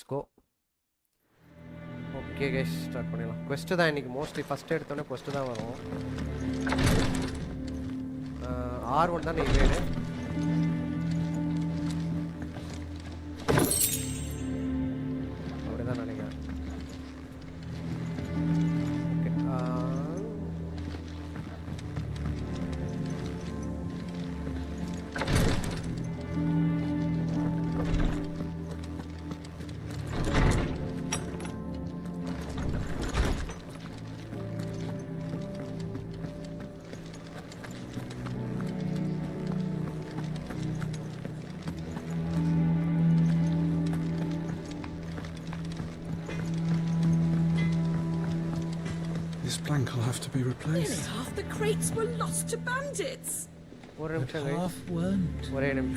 Let's go. Okay guys, start பண்ணிடலாம். quest தான் இன்னைக்கு மோஸ்ட்லி ஃபர்ஸ்ட் எடுத்தோடனே quest தான் வரும். R1 தான் இவேடு. அப்படிதான் நினைக்கிறேன். Will have to be replaced. Nearly half the crates were lost to bandits. Half weren't.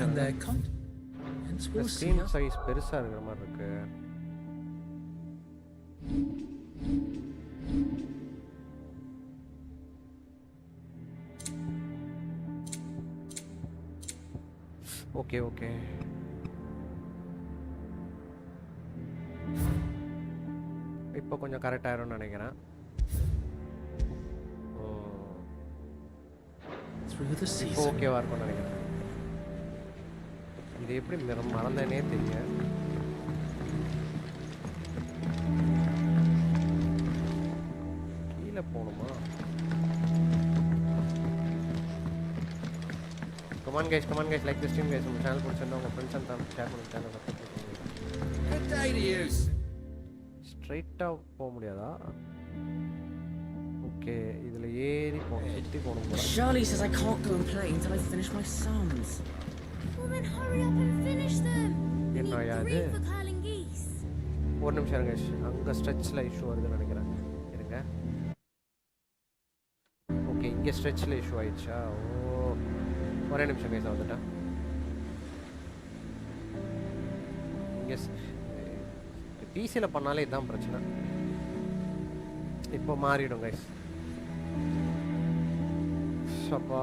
And their contents were screen size பெருசா இருக்கிற மாதிரி இருக்கு. ஓகே இப்போ கொஞ்சம் கரெக்ட் ஆயிரும்னு நினைக்கிறேன். ஓகேவா இருக்கும்னு நினைக்கிறேன். இது எப்படி மறந்தேனே தெரியும். கீழே போகணுமா? Come on guys like this stream guys. நம்ம சேனல் பிடிச்சிருந்தா உங்க ஃப்ரெண்ட்ஸ் அண்ட் ஃபேமிலி ஷேர் பண்ணுங்க. சேனலை சப்ஸ்கிரைப் பண்ணுங்க. ஸ்ட்ரைட்டா போக முடியாதா? Okay, இதுல ஏறி போணும், சுத்தி போணும் போல. Charlie says I can't go and play until I finish my sums. Well then hurry up and finish them. என்ன ஆயாது? ஒரு நிமிஷம் இருங்க. அங்க ஸ்ட்ரெச்ல இஷ்யூ வருதுன்னு நினைக்கிறேன். இருங்க. ஓகே, இங்க ஸ்ட்ரெச்ல இஷ்யூ ஆயிடுச்சா? ஒரே நிமிஷம் கைஸ், வந்துட்டேன். இங்க பிசில பண்ணாலே இதான் பிரச்சனை. இப்போ மாறிடும் கைஸ். சப்பா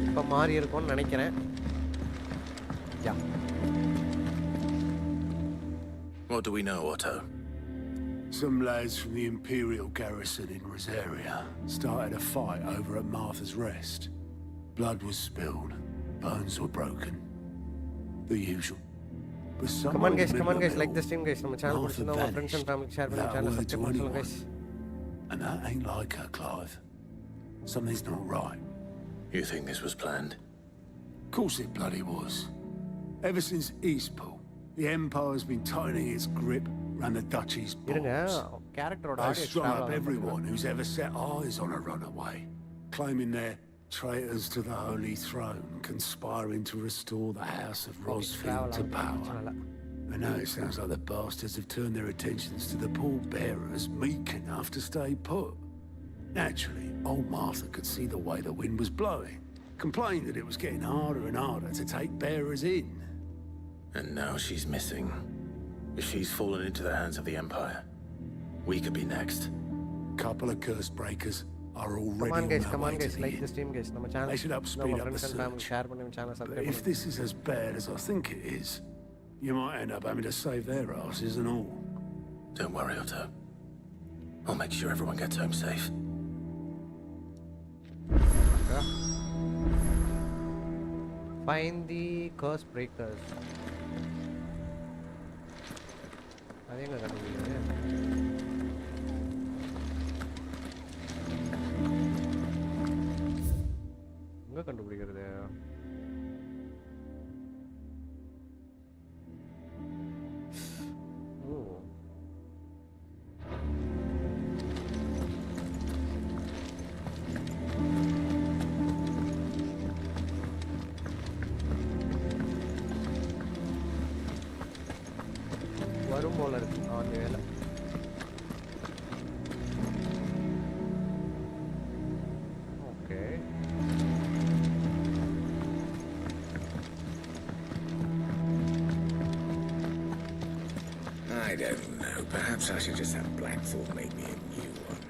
இப்போ மாறி இருக்கும்னு நினைக்கிறேன். What do we know, Otto? Some lads from the Imperial garrison in Rosaria started a fight over at Martha's Rest. Blood was spilled, bones were broken. The usual. But come on guys, like this stream guys. Nama channel pudishirundha unga friends and family share panunga, channel subscribe panunga guys. And that ain't like her, Clive. Something's not right. You think this was planned? Of course it bloody was. Ever since Eastpool, the Empire's been tightening its grip around the Duchy's borders. They've strung up everyone who's ever set eyes on a runaway, claiming they're traitors to the Holy Throne, conspiring to restore the House of Rosfield to power. And now it sounds like the bastards have turned their attentions to the pallbearers meek enough to stay put. Naturally, old Martha could see the way the wind was blowing, complained that it was getting harder and harder to take bearers in. And now she's missing. If she's fallen into the hands of the Empire, we could be next. Couple of curse breakers are already come on guys, like the stream guys. Nama channel they should help speed up the search. Share panunga, channel subscribe panunga. If this is as bad as I think it is, you might end up having to save their asses and all. Don't worry, Otto. I'll make sure everyone gets home safe. Find the curse breakers. adhenga kandupidikiradhu. எங்க கண்டுபிடிக்கிறது? வரும் போல இருக்கு அந்த வேலை. Okay, I don't know. Perhaps I should just have Blackthorn make me a new one.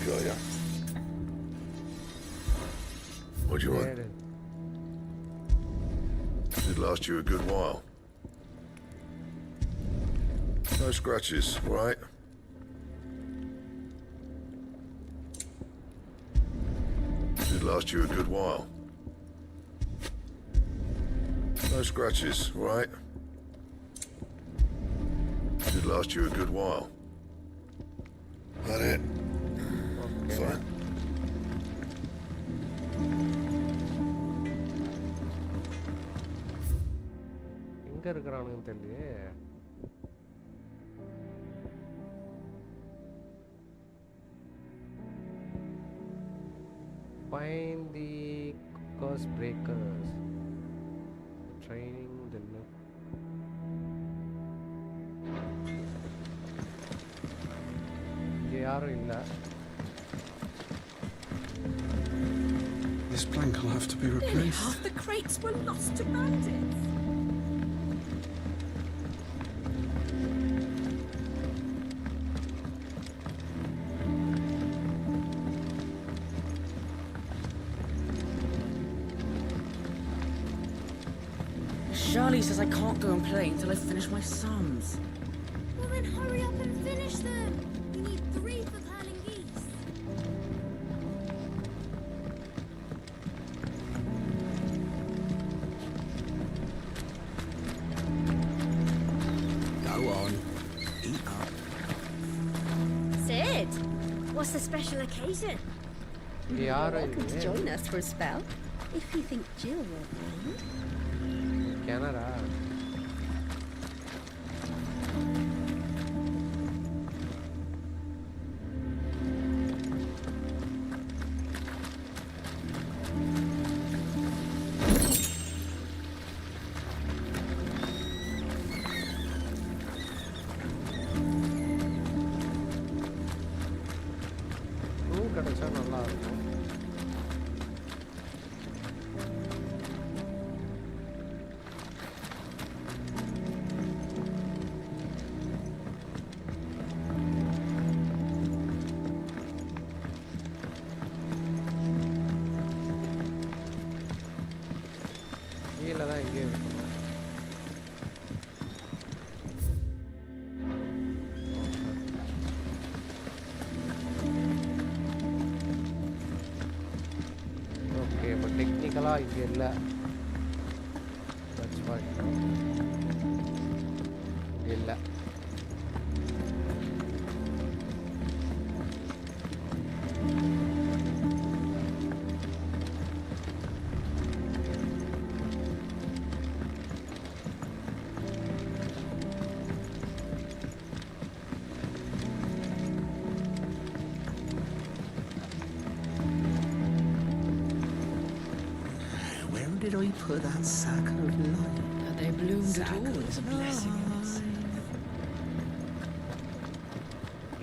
got ya. What do you want? Should last you a good while. No scratches, right? Should last you a good while. No scratches, right? Should last you a good while. That it? Fine. எங்க இருக்கறானுங்க தெரியலையே. Find the curse breakers. Training the இங்க யாரும் இல்ல. This plank will have to be Nearly replaced. half the crates were lost to bandits. Charlie says I can't go and play until I finish my sums. Well then hurry up and finish them. We need 3 for piling geese. Go on. Eat up. Sid, what's the special occasion? இங்க யாரும் Welcome to இல்லையே. join us for a spell. If you think Jill won't mind. கிணறா? கிடைச்சா நல்லா இருக்கும். கீழே தான் எங்கேயும் இருக்கணும். ஓகே, இப்போ டெக்னிக்கலாக இங்கே இல்லை. That's fine. இங்கே இல்லை. Where did I put that sack of light? Had they bloomed at all is a blessing.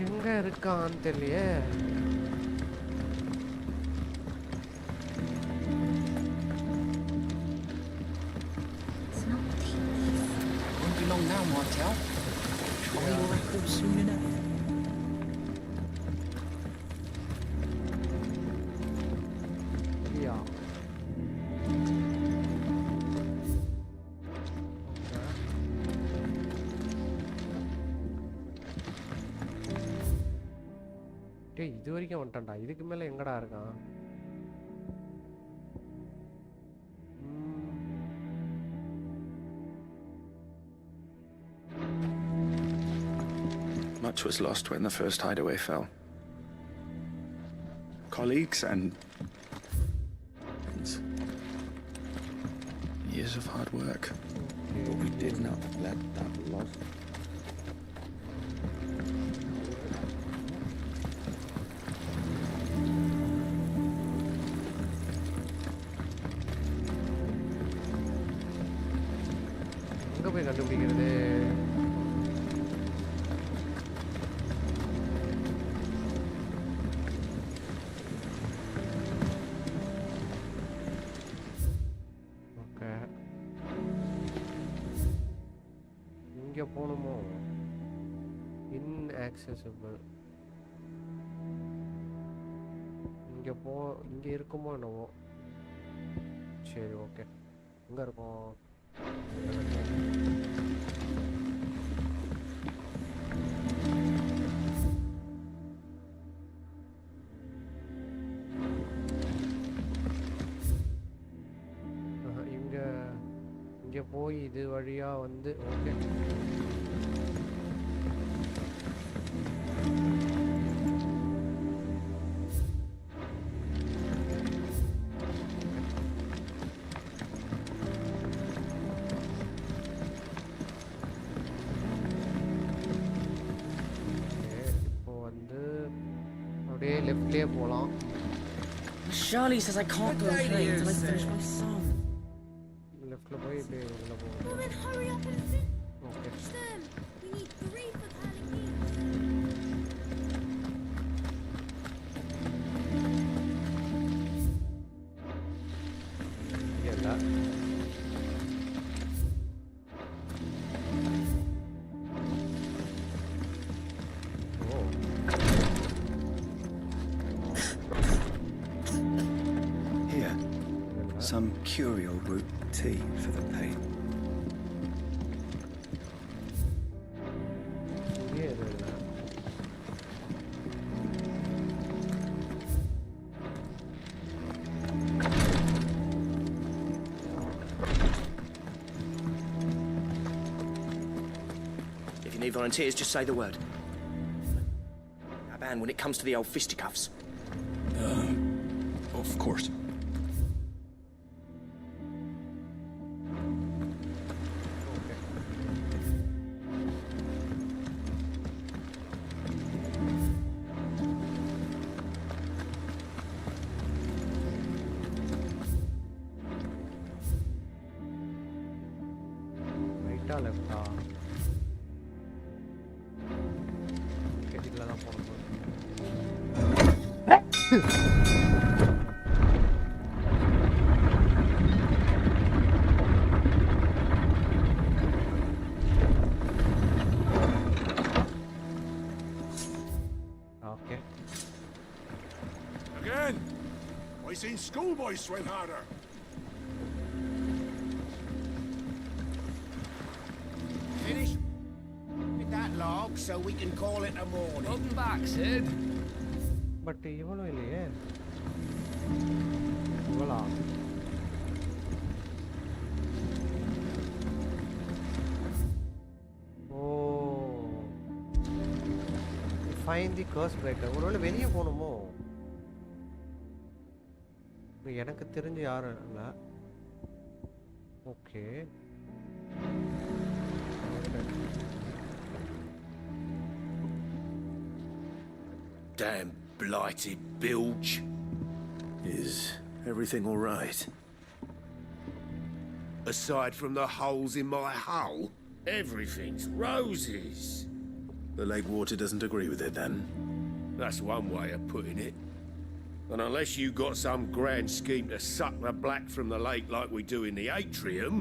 எங்கே இருக்கான்னு தெரியலையே. It's not deep. Won't be long now, Martel. Trolley will wreck them soon enough. இல்லையா? டேய், இது வரைக்கும் வந்துட்டான்டா. இதுக்கு மேல எங்கடா இருக்கான்? Much was lost when the first hideaway fell. Colleagues and years of hard work. But we did not let that loss. எங்க போய் கண்டுபிடிக்கிறது? ஓகே, இங்க போகணுமோ? inaccessible. இங்கே இருக்குமோ என்னவோ. சரி ஓகே, எங்கே இருக்கும்? இங்கே போய் இது வழியாக வந்து okay. Charlie says I can't go and play until I finish my song. Woman, hurry up and finish them. We need 3 for telling Get that. Some curio root tea for the pain. If you need volunteers, just say the word. Our band when it comes to the old fisticuffs. Of course. Okay. Again! I seen schoolboys swim harder. Finish with that log so we can call it a morning. Welcome back, Sid. But இவனோ இல்லையே. இவளா? Find the curse breaker. ஒருவேளை வெளியே போகணுமோ? எனக்கு தெரிஞ்சு யாரும் இல்ல. Okay. Damn blighted bilge. Is everything all right? Aside from the holes in my hull, everything's roses. The lake water doesn't agree with it, then? That's one way of putting it. And unless you got some grand scheme to suck the black from the lake like we do in the atrium,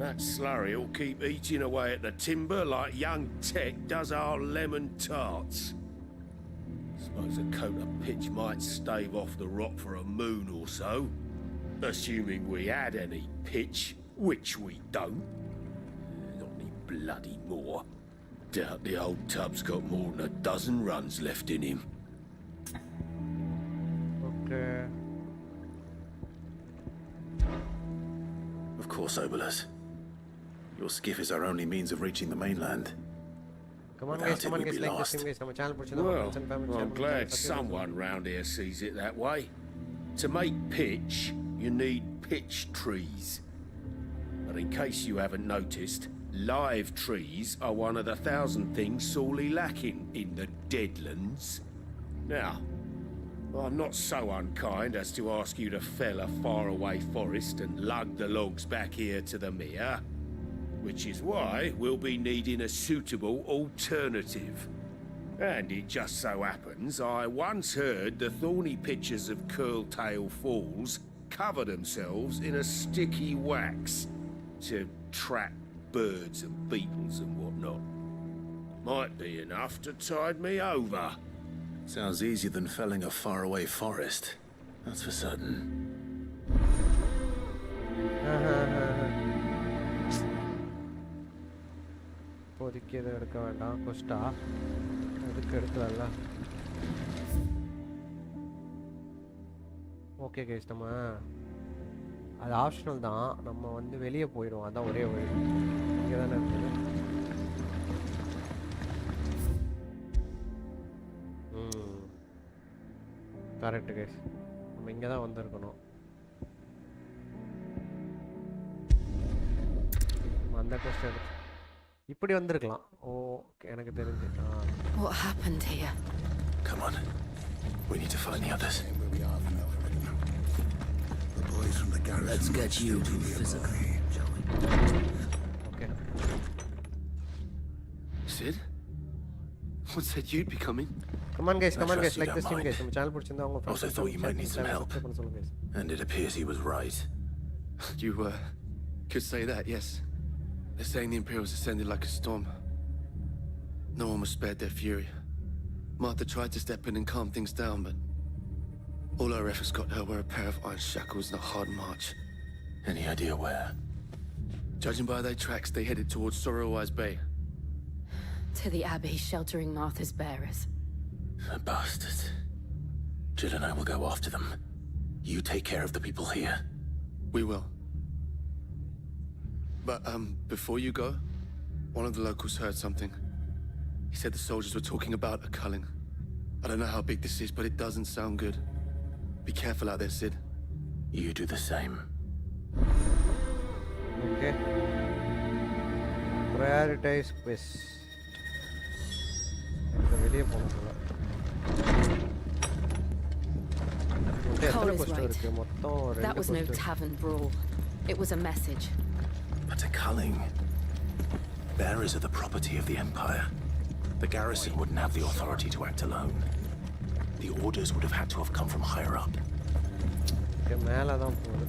that slurry will keep eating away at the timber like young Tech does our lemon tarts. Suppose a coat of pitch might stave off the rock for a moon or so, assuming we had any pitch, which we don't. Not any bloody more. Doubt the old tub's got more than a dozen runs left in him. Okay. Of course, Obolus. Your skiff is our only means of reaching the mainland. Come on, Without guys, come on, it, guys, we'd be like this lost. thing, guys. Channel Well, I'm glad someone round here sees it that way. To make pitch, you need pitch trees. But in case you haven't noticed, live trees are one of the 1,000 things sorely lacking in the Deadlands. Now, I'm not so unkind as to ask you to fell a faraway forest and lug the logs back here to the mere, which is why we'll be needing a suitable alternative. And it just so happens I once heard the thorny pitchers of Curltail Falls cover themselves in a sticky wax to trap birds and beetles and whatnot. Might be enough to tide me over. Sounds easier than felling a faraway forest. That's for certain. இப்போதைக்கு எதுவும் எடுக்க வேண்டாம். கொஸ்டா அதுக்கு எடுக்கல. Okay guys, நம்ம அது optional தான். நம்ம வந்து வெளியே போயிடுவோம். அதான் ஒரே வழி. இங்கே தானே இருக்குது. கரெக்டு கைஸ், நம்ம இங்கே தான் வந்திருக்கணும். அந்த கொஸ்டின் எடுத்து இப்படி வந்திருக்கலாம். ஓகே, எனக்கு தெரிஞ்சு. What happened here? Come on. We need to find the others. The boys from the garrison. Let's get you to physical. Okay. Sid? What said you'd be coming? Come on guys, I trust you like don't this team mind. guys. நம்ம channel பிடிச்சிருந்தா உங்க friends Also thought you might need some help. சொல்லுங்க guys. And it appears he was right. You, could say that, yes. They're saying the Imperials ascended like a storm. No one was spared their fury. Martha tried to step in and calm things down, but all her efforts got her were a pair of iron shackles and a hard march. Any idea where? Judging by their tracks, they headed towards Sorrowwise Bay. To the Abbey, sheltering Martha's bearers. The bastards. Jill and I will go after them. You take care of the people here. We will. But, before you go, one of the locals heard something. He said the soldiers were talking about a culling. I don't know how big this is, but it doesn't sound good. Be careful out there, Sid. You do the same. Okay. Prioritize quest. இந்த வெளியே போகணும் போல. Cole is right. That was no tavern brawl. It was a message. But a culling. Bearers are the property of the Empire. The garrison wouldn't have the authority to act alone. The orders would have had to have come from higher up. மேலே தான் போகுது.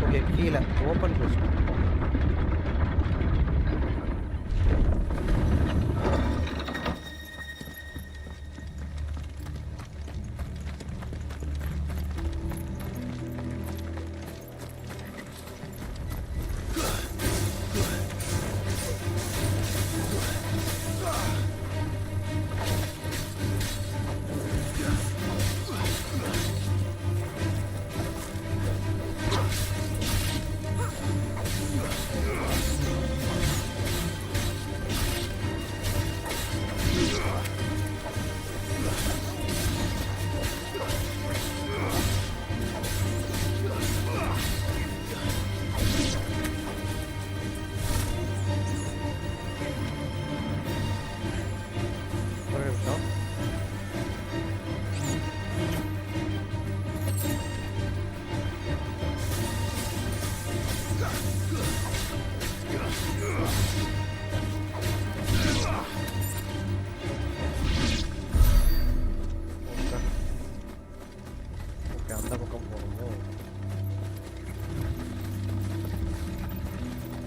Okay, கீழே open கொஸ்ட்.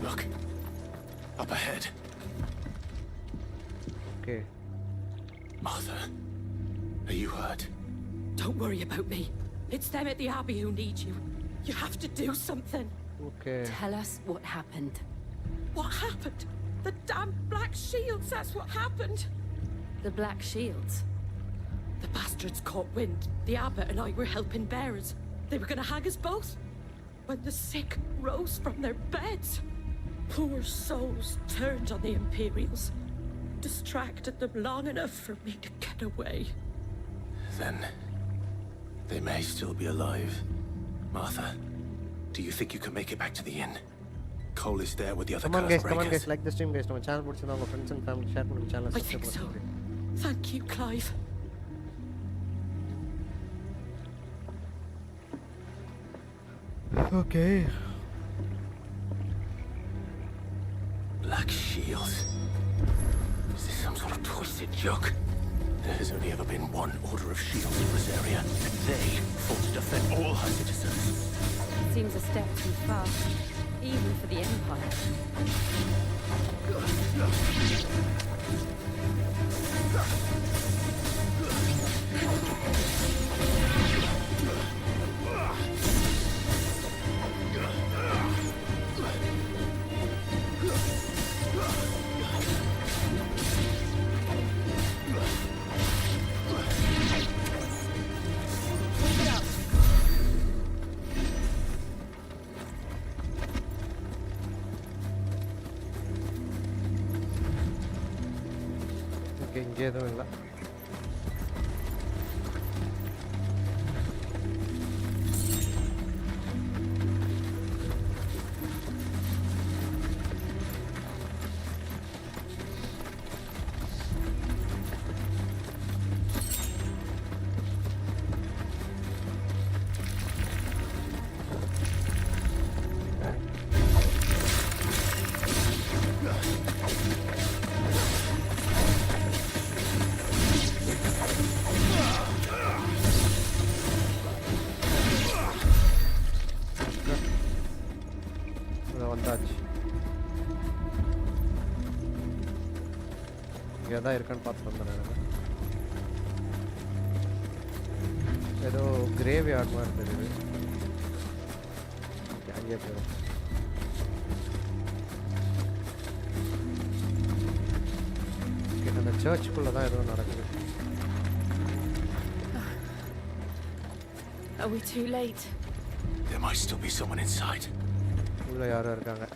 Look. Up ahead. Okay. Martha, are you hurt? Don't worry about me. It's them at the Abbey who need you. You have to do something. Okay. Tell us what happened. What happened? The damn Black Shields, that's what happened. The Black Shields? The bastards caught wind. The abbot and I were helping bearers. They were gonna hang us both. When the sick rose from their beds, poor souls turned on the Imperials. Distracted them long enough for me to get away. Then they may still be alive. Martha, do you think you can make it back to the inn? Cole is there with the other Come on guys, like the stream guys. Our channel put our friends and family share the channel. I think so. Thank you, Clive. Okay. Black Shields. Is this some sort of twisted joke? There has only ever been one Order of Shields in Rosaria, and they fought to defend all her citizens. Seems a step too far. Even for the Empire. இங்கே எதுவும் இல்லை. இங்கே தான் இருக்கான்னு பார்த்து வந்தேன் நான். ஏதோ கிரேவ் யார்ட் மாதிரி தெரியுது. அங்கே போயிடும். அந்த சர்ச்சுக்குள்ளே தான் ஏதோ நடக்குது. Are we too late? There might still be someone inside. உள்ள யாரோ இருக்காங்க.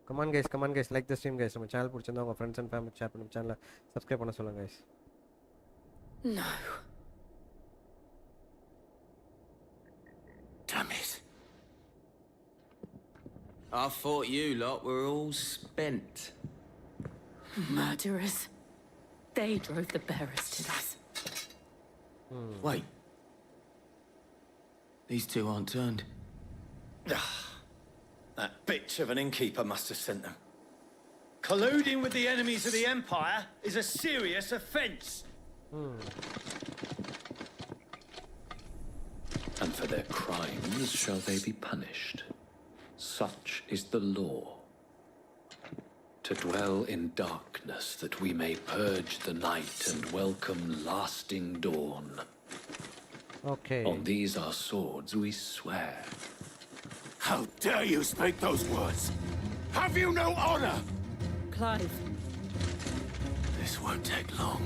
Come on guys, like the stream guys. நம்ம சேனல் பிடிச்சிருந்தா உங்க ஃப்ரெண்ட்ஸ் அண்ட் ஃபேமிலி ஷேர் பண்ணி சேனலை சப்ஸ்கிரைப் பண்ண சொல்லுங்க guys. No. Damn it. I thought you lot were all spent. Murderers. They drove the bearers to this. Wait. These two aren't turned. That bitch of an innkeeper must have sent them. Colluding with the enemies of the Empire is a serious offence. And for their crimes shall they be punished. Such is the law. To dwell in darkness that we may purge the night and welcome lasting dawn. Okay. On these our swords we swear. How dare you speak those words? Have you no honor? Clive. This won't take long.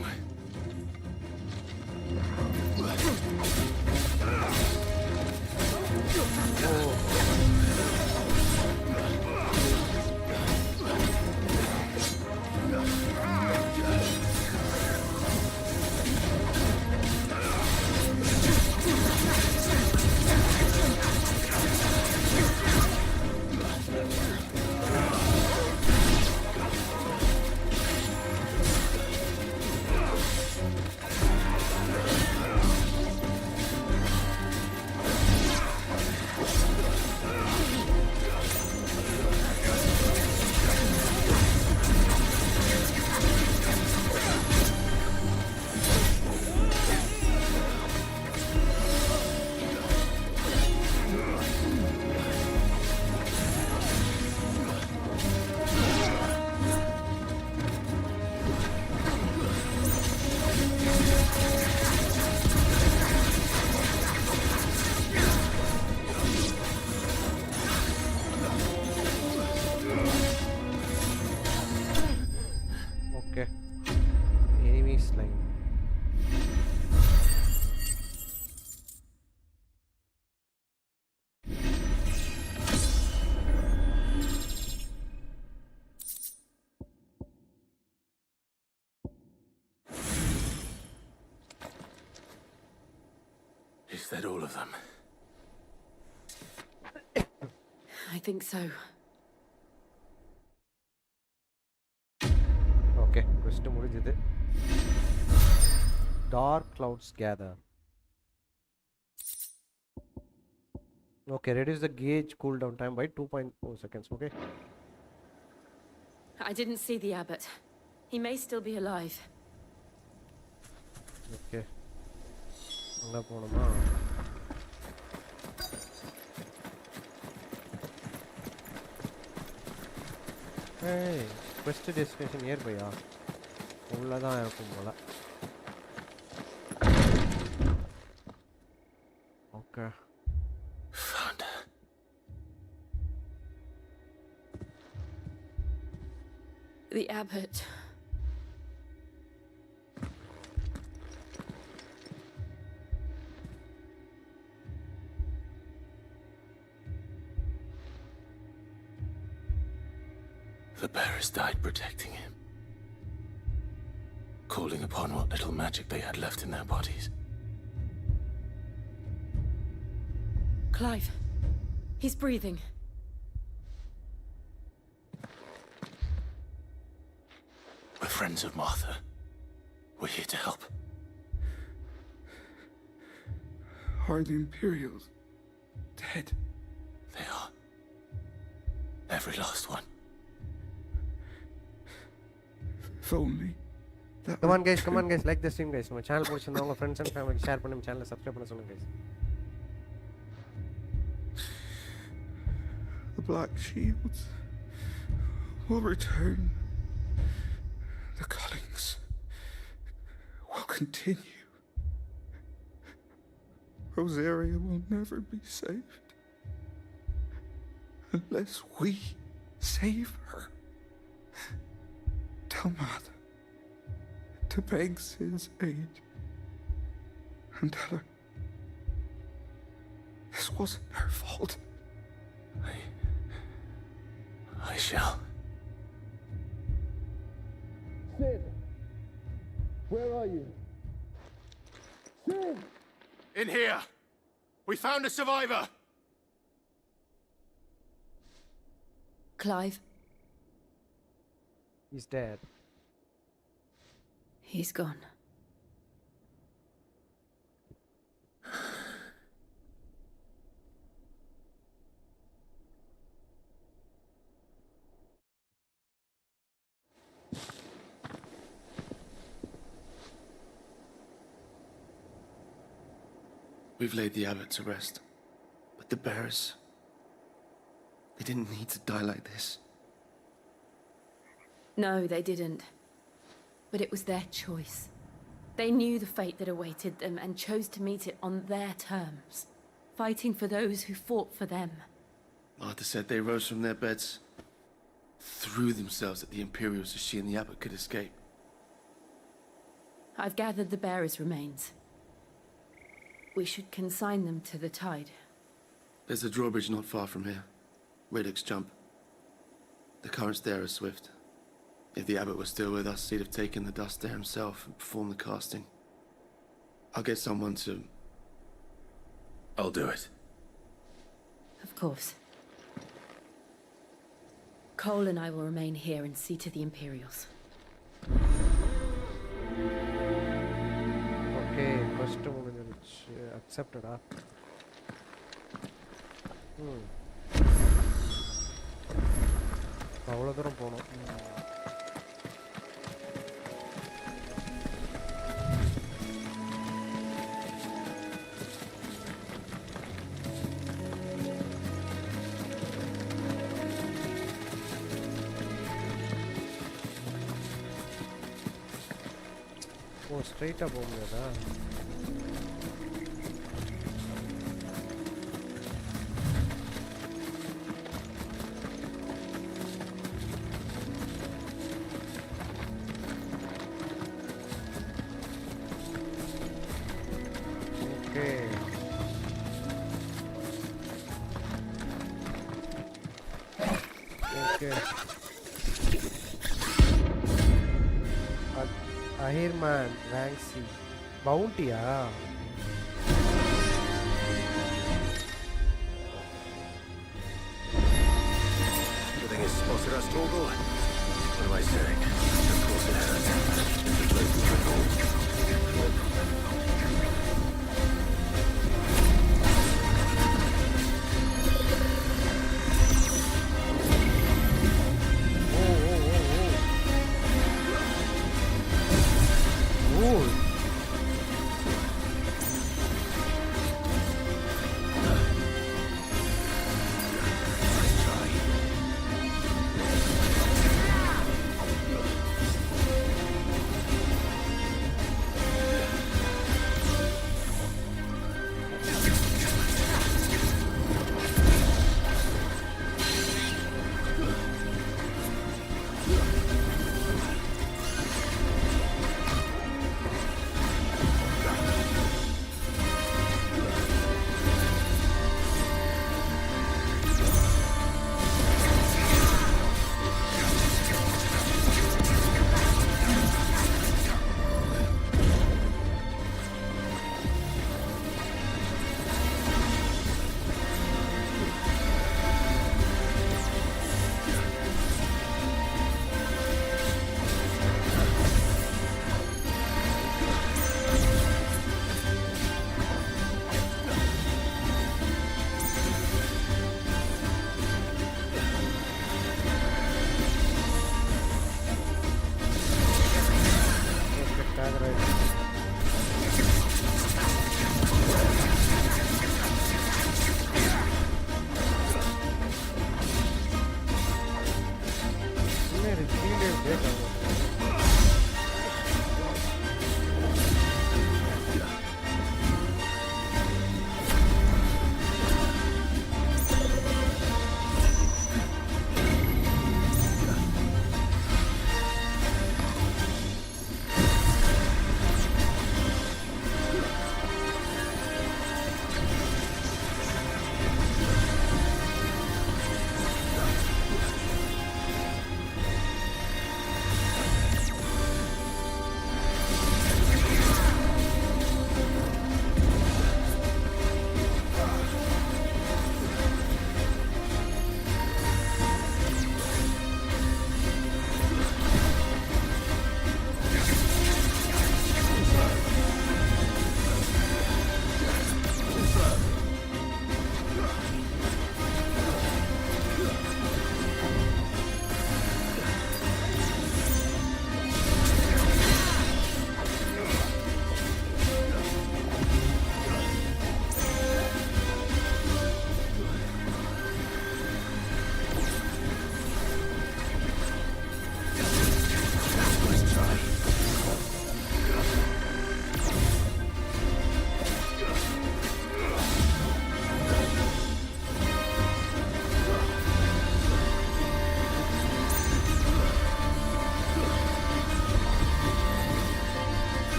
Is that all of them? I think so. Okay, quest முடிஞ்சது. Dark clouds gather. Okay, reduce the gauge cooldown time by 2.4 seconds. Okay. I didn't see the abbot. He may still be alive. Okay. அங்க போணுமா? ஏய், quest destination nearby-ஆ? உள்ளதான் இருக்கும் போல. Okay. Found her. The abbot. The bearers died protecting him, calling upon what little magic they had left in their bodies. Clive. He's breathing. We're friends of Martha. We're here to help. Are the Imperials dead? They are. Every last one. If only. Come on guys, like this stream guys. நம்ம channel பிடிச்சிருந்தா உங்க friends and family share பண்ணி சேனலை subscribe பண்ண சொல்லுங்க guys. The Black Shields will return. The cullings will continue. Rosaria will never be saved unless we save her. Tell Mother to beg Sid's aid and tell her this wasn't her fault. I shall. Sid! Where are you? Sid! In here! We found a survivor! Clive. He's dead. He's gone. We've laid the abbot to rest. But the bearers... they didn't need to die like this. No, they didn't. But it was their choice. They knew the fate that awaited them and chose to meet it on their terms, fighting for those who fought for them. Martha said they rose from their beds, threw themselves at the Imperials so she and the abbot could escape. I've gathered the bearers' remains. We should consign them to the tide. There's a drawbridge not far from here. Riddick's jump. The currents there are swift. If the abbot was still with us, he'd have taken the dust there himself and performed the casting. I'll get someone to... I'll do it. Of course. Cole and I will remain here and see to the Imperials. Okay, first முடிஞ்சிருச்சு. Accepted. அவ்வளோ தூரம் போகணும். ஓ ஸ்ட்ரைட்டாக போக முடியாதா? Ahirman, rank C. Bounty, You think it's spotted us, Torgal? What am I saying? Of course it has. It's a place to go.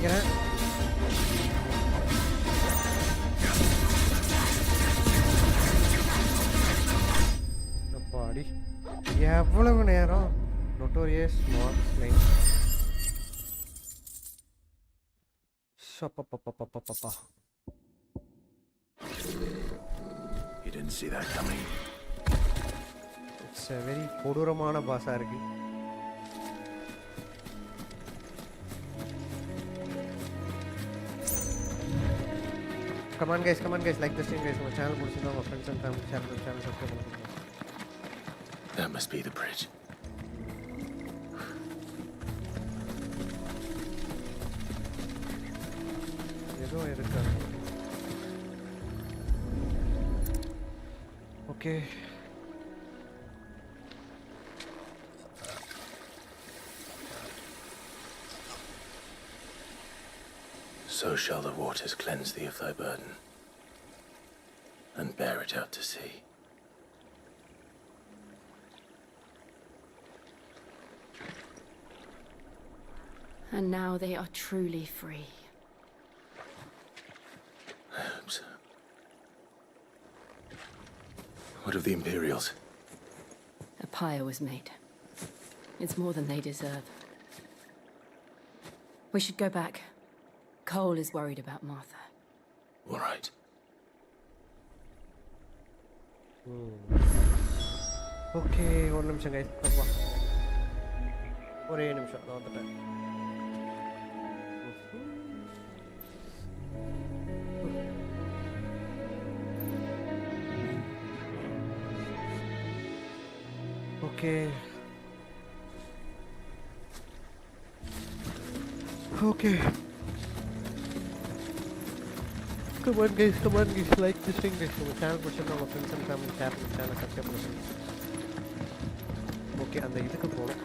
நினைக்கிறேன். அப்பாடி எவ்வளவு நேரம் நோட்டோரியஸ் மார்க் ஸ்லைன். ஷப்பப்பப்பப்பப்பப்பா. You didn't see that coming. It's a very கொடூரமான பாஸா இருக்கு. Come on guys, like this thing guys. My channel பிடிச்சிருந்தா உங்க friends and family channel subscribe பண்ணுங்க. That must be the bridge. ஏதோ இருக்கு. Okay. So shall the waters cleanse thee of thy burden, and bear it out to sea. And now they are truly free. I hope so. What of the Imperials? A pyre was made. It's more than they deserve. We should go back. Cole is worried about Martha. All right. Okay, one நிமிஷம் guys. அப்பா. ஒரே நிமிஷம் நான் வந்துட்டேன். Okay. Okay. Come on guys, like this thing guys. Our channel பிடிச்சிருந்தா உங்க friends and family share பண்ணுங்க, channel subscribe பண்ணுங்க. Okay, அந்த இதுக்கு போறோம்.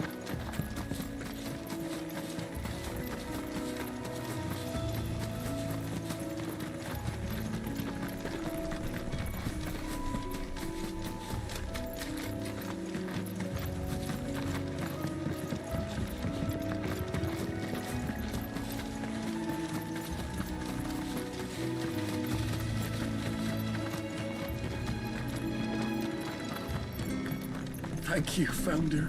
Thank you, Founder.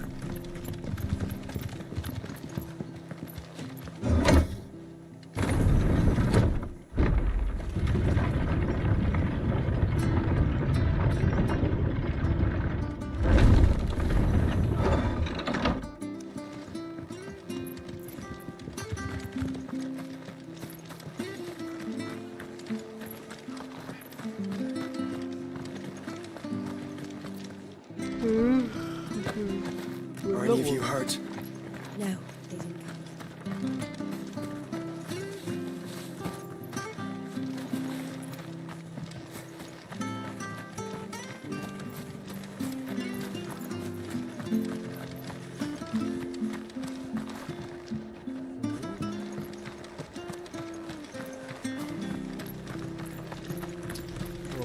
Are any of you hurt? No, they didn't come.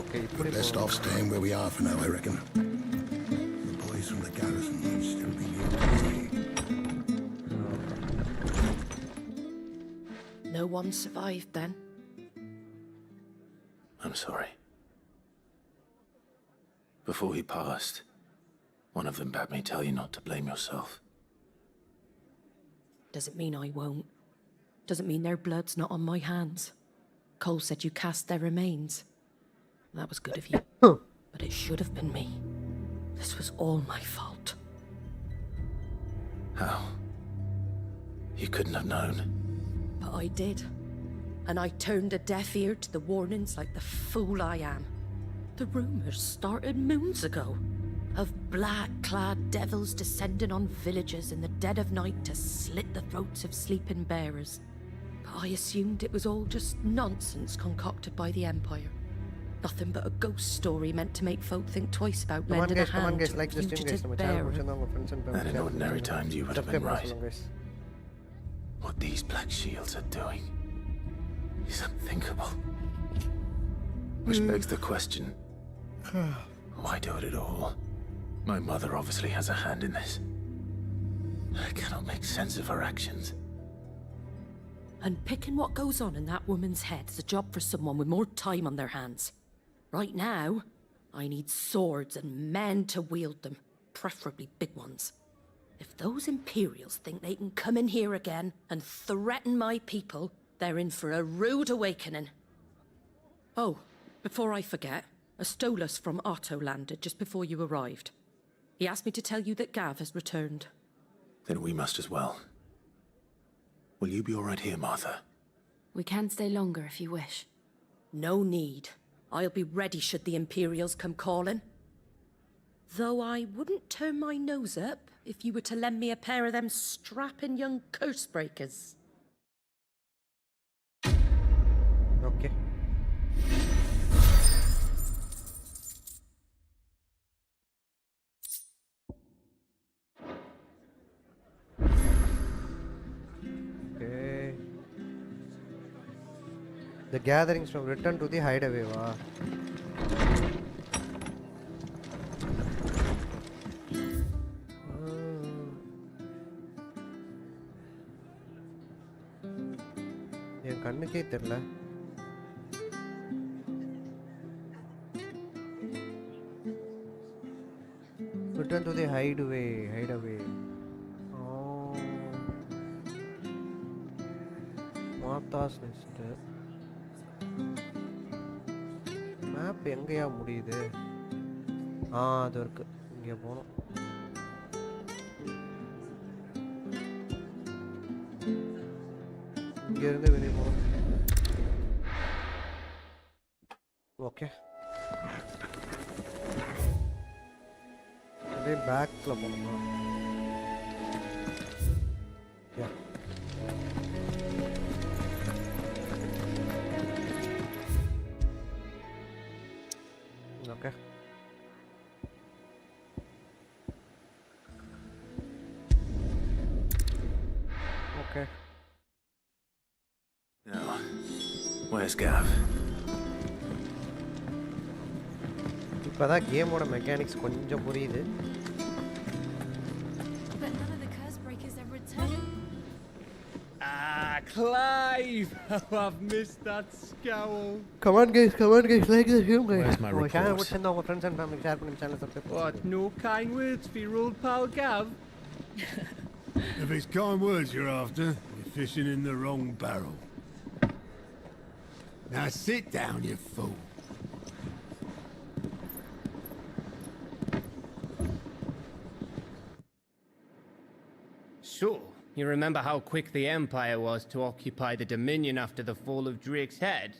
Okay, best off staying where we are for now, I reckon. The boys from the garrison will still be here. No one survived then? I'm sorry. Before he passed, one of them bade me tell you not to blame yourself. Doesn't mean I won't. Doesn't mean their blood's not on my hands. Cole said you cast their remains. That was good of you. But it should have been me. This was all my fault. How? You couldn't have known. But I did. And I turned a deaf ear to the warnings like the fool I am. The rumors started moons ago. Of black-clad devils descending on villages in the dead of night to slit the throats of sleeping bearers. But I assumed it was all just nonsense concocted by the Empire. Nothing but a ghost story meant to make folk think twice about lending a hand to a fugitive bearer. And in ordinary times you would have been right. What these black shields are doing is unthinkable. Which begs the question, why do it at all? My mother obviously has a hand in this. I cannot make sense of her actions. Unpicking what goes on in that woman's head is a job for someone with more time on their hands. Right now, I need swords and men to wield them, preferably big ones. If those Imperials think they can come in here again and threaten my people, they're in for a rude awakening. Oh, before I forget, a Stolas from Otto landed just before you arrived. He asked me to tell you that Gav has returned. Then we must as well. Will you be all right here, Martha? We can stay longer if you wish. No need. I'll be ready should the Imperials come calling. Though I wouldn't turn my nose up if you were to lend me a pair of them strapping young curse breakers. Okay. Okay. The gatherings from return to the hideaway. Wow. என் கண்ணுக்கே தெரியல. Return to the hideaway. Oh. Martha's nest. Map எங்கயா முடியுது? அது இருக்கு. இங்க போணும். இங்க இருந்து வெளிய போணும். ஓகே. அப்படியே பேக்ல போணுமா? யா. Okay. Okay. Now, where's Gav? இப்போதான் கேமோட மெக்கானிக்ஸ் கொஞ்சம் புரியுது. But none of the curse breakers have returned. Clive! Oh, I've missed that scowl. Come on guys, like this game guys. Where's my report? Channel watch and friends and family share பண்ணி channel subscribe. What, no kind words for your old pal Gav? If it's kind words you're after, you're fishing in the wrong barrel. Now sit down, you fool. So, you remember how quick the Empire was to occupy the Dominion after the fall of Drake's head?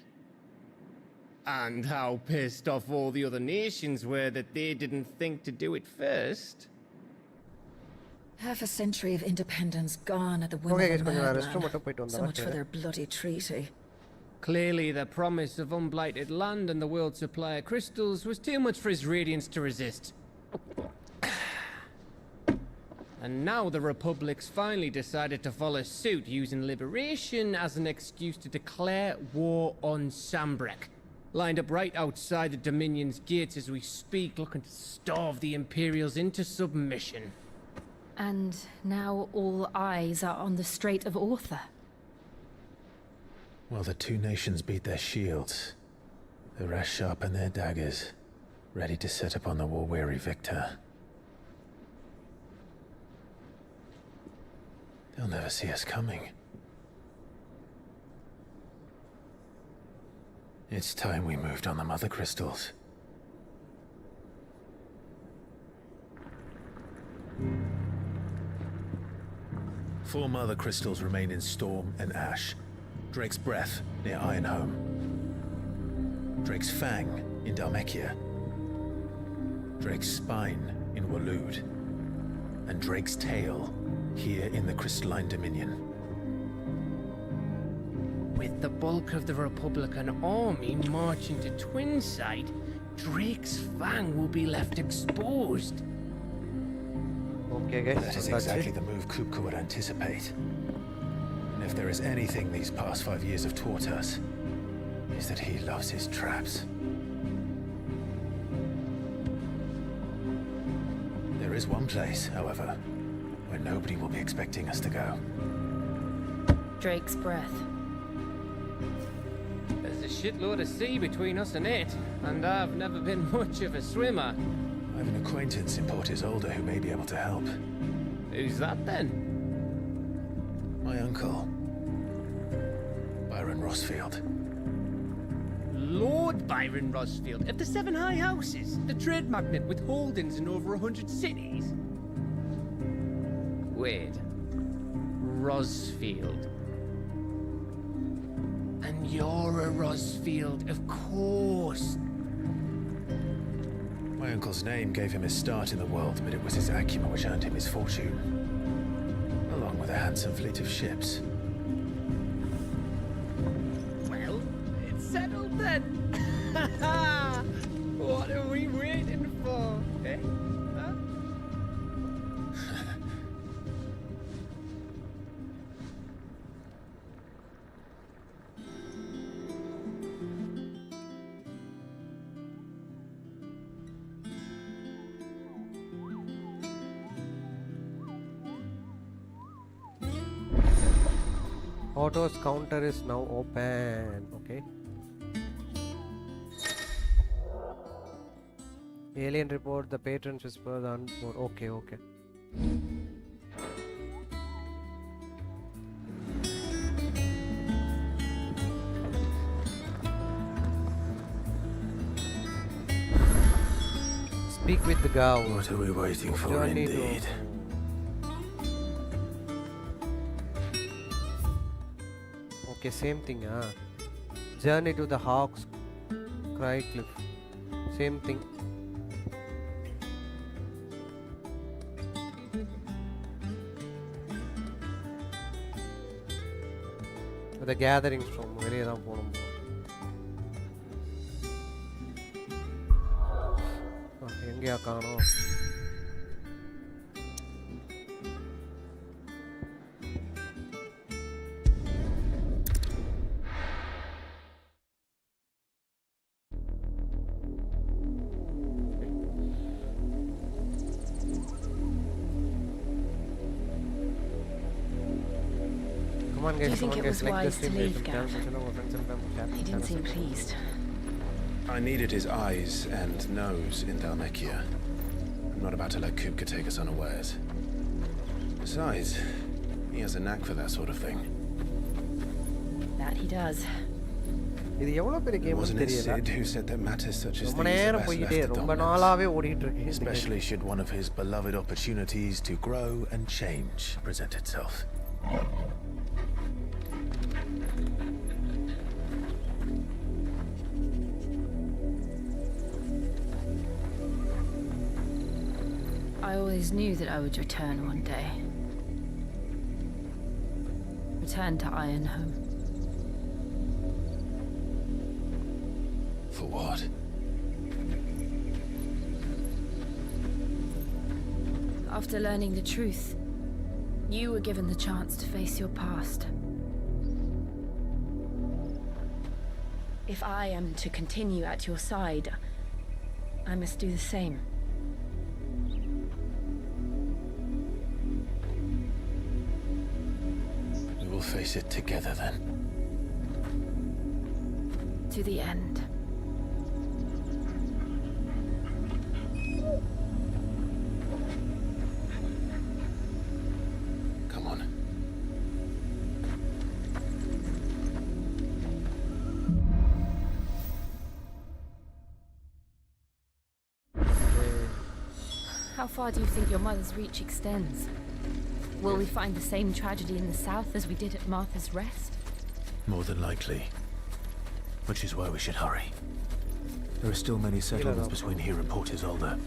And how pissed off all the other nations were that they didn't think to do it first? Half a century of independence gone at the whim Okay, of a guys, madman. So much for their bloody treaty. Clearly, the promise of unblighted land and the world's supply of crystals was too much for his radiance to resist. And now the Republic's finally decided to follow suit, using liberation as an excuse to declare war on Sambrek. Lined up right outside the Dominion's gates as we speak, looking to starve the Imperials into submission. And now all eyes are on the Strait of Author. While the two nations beat their shields, the rest sharpen their daggers, ready to set upon the war-weary victor. They'll never see us coming. It's time we moved on the mother crystals. Four mother crystals remain in Storm and Ash. Drake's Breath near Ironhome. Drake's Fang in Dhalmekia. Drake's Spine in Waloed. And Drake's Tail here in the Crystalline Dominion. With the bulk of the Republican army marching to Twinside, Drake's Fang will be left exposed. Okay guys, That is exactly the move Kupka would anticipate. And if there is anything these past 5 years have taught us, is that he loves his traps. There is one place, however, where nobody will be expecting us to go. Drake's breath. There's a shitload of sea between us and it, and I've never been much of a swimmer. I have an acquaintance in Port Isolde who may be able to help. Who's that then? My uncle, Byron Rosfield. Lord Byron Rosfield of the Seven High Houses, the trade magnate with holdings in over 100 cities. Wait, Rosfield. And you're a Rosfield, of course. My uncle's name gave him his start in the world, but it was his acumen which earned him his fortune, along with a handsome fleet of ships. Well, it's settled then. What are we waiting for, eh? Huh? Auto's counter is now open. Okay. Alien report, the patrons whisper, the unborn. Okay, okay. Speak with the Gao. What are we waiting for, Journey indeed? Okay, same thing, Journey to the Hawk's Cry Cliff. Same thing. The gathering storm. Very தான் போணும். எங்கயா காணோம்? Do you think it was wise to leave, Gav? He didn't seem pleased. I needed his eyes and nose in Dalmekia. I'm not about to let Kupka take us unawares. Besides, he has a knack for that sort of thing. That he does. Wasn't it Sid who said that matters such as these are best left to dominance? Especially should one of his beloved opportunities to grow and change present itself. I always knew that I would return one day. Return to Ironhome. For what? After learning the truth, you were given the chance to face your past. If I am to continue at your side, I must do the same. We'll face it together then. To the end. Come on. How far do you think your mother's reach extends? Will we find the same tragedy in the south as we did at Martha's Rest? More than likely. Which is why we should hurry. There are still many settlements between here and Port Isolde.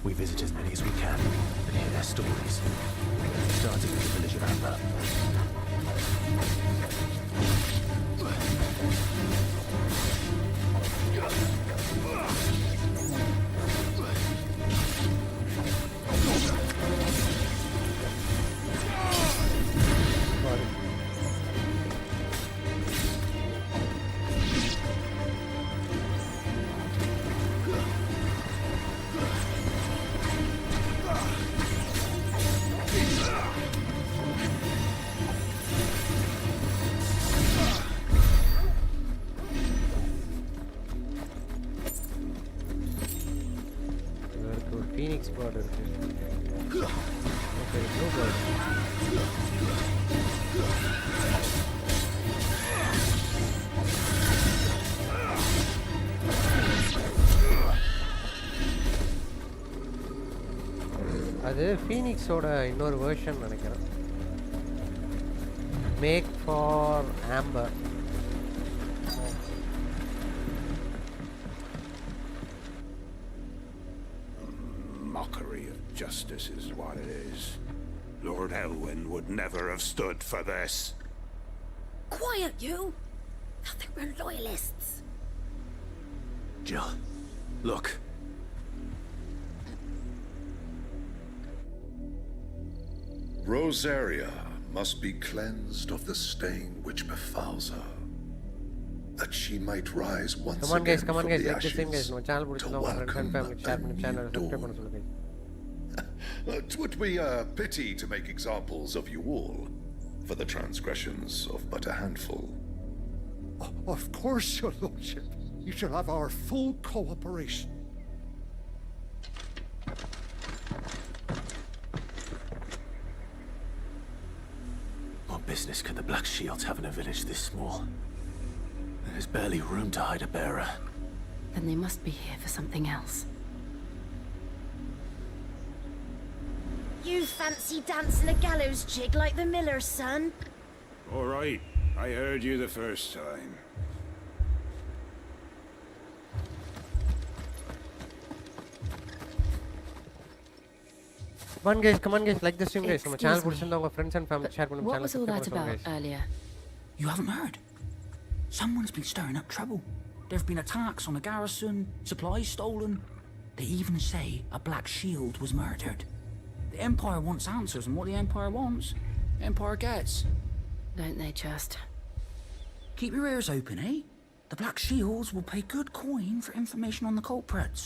We visit as many as we can and hear their stories. Starting with the village of Amber. Phoenix bird இருக்கு. Okay, blue bird. அது ஃபீனிக்ஸோட இன்னொரு version நினைக்கிறேன். Make for amber. Mockery of justice is what it is. Lord Elwyn would never have stood for this. Quiet, you! I think we're loyalists. Jill, look. Rosaria must be cleansed of the stain which befouls her, that she might rise once again come on guys, from the like the same guys, ashes no channel to welcome a new dawn. It would be a pity to make examples of you all for the transgressions of but a handful. Of course, your lordship. You shall have our full cooperation. What business could the Black Shields have in a village this small? There's barely room to hide a bearer. Then they must be here for something else. You fancy dancing a gallows jig like the miller's son? All right. I heard you the first time. Come on guys, like the stream guys. நம்ம channel பிடிச்சிருந்தா உங்க friends and family share பண்ணுங்க. What was all that about earlier? You haven't heard? Someone's been stirring up trouble. There have been attacks on the garrison, supplies stolen. They even say a Black Shield was murdered. The Empire wants answers, and what the Empire wants, Empire gets. Don't they just? Keep your ears open, eh? The Black Shields will pay good coin for information on the culprits.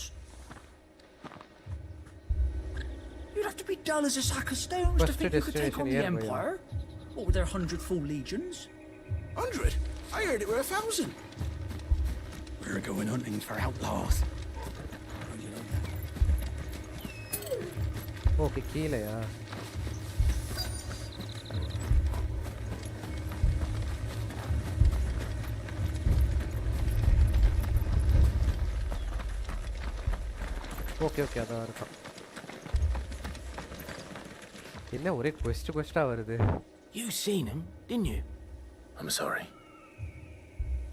You'd have to be dull as a sack of stones to think you could take on the Empire. What with their 100 full legions? 100? I heard it were 1,000. We're going hunting for outlaws. Okay, கீழயா? Okay அதான் இருக்கும். என்ன ஒரே quest-ஆ வருது. You seen him, didn't you? I'm sorry.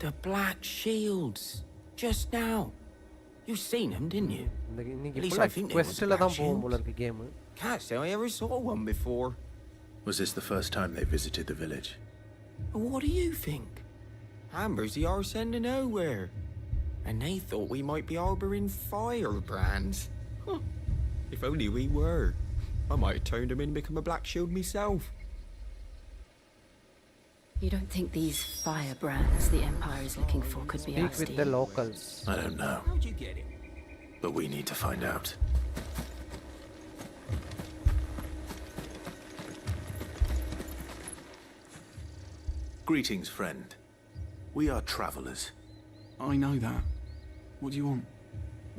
The Black Shields. Just now. You seen him, didn't you? At least I think quest-ல தான் போகும் போல இருக்கு game. Can't say I ever saw one before. Was this the first time they visited the village? What do you think? Amber's the arse end of nowhere. And they thought we might be harboring firebrands. Huh. If only we were. I might have turned him in and become a Black Shield myself. You don't think these firebrands the Empire is looking for could be Speak with the locals. I don't know. How'd you get it? But we need to find out. Greetings, friend. We are travelers. I know that. What do you want?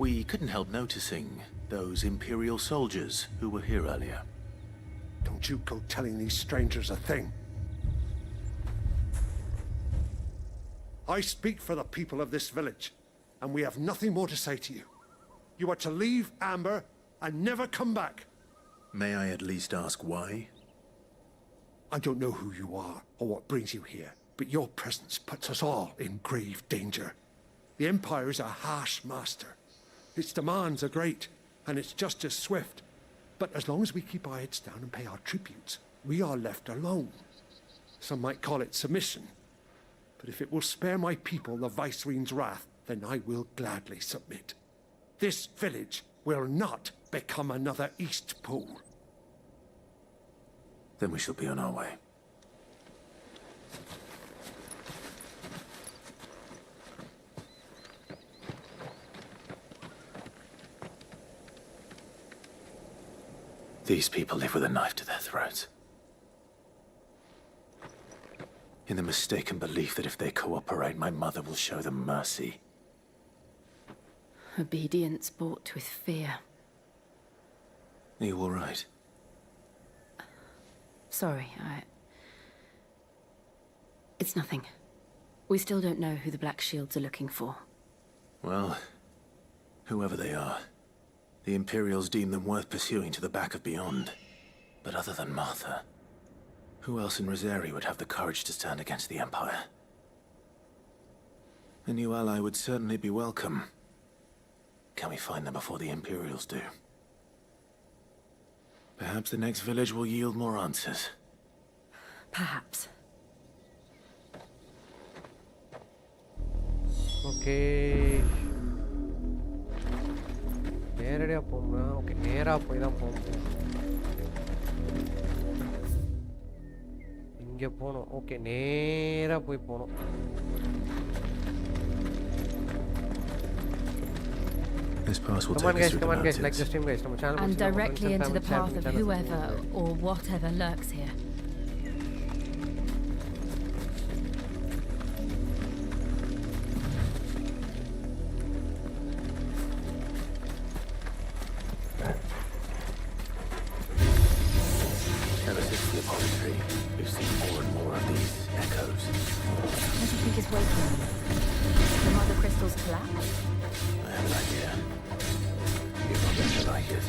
We couldn't help noticing those Imperial soldiers who were here earlier. Don't you go telling these strangers a thing. I speak for the people of this village, and we have nothing more to say to you. You are to leave Amber and never come back. May I at least ask why? I don't know who you are or what brings you here, but your presence puts us all in grave danger. The Empire is a harsh master. Its demands are great, and its justice swift. But as long as we keep our heads down and pay our tributes, we are left alone. Some might call it submission. But if it will spare my people the Viceroy's wrath, then I will gladly submit. This village will not become another Eastpool. Then we shall be on our way. These people live with a knife to their throats. In the mistaken belief that if they cooperate, my mother will show them mercy. Obedience bought with fear. Are you all right? Sorry, It's nothing. We still don't know who the Black Shields are looking for. Well, whoever they are, the Imperials deem them worth pursuing to the back of beyond. But other than Martha, who else in Rosaria would have the courage to stand against the Empire? A new ally would certainly be welcome. Can we find them before the Imperials do? Perhaps the next village will yield more answers. Perhaps. Okay. நேரடியா போமா. Okay, நேரா போய் தான் போணும். இங்க போணும். Okay, நேரா போய் போணும். This pass will come take us on guys, through like the stream guys. நம்ம channel and directly into the path of whoever or whatever lurks here. Ever since the apostrophe, we've seen more and more of these echoes. What do you think is waking them? The mother crystals collapse? I have an idea. You're not going to like it.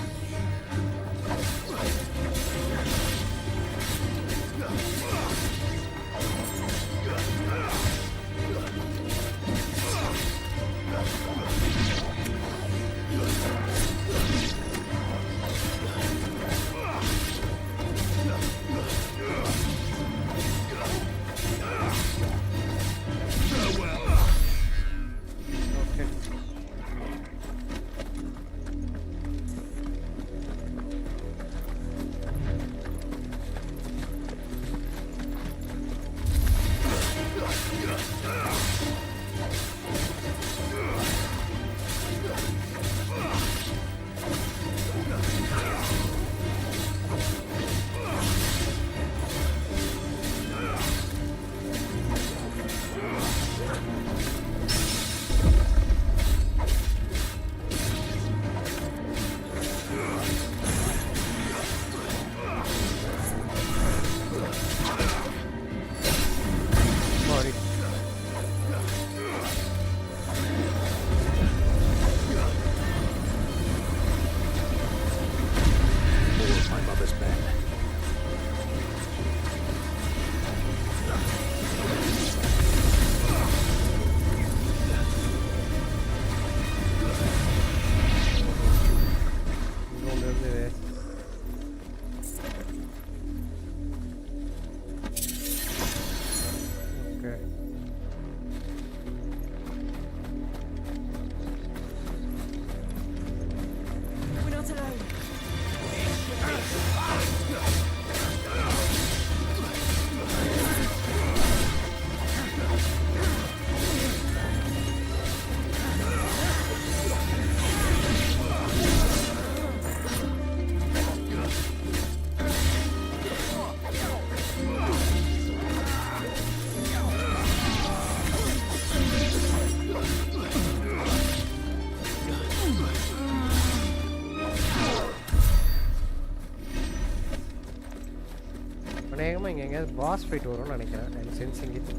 இங்க எங்கயாவது pass fight வரும்னு நினைக்கிறேன். எனக்கு sensing இது.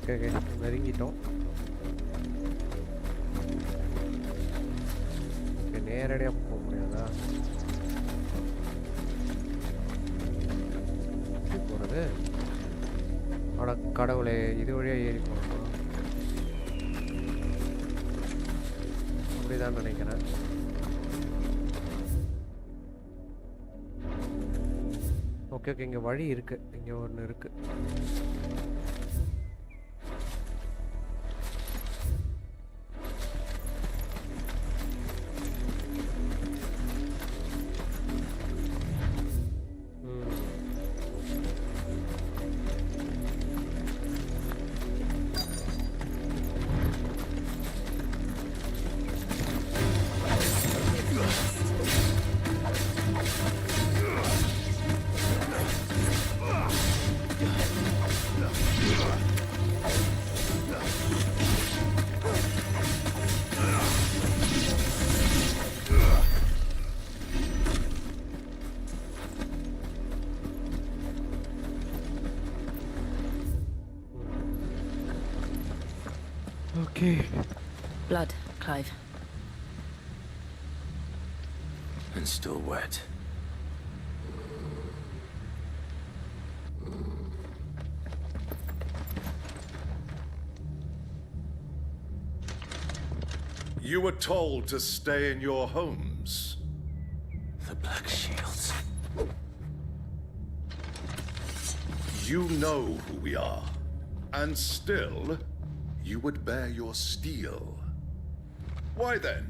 Okay நெருங்கிட்டோம். நேரடியாக போக முடியாதா? போகிறது அட கடவுளே, இது வழியாக ஏறி போகணுமா? அப்படிதான் நினைக்கிறேன். ஓகே ஓகே, இங்கே வழி இருக்கு, இங்கே ஒன்று இருக்கு. Okay. Blood, Clive. And still wet. You were told to stay in your homes. The Black Shields. You know who we are. And still, you would bear your steel. Why then?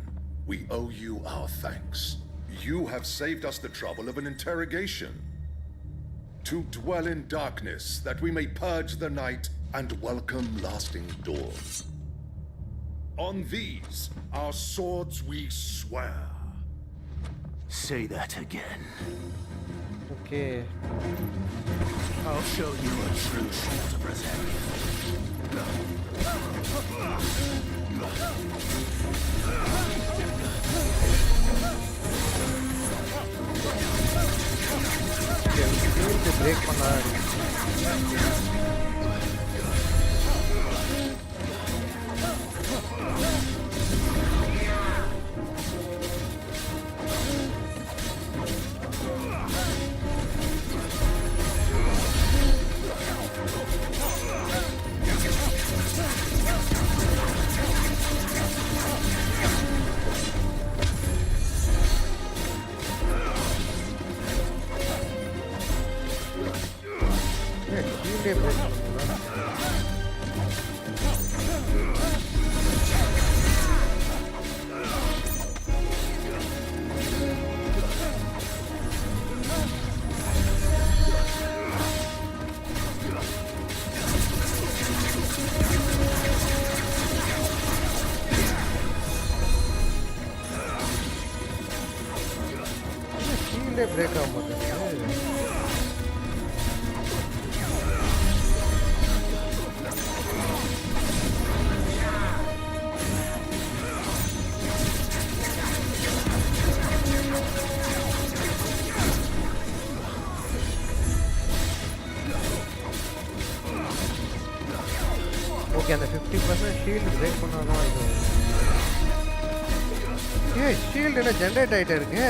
We owe you our thanks. You have saved us the trouble of an interrogation. To dwell in darkness, that we may purge the night and welcome lasting dawn. On these, our swords we swear. Say that again. Okay. I'll show you a true Shield of Rosaria. Break பண்ணாரு. break ஆக மாட்டேங்குது. Okay, அந்த 50% shield break பண்ணாதான் இது. ஏய், shield என்ன generate ஆகிட்டே இருக்கு?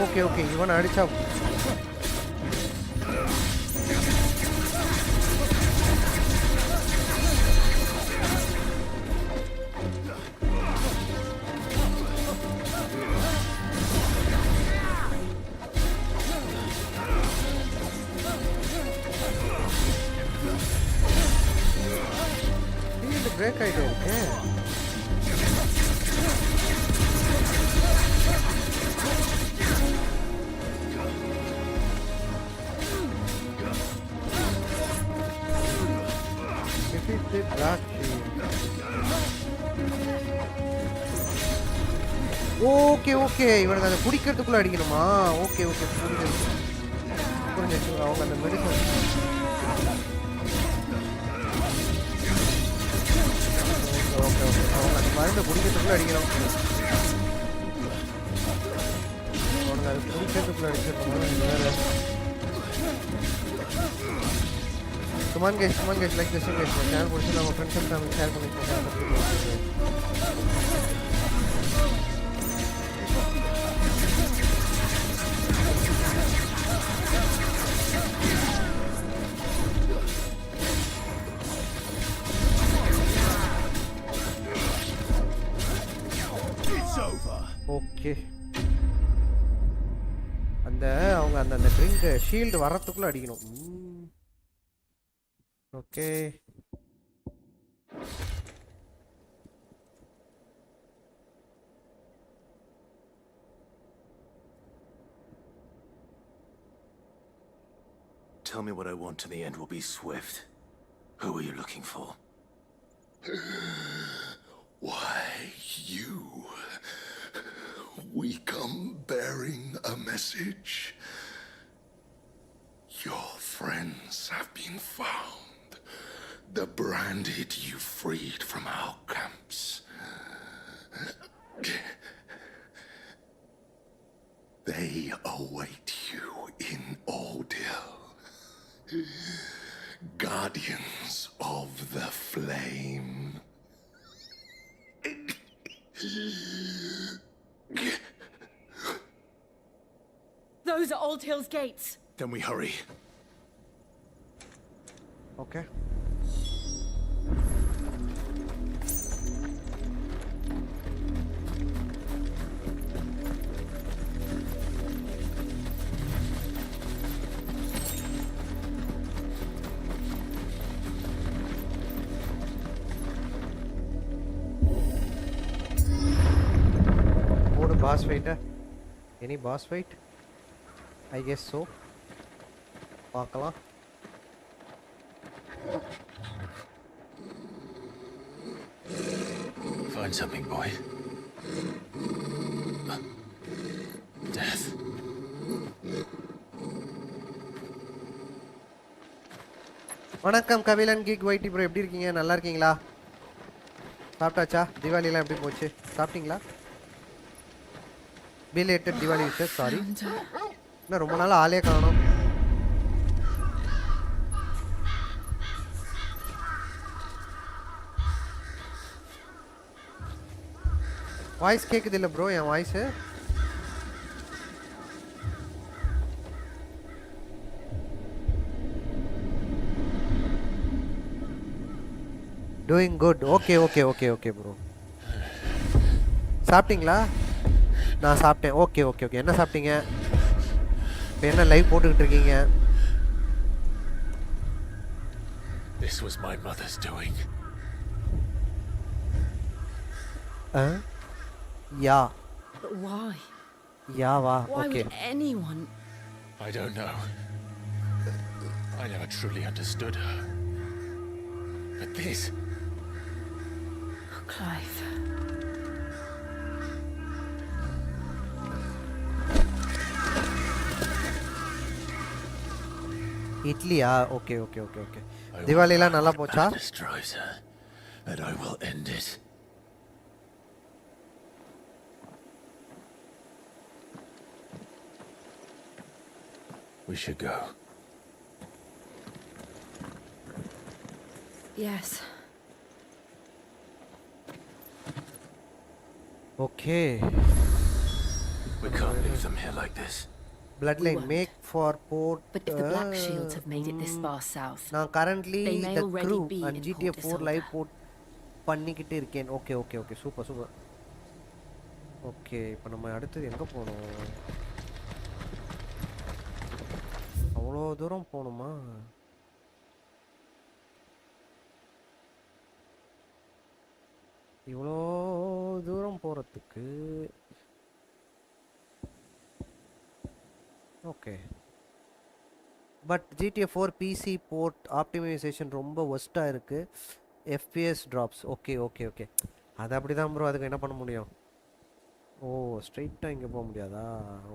ஓகே ஓகே, இவனை அடிச்சா பிரேக் ஆகிட்டே இருக்கு. defeat the Duchy. Okay, இவனுக்கு அதை பிடிக்கிறதுக்குள்ள அடிக்கணுமா? ஓகே புரிஞ்சிச்சு. அவங்க அந்த மெடிசன் ஓகே அவங்க அந்த மருந்தை பிடிக்கிறதுக்குள்ள அடிக்கணும். அவனுக்கு அது பிடிக்கிறதுக்குள்ள அடிச்சிருக்கணும். வேறு Come on guys, like this guys. My channel for our friends and family share பண்ணிக்கோங்க. ஓகே அந்த அவங்க அந்த ட்ரிங்க் ஷீல்டு வரதுக்குள்ள அடிக்கணும். Okay Tell me what I want and the end will be swift. Who are you looking for? Why, you. We come bearing a message. Your friends have been found. The branded you freed from our camps. They await you in ordeal. Guardians of the flame. Those are Old Hill's gates. Then we hurry. Okay. What a boss fight? Any boss fight? I guess so. பார்க்கலாம். Find something, boy. Death. வணக்கம் Kabilan kick வைட்டி bro, எப்படி இருக்கீங்க? நல்லா இருக்கீங்களா? சாப்பிட்டாச்சா? தீபாவளிலாம் எப்படி போச்சு? சாப்பிட்டீங்களா? Belated Deepavali wishes. சாரி, இன்னும் ரொம்ப நாள் ஆளே காணோம். வாய்ஸ் கேக்குது இல்ல ப்ரோ? என் voice doing good. Okay bro. சாப்பிட்டீங்களா? நான் சாப்பிட்டேன். ஓகே. என்ன சாப்பிட்டீங்க? இப்போ என்ன லைவ் போட்டுக்கிட்டு இருக்கீங்க? This was my mother's doing. Yeah. But why? Yeah, wow. Why Okay. would anyone? I don't know. I never truly understood her. But this... Oh, Clive. இட்லியா? ஓகே. தீபாவளிலாம் நல்லா போச்சா? destroys her, and I will end it. We should go. Yes. Okay. We can't leave them here like this. Bloodline make for port. But if the Black Shields have made it this far south, now currently they may the already crew be and in GTA Port 4 Disorder. live port பண்ணிக்கிட்டு இருக்கேன். Okay super. Okay, இப்போ நம்ம அடுத்து எங்க போறோம்? அவ்வளோ தூரம் போணுமா? இவ்வளோ தூரம் போறதுக்கு okay. But GTA 4 PC port optimization ரொம்ப ஒஸ்ட்டாக இருக்குது. FPS drops. Okay okay okay, அது அப்படி தான் ப்ரோ. அதுக்கு என்ன பண்ண முடியும்? ஓ, ஸ்ட்ரைட்டாக இங்கே போக முடியாதா?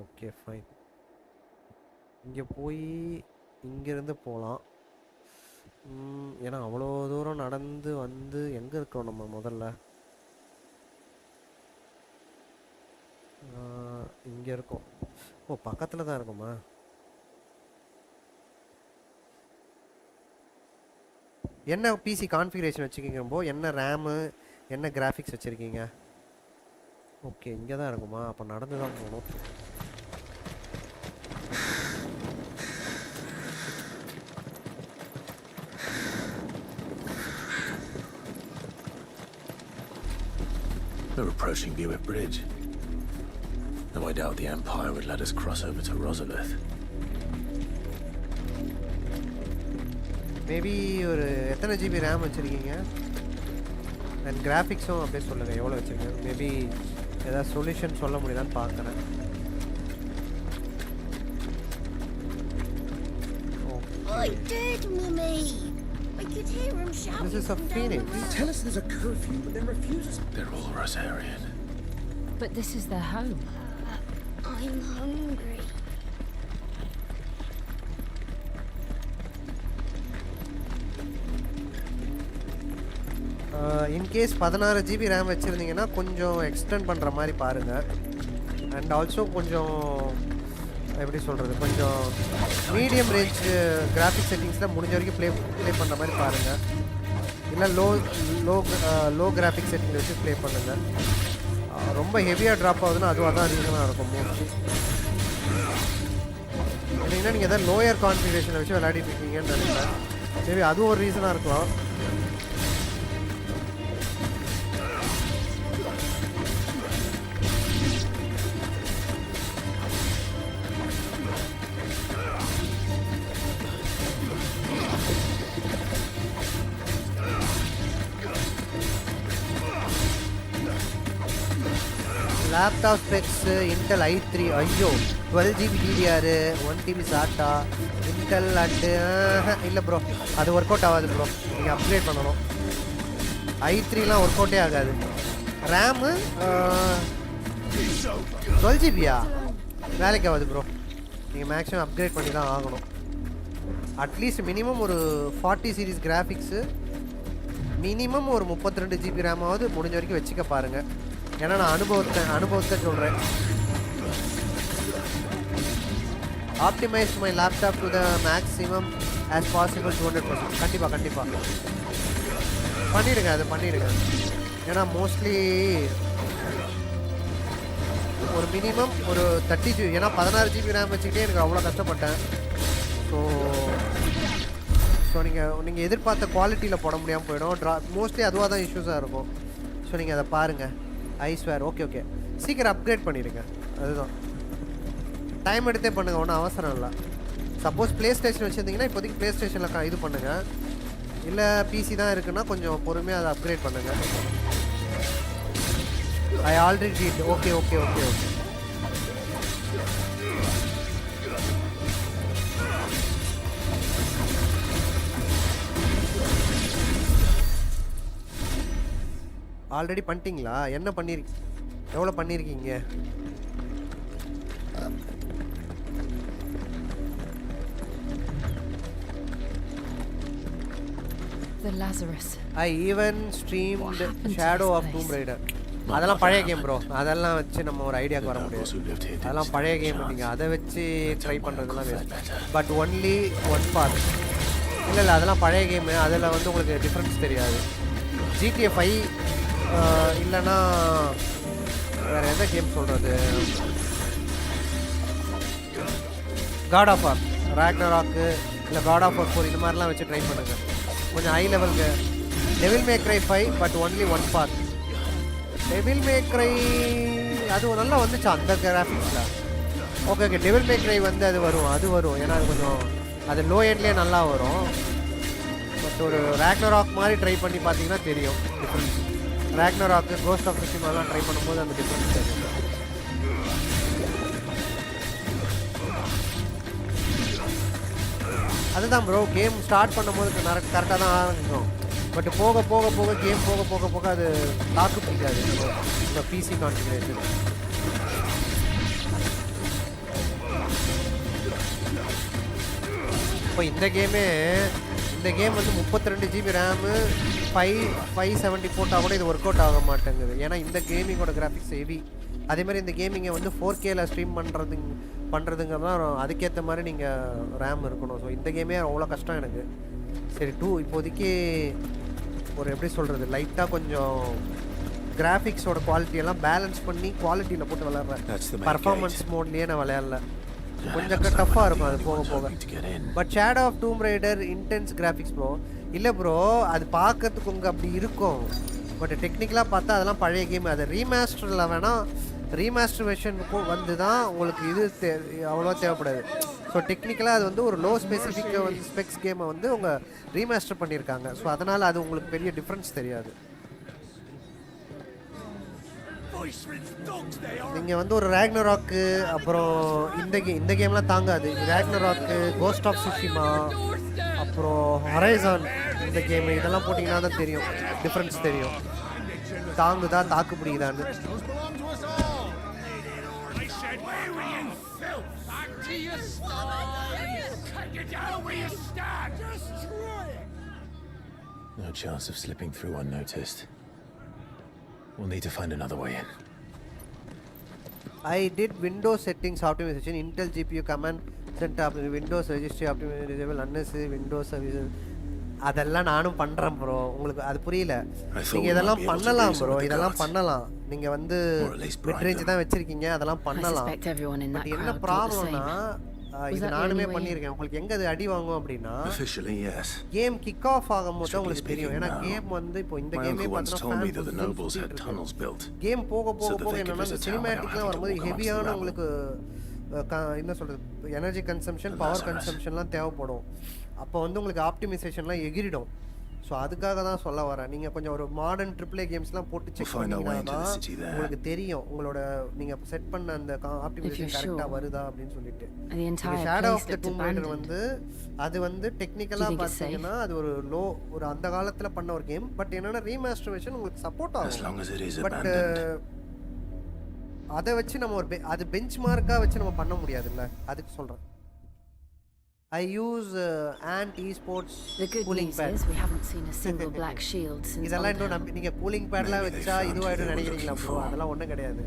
Okay fine. இங்கே போய் இங்கேருந்து போகலாம். ஏன்னா அவ்வளோ தூரம் நடந்து வந்து எங்கே இருக்கிறோம் நம்ம முதல்ல? இங்கே இருக்கோம். ஓ, பக்கத்தில் தான் இருக்குமா? என்ன பிசி கான்ஃபிகரேஷன் வச்சுருக்கீங்க ப்ரோ? என்ன ரேமு, என்ன கிராஃபிக்ஸ் வச்சுருக்கீங்க? ஓகே, இங்கே தான் இருக்குமா? அப்போ நடந்து தான் போகணும். We're approaching Buick Bridge. Though I doubt the Empire would let us cross over to Rosalith. Maybe ஒரு எத்தனை ஜிபி ரேம் வச்சுருக்கீங்க? அண்ட் கிராஃபிக்ஸும் அப்படியே சொல்லுங்கள், எவ்வளோ வச்சுருக்கீங்க? மேபி ஏதாவது சொல்யூஷன் சொல்ல முடியுதான்னு பார்க்குறேன். I did, Mummy. I could hear him shouting. This is a Phoenix. Tell us there's a curfew, but then refuses. They're all Rosarian. But this is their home. I'm hungry. In case 16 GB RAM வச்சுருந்தீங்கன்னா கொஞ்சம் extend பண்ணுற மாதிரி பாருங்கள். And also கொஞ்சம் எப்படி சொல்கிறது, கொஞ்சம் medium range graphic செட்டிங்ஸில் முடிஞ்ச வரைக்கும் ப்ளே பண்ணுற மாதிரி பாருங்கள். இல்லை லோ கிராஃபிக் செட்டிங் வச்சு ப்ளே பண்ணுங்கள். ரொம்ப ஹெவியாக ட்ராப் ஆகுதுன்னா அதுவாக தான் ரீசனாக இருக்கும் மோஸ்ட்லி. இல்லைங்கன்னா நீங்கள் எதாவது லோயர் கான்ஃபிகரேஷனை வச்சு விளையாடிட்டு இருக்கீங்கன்னு நினைக்கிறேன். மேபி அதுவும் ஒரு ரீசனாக இருக்கலாம். Laptop specs Intel i3. ஐயோ, 12 GB DDR, 1 TB SATA, Intel at இல்லை ப்ரோ, அது ஒர்க் அவுட் ஆகாது ப்ரோ. நீங்கள் அப்கிரேட் பண்ணணும். i3லாம் ஒர்க் அவுட்டே ஆகாது. ரேமு 12 GB-யா? வேலைக்கு ஆகாது ப்ரோ. நீங்கள் மேக்ஸிமம் அப்கிரேட் பண்ணி தான் ஆகணும். அட்லீஸ்ட் மினிமம் ஒரு 40 சீரீஸ் கிராஃபிக்ஸு, மினிமம் ஒரு 32 GB ரேமாவது முடிஞ்ச வரைக்கும் வச்சுக்க பாருங்கள். ஏன்னா நான் அனுபவத்தை சொல்கிறேன். Optimise my laptop to the maximum as possible 200%. கண்டிப்பாக பண்ணிவிடுங்க, அது பண்ணிவிடுங்க. ஏன்னா மோஸ்ட்லி ஒரு மினிமம் ஒரு 30 GB, ஏன்னா 16 GB ரேம் வச்சுக்கிட்டே எனக்கு அவ்வளோ கஷ்டப்பட்டேன். ஸோ நீங்கள் எதிர்பார்த்த குவாலிட்டியில் போட முடியாமல் போயிடும். மோஸ்ட்லி அதுவாக தான் இஷ்யூஸாக இருக்கும். ஸோ நீங்கள் அதை பாருங்கள். ஐஸ்வேர் ஓகே சீக்கிரம் அப்கிரேட் பண்ணிடுங்க. அதுதான் டைம் எடுத்தே பண்ணுங்கள், ஒன்றும் அவசரம் இல்லை. சப்போஸ் ப்ளே ஸ்டேஷன் வச்சுருந்தீங்கன்னா இப்போதைக்கு ப்ளே ஸ்டேஷனில் இது பண்ணுங்கள். இல்லை பிசி தான் இருக்குன்னா கொஞ்சம் பொறுமையாக அதை அப்கிரேட் பண்ணுங்கள். I already did. Okay already பண்ணிட்டீங்களா? என்ன எவ்வளோ பண்ணியிருக்கீங்க? The Lazarus. I even streamed Shadow of Tomb Raider. அதெல்லாம் பழைய கேம் ப்ரோ. அதெல்லாம் வச்சு நம்ம ஒரு ஐடியாவுக்கு வர முடியாது. அதெல்லாம் பழைய கேம். நீங்கள் அதை வச்சு ட்ரை பண்ணுறதுலாம் waste. But only one part. இல்லை அதெல்லாம் பழைய கேமு. அதில் வந்து உங்களுக்கு டிஃப்ரென்ஸ் தெரியாது. GTA 5 இல்லைன்னா வேறு எந்த கேம் சொல்கிறது, காட் ஆஃப் வார், ராக்னராக்கு, இல்லை காட் ஆஃப் வார் 4 இந்த மாதிரிலாம் வச்சு ட்ரை பண்ணுங்கள். கொஞ்சம் ஹை லெவலுக்கு. Devil May cry 5 but only one part. Devil May cry அது நல்லா வந்துச்சு அந்த கிராஃபிக்ஸில். ஓகே டெவில் மே க்ரை வந்து அது வரும். ஏன்னா அது கொஞ்சம் அது லோ எண்ட்லேயே நல்லா வரும். பட் ஒரு ராக்னராக் மாதிரி ட்ரை பண்ணி பார்த்தீங்கன்னா தெரியும் டிஃப்ரென்ஸ். ராக்னராக்கு, கோஸ்ட் ஆஃப் ட்சுஷிமாலாம் ட்ரை பண்ணும்போது அந்த டிஃப்ரென்ஸ் தெரியும். அதுதான் ப்ரோ, கேம் ஸ்டார்ட் பண்ணும்போது கரெக்டாக தான் ஆரம்பிக்கும். பட் போக போக போக கேம் போக போக போக அது தாக்கு பிடிக்காது நம்ம பிசி கான்ஃபிகரேஷன். இப்போ இந்த கேம் வந்து 32 GB ரேமு 570 போட்டால் கூட இது ஒர்க் அவுட் ஆக மாட்டேங்குது. ஏன்னா இந்த கேமிங்கோட கிராஃபிக்ஸ் ஹெவி. அதேமாதிரி இந்த கேமிங்கை வந்து 4Kல ஸ்ட்ரீம் பண்ணுறதுங்கிறதான் அதுக்கேற்ற மாதிரி நீங்கள் ரேம் இருக்கணும். ஸோ இந்த கேமே அவ்வளோ கஷ்டம் எனக்கு. சரி இப்போதைக்கு ஒரு எப்படி சொல்கிறது, லைட்டாக கொஞ்சம் கிராஃபிக்ஸோட குவாலிட்டியெல்லாம் பேலன்ஸ் பண்ணி குவாலிட்டியில் போட்டு விளையாடுறேன். பர்ஃபார்மன்ஸ் மோட்லேயே நான் விளையாடல, கொஞ்சம் டஃப்பாக இருக்கும் அது போக போக. But Shadow of Tomb Raider intense graphics bro இல்லை ப்ரோ, அது பார்க்கறதுக்கு உங்கள் அப்படி இருக்கும். பட் டெக்னிக்கலாக பார்த்தா அதெல்லாம் பழைய கேம். அது ரீமாஸ்டரில் வேணால் ரீமாஸ்டர் வெர்ஷனுக்கு வந்து தான் உங்களுக்கு இது அவ்வளோவா தேவைப்படாது. ஸோ டெக்னிக்கலாக அது வந்து ஒரு லோ ஸ்பெசிஃபிக் ஸ்பெக்ஸ் கேமை வந்து உங்கள் ரீமாஸ்டர் பண்ணியிருக்காங்க. ஸோ அதனால் அது உங்களுக்கு பெரிய டிஃப்ரென்ஸ் தெரியாது. நீங்கள் வந்து ஒரு ராக்னராக்கு அப்புறம் இந்த கேம்லாம் தாங்காது. ராக்னராக்கு, கோஸ்ட் ஆஃப் சுஷிமா, அப்புறம் ஹொரைசான் இந்த கேம் இதெல்லாம் போட்டிங்கன்னா தான் தெரியும், டிஃப்ரென்ஸ் தெரியும். தாங்குதா தாக்கு பிடிக்குதான்னு. No chance of slipping through unnoticed. We'll need to find another way in. I did Windows settings optimization, Intel GPU command center Windows registry optimization, disable unnecessary Windows services. அதெல்லாம் நானும் பண்ணுறேன் bro. உங்களுக்கு அது புரியல. நீங்கள் இதெல்லாம் பண்ணலாம் ப்ரோ, இதெல்லாம் பண்ணலாம். நீங்கள் வந்து மிட் ரேஞ்ச் தான் வச்சுருக்கீங்க, அதெல்லாம் பண்ணலாம். பட் என்ன ப்ராப்ளம்னா இது நானுமே பண்ணியிருக்கேன். உங்களுக்கு எங்கே அது அடி வாங்கும் அப்படின்னா கேம் கிக் ஆஃப் ஆகும்போது உங்களுக்கு தெரியும். ஏன்னா கேம் வந்து இப்போ இந்த கேமே பார்த்தீங்கன்னா கேம் போக போக போக என்னன்னா சினிமேட்டிக்லாம் வரும்போது ஹெவியான உங்களுக்கு என்ன சொல்கிறது எனர்ஜி கன்சம்ஷன், பவர் கன்சம்ஷன்லாம் தேவைப்படும். அப்போ வந்து உங்களுக்கு ஆப்டிமைசேஷன்லாம் எகிரிடும். ஸோ அதுக்காக தான் சொல்ல வரேன். நீங்கள் கொஞ்சம் ஒரு மாடர்ன் AAA கேம்ஸ்லாம் போட்டு செக் பண்ணிங்கன்னா உங்களுக்கு தெரியும் உங்களோட நீங்கள் செட் பண்ண அந்த ஆப்டிமைசேஷன் கரெக்டாக வருதா அப்படின்னு சொல்லிட்டு. Shadow of the Tomb Raider வந்து அது வந்து டெக்னிக்கலாக பார்த்தீங்கன்னா அது ஒரு அந்த காலத்தில் பண்ண ஒரு கேம். பட் என்னன்னா ரீமாஸ்டரேஷன் உங்களுக்கு சப்போர்ட் ஆகும். பட் அதை வச்சு நம்ம அது பெஞ்ச் மார்க்காக வச்சு நம்ம பண்ண முடியாதுல்ல, அதுக்கு சொல்கிறேன். I use Ant Esports cooling pad. We haven't seen a single black shield since. இதெல்லாம் இன்னும் நீங்க கூலிங் பேட்லாம் வச்சா இதுவாயிடும் நினைக்கிறீங்களா ப்ரோ? அதெல்லாம் ஒன்றும் கிடையாது.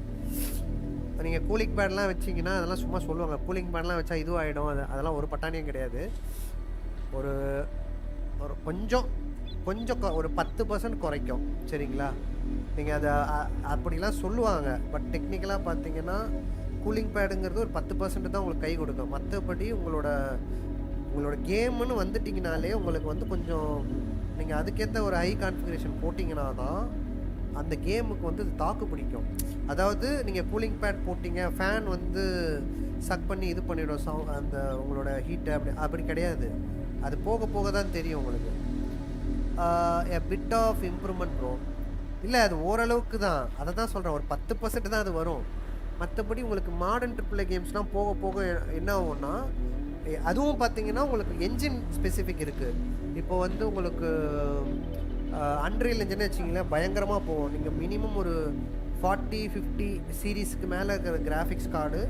நீங்கள் கூலிங் பேட்லாம் வச்சிங்கன்னா அதெல்லாம் சும்மா சொல்லுவாங்க. கூலிங் பேட்லாம் வச்சா இதுவாகிடும், அதெல்லாம் ஒரு பட்டானியும் கிடையாது. ஒரு கொஞ்சம் ஒரு 10% குறைக்கும், சரிங்களா? நீங்கள் அதை அப்படிலாம் சொல்லுவாங்க. பட் டெக்னிக்கலாக பார்த்தீங்கன்னா கூலிங் பேடுங்கிறது ஒரு 10% தான் உங்களுக்கு கை கொடுக்கும். மற்றபடி உங்களோட கேம்னு வந்துட்டிங்கனாலே உங்களுக்கு வந்து கொஞ்சம் நீங்கள் அதுக்கேற்ற ஒரு ஹை கான்ஃபிகரேஷன் போட்டிங்கன்னா தான் அந்த கேமுக்கு வந்து அது தாக்கு பிடிக்கும். அதாவது நீங்கள் கூலிங் பேட் போட்டிங்க, ஃபேன் வந்து சக் பண்ணி இது பண்ணிவிடும் அந்த உங்களோட ஹீட்டை அப்படி கிடையாது. அது போக போக தான் தெரியும் உங்களுக்கு. A bit of improvement bro. இல்லை அது ஓரளவுக்கு தான், அதை தான் சொல்கிறேன். ஒரு 10% தான் அது வரும். மற்றபடி உங்களுக்கு மாடர்ன் AAA கேம்ஸ்லாம் போக போக என்ன ஆகும்னா அதுவும் பார்த்தீங்கன்னா உங்களுக்கு என்ஜின் ஸ்பெசிஃபிக் இருக்குது. இப்போ வந்து உங்களுக்கு அன்ரியல் என்ஜின் வச்சிங்களேன் பயங்கரமாக போகும். நீங்கள் மினிமம் ஒரு 40-50 சீரீஸ்க்கு மேலே இருக்கிற கிராஃபிக்ஸ் கார்டு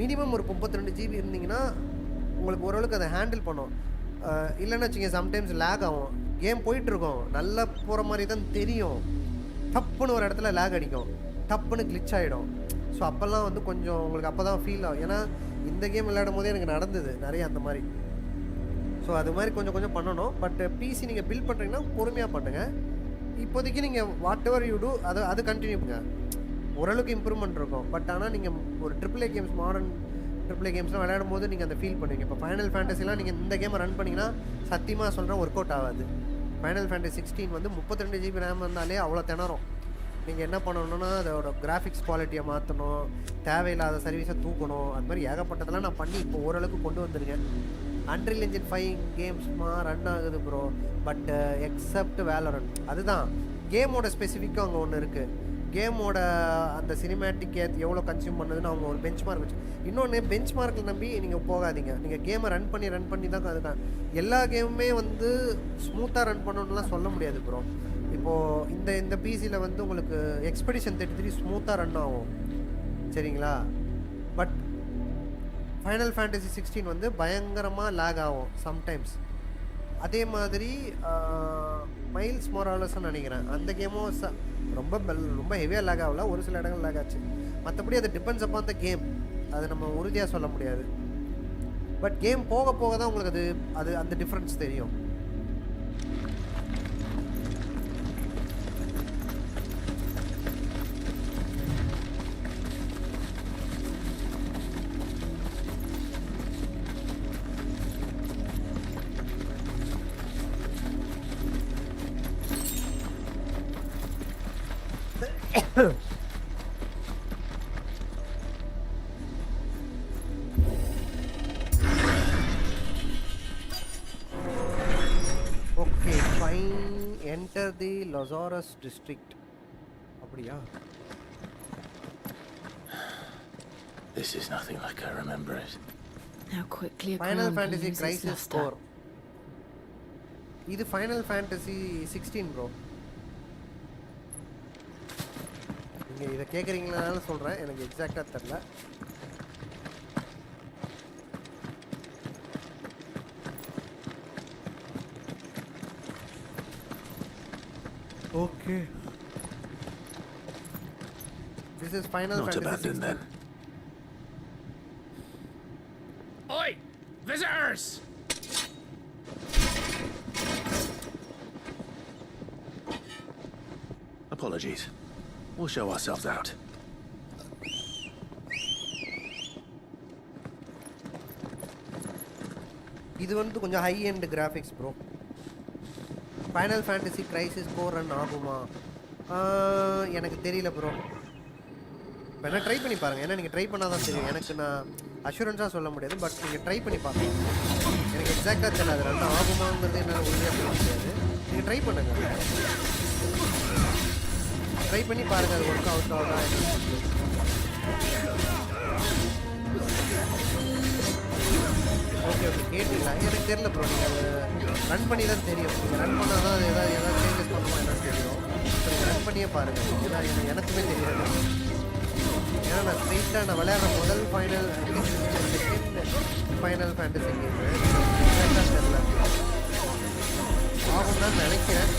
மினிமம் ஒரு 32 GB இருந்தீங்கன்னா உங்களுக்கு ஓரளவுக்கு அதை ஹேண்டில் பண்ணும். இல்லைன்னு வச்சிங்க சம்டைம்ஸ் லேக் ஆகும். கேம் போயிட்டுருக்கோம், நல்லா போகிற மாதிரி தான் தெரியும், டப்புன்னு ஒரு இடத்துல லேக் அடிக்கும், டப்புன்னு கிளிச் ஆகிடும். ஸோ அப்போல்லாம் வந்து கொஞ்சம் உங்களுக்கு அப்போ தான் ஃபீல் ஆகும். ஏன்னா இந்த கேம் விளையாடும் போதே எனக்கு நடந்தது நிறைய அந்த மாதிரி. ஸோ அது மாதிரி கொஞ்சம் பண்ணணும். பட் பிசி நீங்கள் பில்ட் பண்ணுறீங்கன்னா பொறுமையாக பண்ணுங்கள். இப்போதைக்கு நீங்கள் வாட் எவர் யூ டூ அது கண்டினியூ பண்ணுங்க. ஓரளவுக்கு இம்ப்ரூவ்மெண்ட் இருக்கும். பட் ஆனால் நீங்கள் ஒரு AAA கேம்ஸ் மாடர்ன் AAA கேம்ஸ்லாம் விளையாடும் போது நீங்கள் அந்த ஃபீல் பண்ணுவீங்க. இப்போ ஃபைனல் ஃபேண்டஸிலாம் நீங்கள் இந்த கேமை ரன் பண்ணிங்கன்னா சத்தியமாக சொல்கிறேன் ஒர்க் அவுட் ஆகாது. ஃபைனல் ஃபேண்டஸி 16 வந்து 32 GB ரேம் வந்தாலே அவ்வளோ திணறும். நீங்கள் என்ன பண்ணணுன்னா அதோட கிராஃபிக்ஸ் குவாலிட்டியை மாற்றணும், தேவையில்லாத சர்வீஸை தூக்கணும், அது மாதிரி ஏகப்பட்டதெல்லாம் நான் பண்ணி இப்போ ஓரளவுக்கு கொண்டு வந்துருக்கேன். அன்ரியல் என்ஜின் 5 கேம்ஸ்மா ரன் ஆகுது ப்ரோ. பட் எக்ஸப்ட் வேலரண்ட் அதுதான் கேமோட ஸ்பெசிஃபிக்காக அங்கே ஒன்று இருக்குது. கேமோட அந்த சினிமேட்டிக் எவ்வளோ கன்சியூம் பண்ணுதுன்னு அவங்க ஒரு பெஞ்ச் மார்க் வச்சு. இன்னொன்று பெஞ்ச் மார்க்கில் நம்பி நீங்கள் போகாதீங்க. நீங்கள் கேமை ரன் பண்ணி தான் அதுக்கான எல்லா கேமுமே வந்து ஸ்மூத்தாக ரன் பண்ணணும்லாம் சொல்ல முடியாது ப்ரோ. இப்போது இந்த பிசியில் வந்து உங்களுக்கு எக்ஸ்பெடிஷன் 33 ஸ்மூத்தாக ரன் ஆகும் சரிங்களா. பட் ஃபைனல் ஃபேண்டசி 16 வந்து பயங்கரமாக லேக் ஆகும் சம்டைம்ஸ். அதே மாதிரி மைல்ஸ் மொராலஸ்ன்னு நினைக்கிறேன் அந்த கேமும் ரொம்ப ஹெவியாக லேக் ஆகல, ஒரு சில இடங்கள் லேக் ஆச்சு. மற்றபடி அது டிபெண்ட்ஸ் அப்பான் த கேம், அது நம்ம உறுதியாக சொல்ல முடியாது. பட் கேம் போக போக தான் உங்களுக்கு அது அந்த டிஃப்ரென்ஸ் தெரியும். Okay, fine. Enter the Lazarus district. அப்படியா? This is nothing like I remember it. How quickly a Final crown Fantasy can lose its Crisis luster. 4. இது Final Fantasy 16 bro. நீங்க இத கேக்குறீங்களானால சொல்றேன், எனக்கு எக்ஸாக்ட்டா தெரியல. Okay. This is Final Not Fantasy abandoned 16. then. Oi! Visitors! Apologies. We'll show ourselves out. இது வந்து கொஞ்சம் high end graphics bro. Final fantasy crisis 4 run ஆகுமா எனக்கு தெரியல ப்ரோ. வேணா ட்ரை பண்ணி பாருங்கள், ஏன்னா நீங்கள் ட்ரை பண்ணால் தான் தெரியும். எனக்கு நான் அஷூரன்ஸாக சொல்ல முடியாது, பட் நீங்கள் ட்ரை பண்ணி பார்க்கலாம். எனக்கு எக்ஸாக்டாக தெரியல அது ரன் ஆகுமாங்கிறது என்னால் உறுதியாக சொல்ல முடியாது. நீங்கள் ட்ரை பண்ணுங்கள், ட்ரை பண்ணி பாருங்கள் அது ஒர்க் அவுட் ஆகுதா. ஓகே ஓகே கேட்டீங்களா? எனக்கு தெரியல ப்ரோ, நீங்கள் அதை ரன் பண்ணி தான் தெரியும். நீங்கள் ரன் பண்ணால் தான் அது ஏதாவது சேஞ்சஸ் பண்ணுமா என்னன்னு தெரியும். ஸோ நீங்கள் ரன் பண்ணியே பாருங்கள், ஏன்னா எனக்குமே தெரியாது. ஏன்னா நான் ஸ்ட்ரெயிட்டாக நான் விளையாடுற முதல் final second final fantasy game எக்ஸாக்டாக தெரியல ஆகும் தான் நினைக்கிறேன்.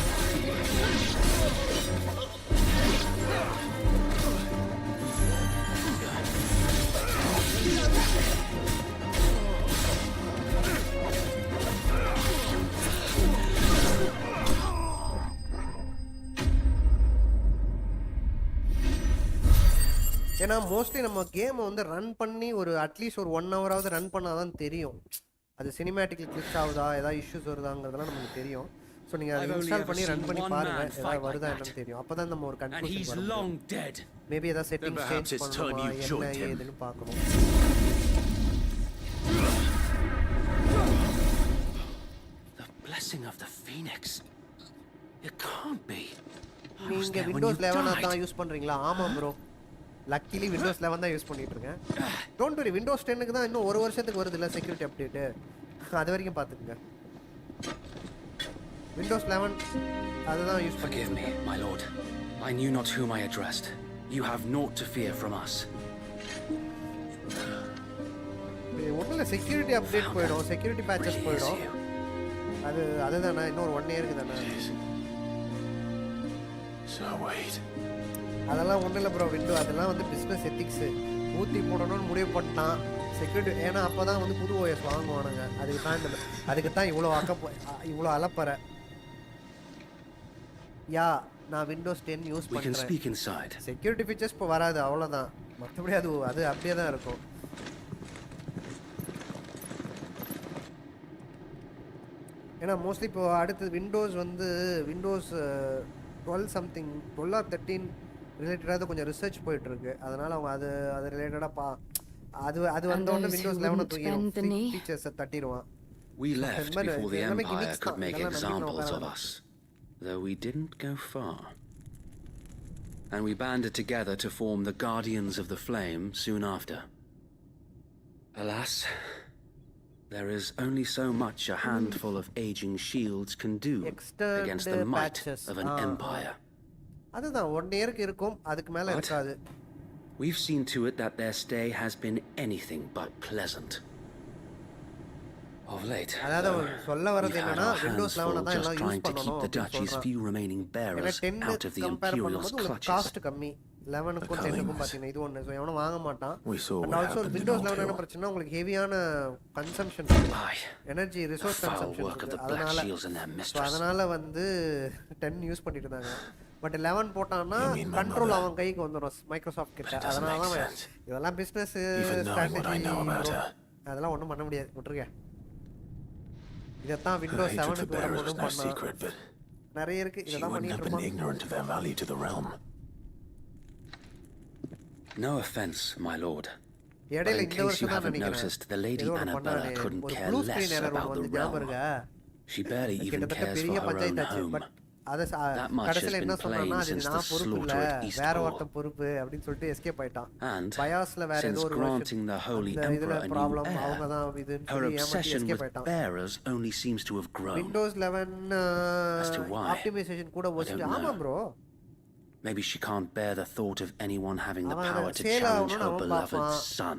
ஏன்னா மோஸ்ட்லி நம்ம கேமை வந்து ரன் பண்ணி ஒரு அட்லீஸ்ட் ஒரு 1 ஹவராவது ரன் பண்ணால் தான் தெரியும் அது சினிமேட்டிக்லி கிளிச் ஆகுதா, ஏதாவது இஷ்யூஸ் வருதாங்கிறதுலாம் நமக்கு தெரியும். ஸோ நீங்கள் அதை இன்ஸ்டால் பண்ணி ரன் பண்ணி பாருங்கள், ஏதாவது வருதா என்னன்னு தெரியும். அப்போ தான் நம்ம ஒரு கன்க்ளூஷன் வரும். மேபி ஏதாவது செட்டிங்ஸ் சேஞ்ச் பண்ணணுமா என்ன ஏதுன்னு பார்க்கணும். The blessing of the Phoenix. It can't be. நீங்கள் விண்டோஸ் 11 தான் யூஸ் பண்ணுறீங்களா? ஆமாம் ப்ரோ, லக்கிலி விண்டோஸ் 11 தான் யூஸ் பண்ணிட்டு இருக்கேன். டோன்ட் வரி, விண்டோஸ் 10க்கு தான் இன்னும் 1 வருஷத்துக்கு வருது இல்லை செக்யூரிட்டி அப்டேட்டு, அது வரைக்கும் பார்த்துக்குங்க. விண்டோஸ் 11 அதுதான் யூஸ் பண்ணிட்டு Forgive me, my lord. I knew not whom I addressed. You have naught to fear from us. ஒன்றும் செக்யூரிட்டி அப்டேட் போயிடும், செக்யூரிட்டி பேச்சஸ் போயிடும். அதுதானே இன்னொரு 1 இயருக்கு தானே. அதெல்லாம் ஒன்றும் இல்லை ப்ரோ, விண்டோ அதெல்லாம் வந்து பிஸ்னஸ் எத்திக்ஸு ஊற்றி போடணும்னு முடிவு பண்ணிட்டான் செக்யூரிட்டி. ஏன்னா அப்போ தான் வந்து புது ஓஎஸ் வாங்குவானுங்க. அதுக்கு தான் இவ்வளோ அலப்பற. யா நான் விண்டோஸ் 10 யூஸ் பண்ணுறேன். செக்யூரிட்டி ஃபீச்சர்ஸ் இப்போ வராது, அவ்வளோதான். மற்றபடி அது அப்படியே தான் இருக்கும். ஏன்னா மோஸ்ட்லி இப்போ அடுத்தது விண்டோஸ் வந்து விண்டோஸ் 12 சம்திங் 12 or 13 ரிலேட்டடாக கொஞ்சம் ரிசர்ச் போயிட்டு இருக்கு. அதனால அவங்க அது ரிலேட்டடாக அது வந்தோடனே விண்டோஸ் 11 தூக்கி ஃபீச்சர்ஸை தட்டிடுவான். We left before the Empire could make examples of us, though we didn't go far. and we banded together to form the Guardians of the Flame soon after. Alas, there is only so much a handful of aging shields can do against the might of an empire. அதுதான் 1 இயருக்கு இருக்கும் அதுக்கு மேல இருக்காது. We've seen to it that their stay has been anything but pleasant. Of late, we've had our hands full just trying to keep the Duchy's few remaining bearers out of the Imperial's clutches. 11க்கும் 10க்கும் பாத்தீங்கன்னா இது ஒண்ணு so எவனும் வாங்க மாட்டான். We saw and what also happened in Windows 11 Altair. என்ன பிரச்சனை உங்களுக்கு ஹெவியான கன்சம்ப்ஷன் எனர்ஜி ரிசோர்ஸ் கன்சம்ப்ஷன் அதனால வந்து 10 யூஸ் பண்ணிட்டு இருந்தாங்க. பட் 11 போட்டான்னா கண்ட்ரோல் அவன் கைக்கு வந்துரும் மைக்ரோசாஃப்ட் கிட்ட. அதனால தான் இதெல்லாம் பிசினஸ் ஸ்ட்ராட்டஜி அதெல்லாம் ஒண்ணும் பண்ண முடியாது விட்டுருங்க. இதத்தான் விண்டோஸ் 7க்கு வரும்போது பண்ணா நிறைய இருக்கு இதெல்லாம் பண்ணிட்டு இருப்பான். No offense, my lord. But in case you haven't noticed, the Lady Annabella couldn't care less about the realm. She barely even cares for her own home. That much has been plain since the slaughter at Eastport. And since granting the Holy Emperor a new heir, her obsession with bearers only seems to have grown. Windows 11 As to why, I don't know. Maybe she can't bear the thought of anyone having the power to challenge her beloved son.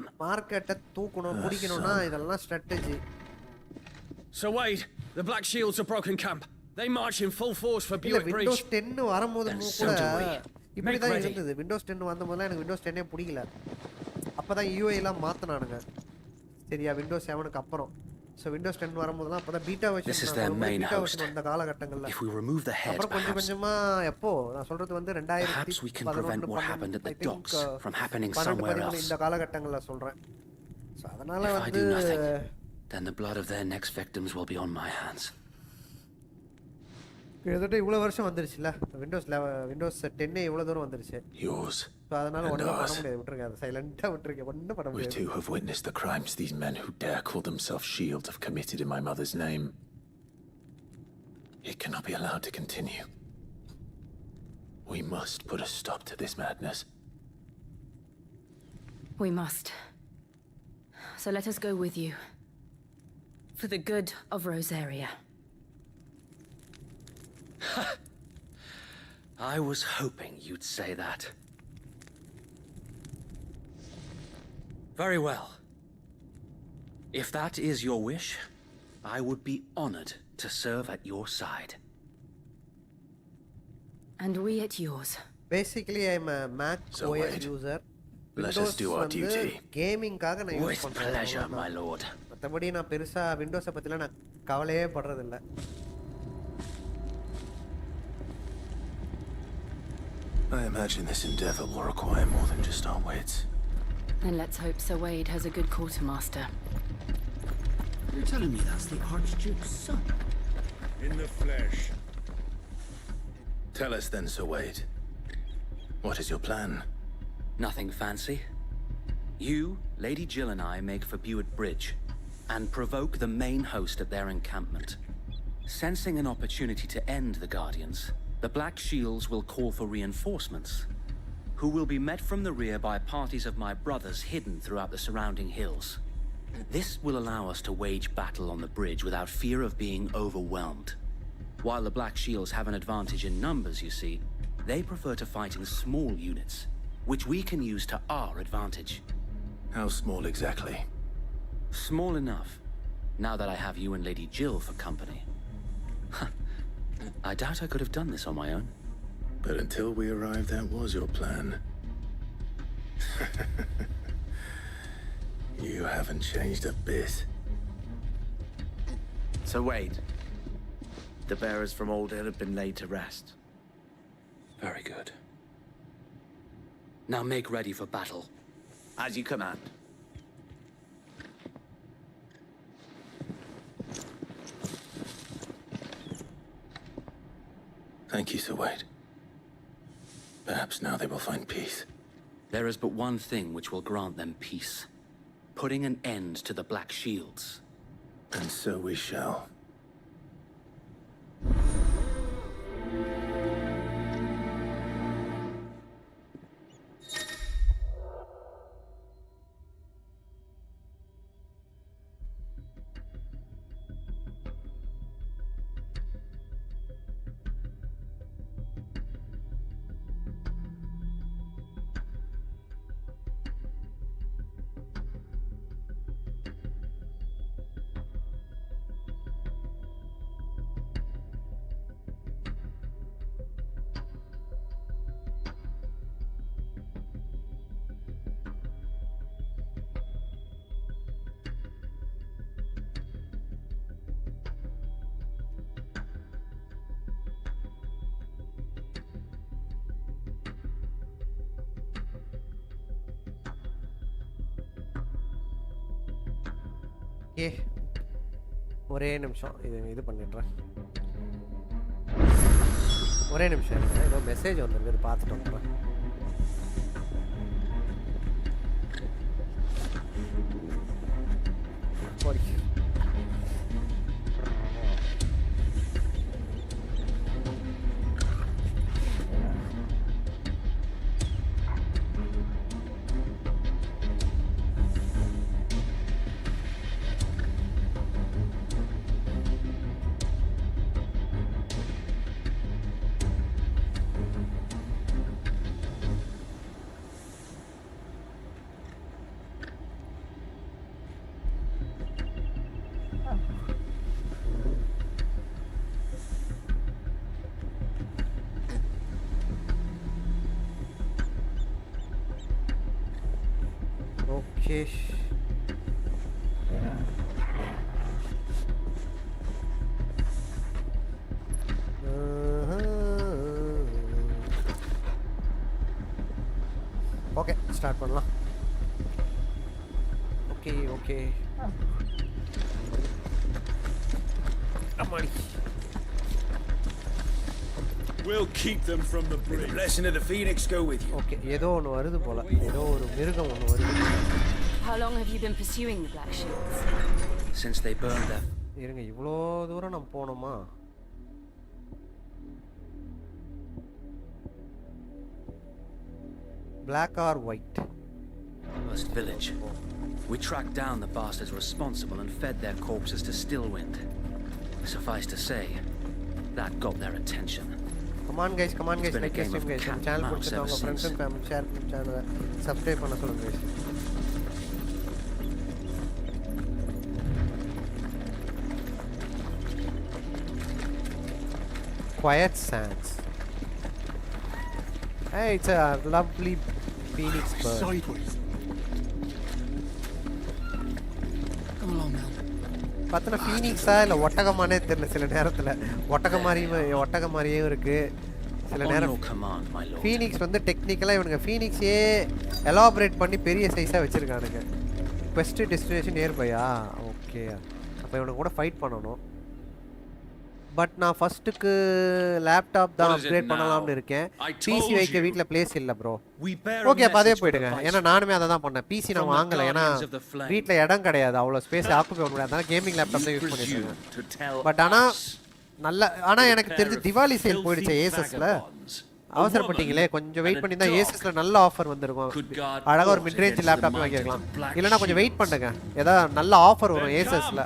So Wade, the Black Shields have broken camp. They march in full force for Buick Bridge. Windows 10 வரும்போது கூட இப்படி தான் இருந்தது. Windows 10 வந்தம்போது எனக்கு Windows 10 பிடிக்கல. அப்பதான் UI எல்லாம் மாத்துனானுங்க. சரியா Windows 7க்கு அப்புறம். So Windows 10 வரும்போதெல்லாம் அப்பதான் பீட்டா வெர்ஷன் வந்த காலகட்டங்கள்ல. If we remove the head, அப்புறம் கொஞ்சம் கொஞ்சமா எப்போ நான் சொல்றது வந்து 2011 perhaps we can prevent what happened at the docks from happening somewhere else. இந்த காலகட்டங்கள்ல சொல்றேன். So அதனால if வந்து I do nothing, then the blood of their next victims will be on my hands. கிட்டத்தட்ட இவ்வளவு வருஷம் வந்துருச்சுல விண்டோஸ் 10 இவ்வளவு தூரம் வந்துருச்சு. Yours. So அதனால ஒண்ணும் பண்ண முடியாது விட்டுருங்க அதை சைலண்டா விட்டுருங்க ஒண்ணும் பண்ண முடியாது. We too have witnessed the crimes these men who dare call themselves shields have committed in my mother's name. It cannot be allowed to continue. We must put a stop to this madness. We must. So let us go with you. For the good of Rosaria. I was hoping you'd say that. Very well. If that is your wish, I would be honored to serve at your side. And we at yours. Basically, I'm a Mac OS user. Let us do our duty. Gaming காக நான் use With பண்றேன். pleasure, my lord. மத்தபடி நான் பெருசா Windows பத்திலாம் நான் கவலையே படுறது இல்ல. I imagine this endeavor will require more than just our wits. And let's hope Sir Wade has a good quartermaster. You're telling me that's the Archduke's son? In the flesh. Tell us then, Sir Wade. What is your plan? Nothing fancy. You, Lady Jill and I make for Buick Bridge and provoke the main host at their encampment. Sensing an opportunity to end the Guardians, the Black Shields will call for reinforcements, who will be met from the rear by parties of my brothers hidden throughout the surrounding hills. This will allow us to wage battle on the bridge without fear of being overwhelmed. While the Black Shields have an advantage in numbers, you see, they prefer to fight in small units, which we can use to our advantage. How small exactly? Small enough, now that I have you and Lady Jill for company. I doubt I could have done this on my own. But until we arrived, that was your plan. You haven't changed a bit. So Wade, the bearers from Old Hill have been laid to rest. Very good. Now make ready for battle. As you command. Thank you, Sir Wade. Perhaps now they will find peace. There is but one thing which will grant them peace. Putting an end to the Black Shields. And so we shall. Okay ஒரே நிமிஷம் இது பண்ணிடுறேன். ஒரே நிமிஷம் இருங்க, ஏதோ message வந்துருக்கு, பார்த்துட்டு வந்துடுறேன். Okay. Okay, start பண்ணலாம். Okay. We'll keep them from the bridge. The blessing of the Phoenix go with you. Okay, ஏதோ ஒன்று வருது போல. ஏதோ ஒரு மிருகம் ஒன்று வருது. How long have you been pursuing the Black Shields? Since they burned them. இருங்க, இவ்வளோ தூரம் நம்ம போனோமா? Black or white? First village. We tracked down the bastards responsible and fed their corpses to Stillwind. Suffice to say, that got their attention. Come on guys, like this stream guys. நம்ம channel பிடிச்சிருந்தா உங்க friends and family share பண்ணி channel subscribe பண்ண சொல்லுங்க guys. Quiet Sands. Hey, it's a lovely phoenix bird. Sideways. Come along now. பார்த்தா ஃபீனிக்ஸா இல்லை ஒட்டகமானே தெரியல. சில நேரத்தில் ஒட்டக மாதிரியே இருக்கு. சில நேரம் ஃபீனிக்ஸ் வந்து டெக்னிக்கலாக இவனுங்க ஃபீனிக்ஸே எலாபரேட் பண்ணி பெரிய சைஸாக வச்சுருக்கானுங்க. குவெஸ்ட் டெஸ்டினேஷன் நியர்பையா? ஓகே, அப்போ இவனுக்கு கூட ஃபைட் பண்ணணும். பட் நான் ஃபர்ஸ்ட்டுக்கு லேப்டாப் தான் அப்கிரேட் பண்ணலாம்னு இருக்கேன். பிசி வைக்க வீட்டில் பிளேஸ் இல்லை ப்ரோ. ஓகே, அப்போ அதே போயிடுங்க. ஏன்னா நானுமே அதை தான் பண்ணேன். பிசி நான் வாங்கலை, ஏன்னா வீட்டில் இடம் கிடையாது, அவ்வளோ ஸ்பேஸ் ஆக்குபை பண்ண முடியாது. அதனால கேமிங் லேப்டாப் தான் யூஸ் பண்ணிட்டுருக்கேன். பட் ஆனால் எனக்கு தெரிஞ்சு திவாலி சேல் போயிடுச்சு ஏசஸில். அவசரப்பட்டீங்களே, கொஞ்சம் வெயிட் பண்ணி தான் ஏசஸில் நல்ல ஆஃபர் வந்திருக்கும். அழகாக ஒரு மிட்ரேஞ்ச் லேப்டாப் வாங்கியிருக்கலாம். இல்லைனா கொஞ்சம் வெயிட் பண்ணுங்க, ஏதாவது நல்ல ஆஃபர் வரும் ஏசஸில்,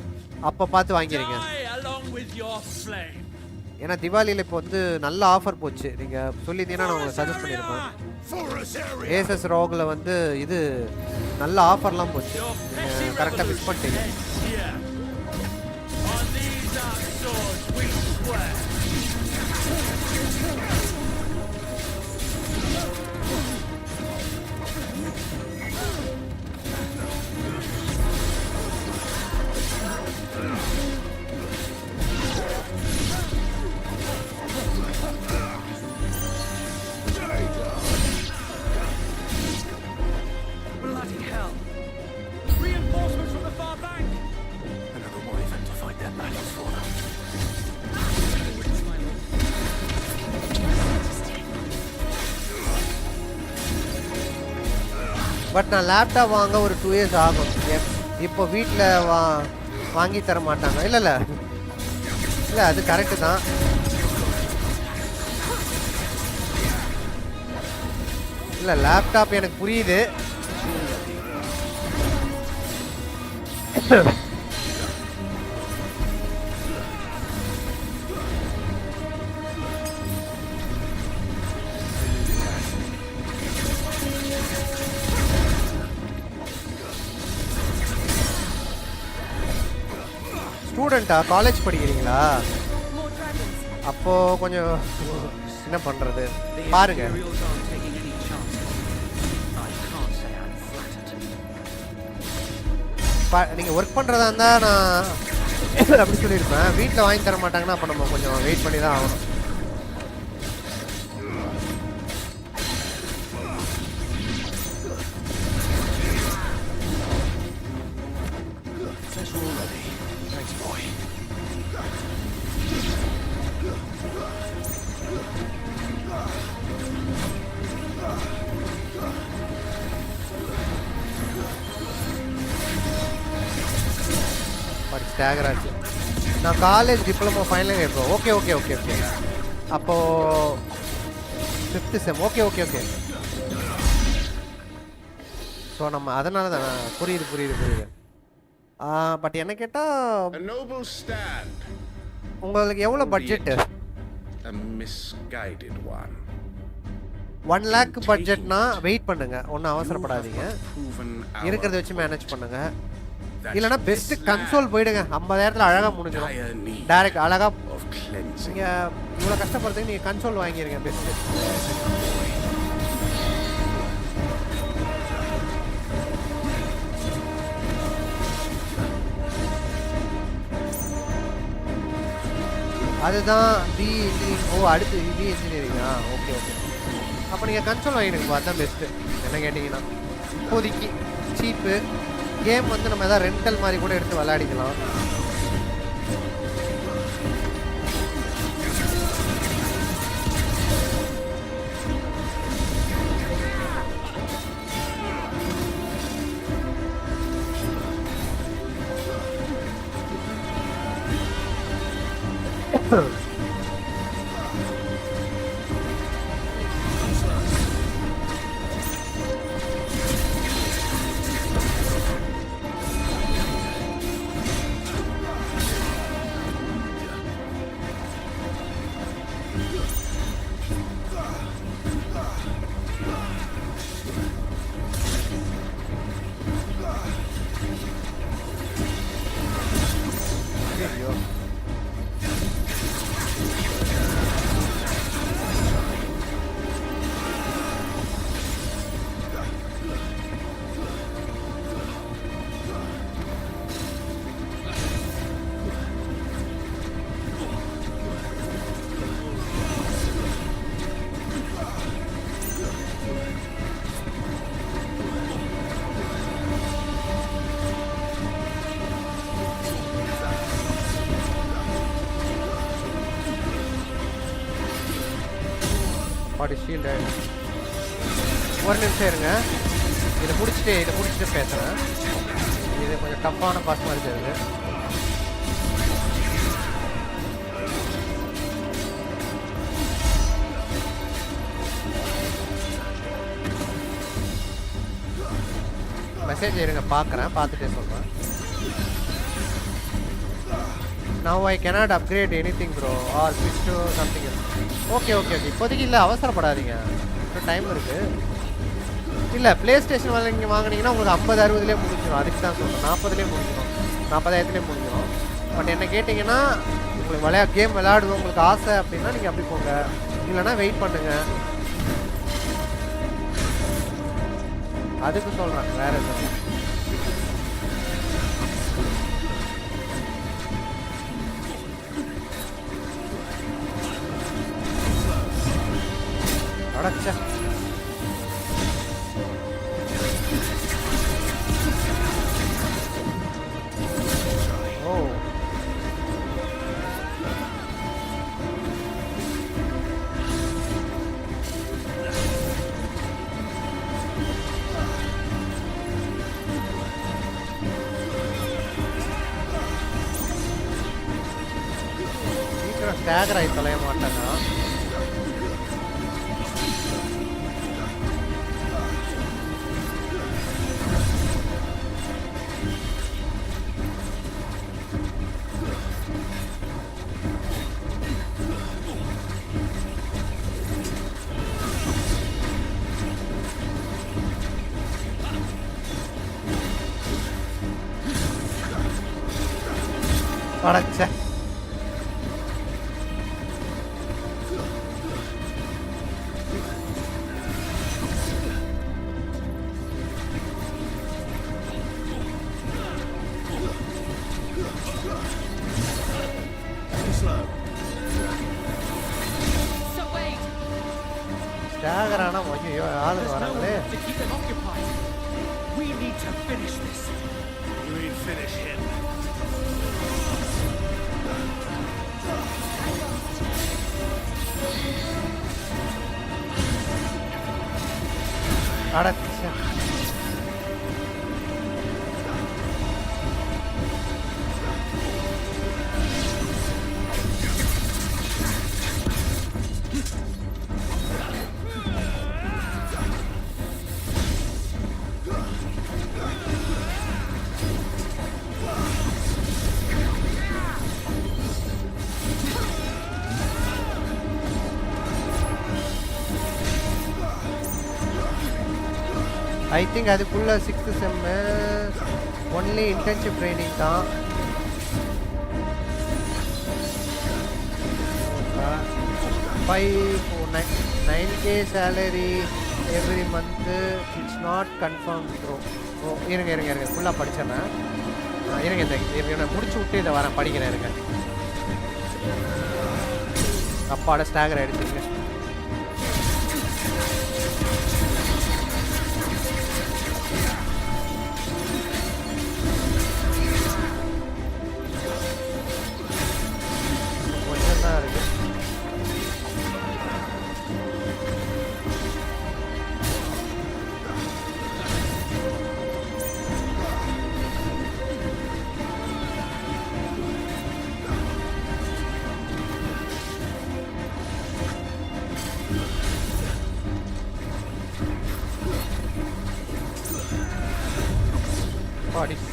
அப்போ பார்த்து வாங்கிடுங்க. ஏன்னா திவாலியில் இப்போ வந்து நல்ல ஆஃபர் போச்சு. நீங்கள் சொல்லியிருந்தீங்கன்னா நான் உங்களுக்கு சஜஸ்ட் பண்ணியிருப்பேன். ஏசஸ் ரோகில் வந்து இது நல்ல ஆஃபர்லாம் போச்சு, நீங்கள் கரெக்டாக மிஸ் பண்ணிட்டீங்க. பட் நான் லேப்டாப் வாங்க ஒரு 2 years ஆகும். இப்போ வீட்டில் வாங்கி தர மாட்டாங்க. இல்லை அது கரெக்டு தான். இல்லை லேப்டாப் எனக்கு புரியுது. ஸ்டூடெண்ட்டா? காலேஜ் படிக்கிறீங்களா? அப்போது கொஞ்சம் என்ன பண்ணுறது பாருங்க. நீங்கள் ஒர்க் பண்ணுறதா இருந்தால் நான் அப்படி சொல்லியிருப்பேன். வீட்டில் வாங்கி தர மாட்டாங்கன்னா அப்போ நம்ம கொஞ்சம் வெயிட் பண்ணி தான் ஆகணும். ஸ்டாகர் ஆச்சு. நான் college diploma final year bro. Okay okay okay okay. அப்போது 5th sem. Okay okay okay. So நம்ம அதனால தான் புரியுது. பட் என்ன கேட்டால் உங்களுக்கு எவ்வளோ பட்ஜெட்டு? 1 lakh பட்ஜெட்னா வெயிட் பண்ணுங்க, ஒன்றும் அவசரப்படாதீங்க, இருக்கிறத வச்சு மேனேஜ் பண்ணுங்க. இல்லைனா பெஸ்ட் கன்சோல் போயிடுங்க, 50,000 அழகாக முடிஞ்சிடும். டைரக்ட் அழகாக நீங்கள் இவ்வளோ கஷ்டப்படுறதுக்கு நீங்கள் கன்சோல் வாங்கிடுங்க பெஸ்ட்டு. அதுதான் பி இன்ஜினியரிங். ஓ அடுத்து பி இன்ஜினியரிங்கா? Okay okay. அப்போ நீங்கள் கன்சோல் வாங்கிடுங்க, அதுதான் பெஸ்ட்டு என்ன கேட்டிங்கன்னா. இப்போதைக்கு சீப்பு கேம் வந்து நம்ம எதாவது ரெண்டல் மாதிரி கூட எடுத்து விளையாடிக்கலாம். ஷீல்டு ஒரு நிமிஷம் இருங்க, இதை முடிச்சுட்டு பேசுகிறேன். இது கொஞ்சம் டஃப்பான பாஸ் மாதிரி தெரியுது. மெசேஜ் இருங்க பார்க்குறேன், பார்த்துட்டே சொல்கிறேன். Now I cannot upgrade anything bro or switch to something else. Okay இப்போதைக்கு இல்லை, அவசரப்படாதீங்க, இன்னும் டைம் இருக்குது. இல்லை ப்ளே ஸ்டேஷன் வாங்கினீங்கன்னா உங்களுக்கு 50-60 முடிஞ்சிடும். அதுக்கு தான் சொல்கிறேன், 40 முடிஞ்சிடும், 40,000 முடிஞ்சிடும். பட் என்ன கேட்டிங்கன்னா உங்களுக்கு கேம் விளையாடுவோம் உங்களுக்கு ஆசை அப்படின்னா நீங்கள் அப்படி போங்க, இல்லைனா வெயிட் பண்ணுங்கள். அதுக்கு சொல்கிறேன், வேறு எதுவும். அடச்சா ஓ சீக்கிரம் ஸ்டாகர் ஆகி தொலைய மாட்டாங்க. அடச்சே ஸ்டாகர் ஆனா ஐயோ ஆளு வராங்களே. We need to finish this. You mean finish him? அடச்சே ஐ திங்க் அதுக்குள்ள 6th செம் ஒன்லி இன்டர்ன்ஷிப் ட்ரைனிங் தான். 9K salary every month. It's not confirmed bro. ஓ இருங்க ஃபுல்லாக படிச்சிடறேன். இருங்க இந்த முடிச்சு விட்டு இதை வரேன் படிக்கிறேன். இருங்க அப்பாட ஸ்டாகர் எடுத்துருங்க. கொஞ்சம் தான் இருக்கு.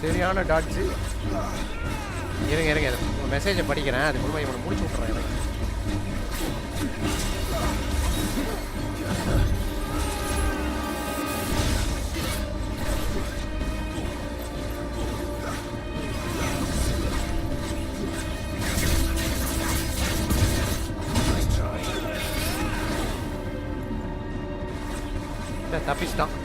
சரியான டாட்ஸு. இருங்க மெசேஜை படிக்கிறேன். அது மூலமாக இவனை முடிச்சு விட்றேன். எனக்கு தப்பிச்சிட்டான்.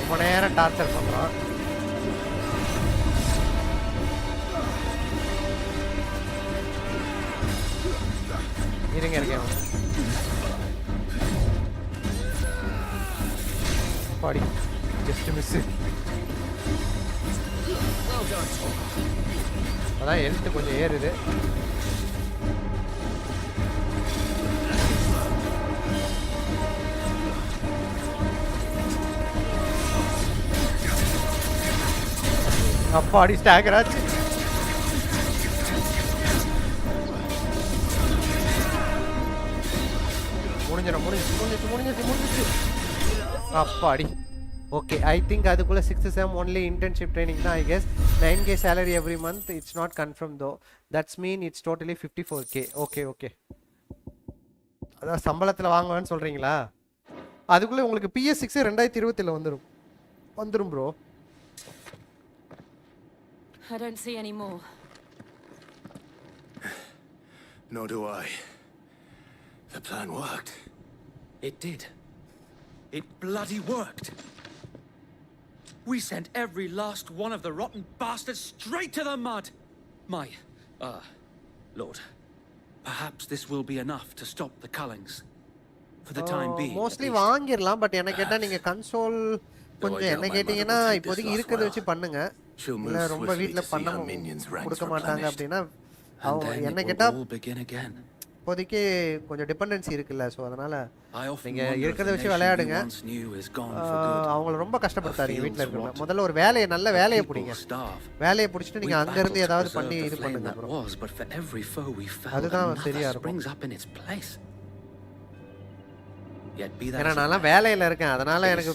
ரொம்ப நேரம் டார்ச்சர் பண்ணுறான். இருங்க பாடி ஜஸ்ட் மிஸ். அதான் ஹெல்த் கொஞ்சம் ஏறுது. அப்பாடி ஸ்டாகர் ஆச்சு. முடிஞ்சிச்சு. அப்பாடி ஓகே. ஐ திங்க் அதுக்குள்ள 6th செம் ஒன்லி இன்டர்ன்ஷிப் ட்ரைனிங் தான். I guess 9K salary every month. It's not confirmed though. That's mean it's totally 54K. Okay அதான் சம்பளத்தில் வாங்குவான்னு சொல்கிறீங்களா? அதுக்குள்ளே உங்களுக்கு PS6 2027 வந்துடும் bro. I don't see any more. Nor do I. The plan worked. It did. It bloody worked. We sent every last one of the rotten bastards straight to the mud. My, Lord, perhaps this will be enough to stop the Cullings. For the time being. Mostly வாங்கிரலாம். But என்ன கேட்டா நீங்க console கொஞ்சம் என்ன கேட்டீங்கன்னா இப்போதைக்கு இருக்கிறத வச்சு பண்ணுங்க. இல்ல ரொம்ப வீட்ல பண்ண கொடுக்க மாட்டாங்க அப்படின்னா என்ன கேட்டா இப்போதைக்கு கொஞ்சம் டிபெண்டன்சி இருக்குல்ல. ஸோ அதனால நீங்க இருக்கிறத வச்சு விளையாடுங்க. அவங்கள ரொம்ப கஷ்டப்படுத்தாதீங்க வீட்டில் இருக்கிறவங்க. முதல்ல ஒரு நல்ல வேலையை பிடிங்க. வேலையை பிடிச்சிட்டு நீங்க அங்க இருந்து ஏதாவது பண்ணி இது பண்ணுங்க. அதுதான் சரியா இருக்கும். ஏன்னா நான் வேலையில இருக்கேன். அதனால எனக்கு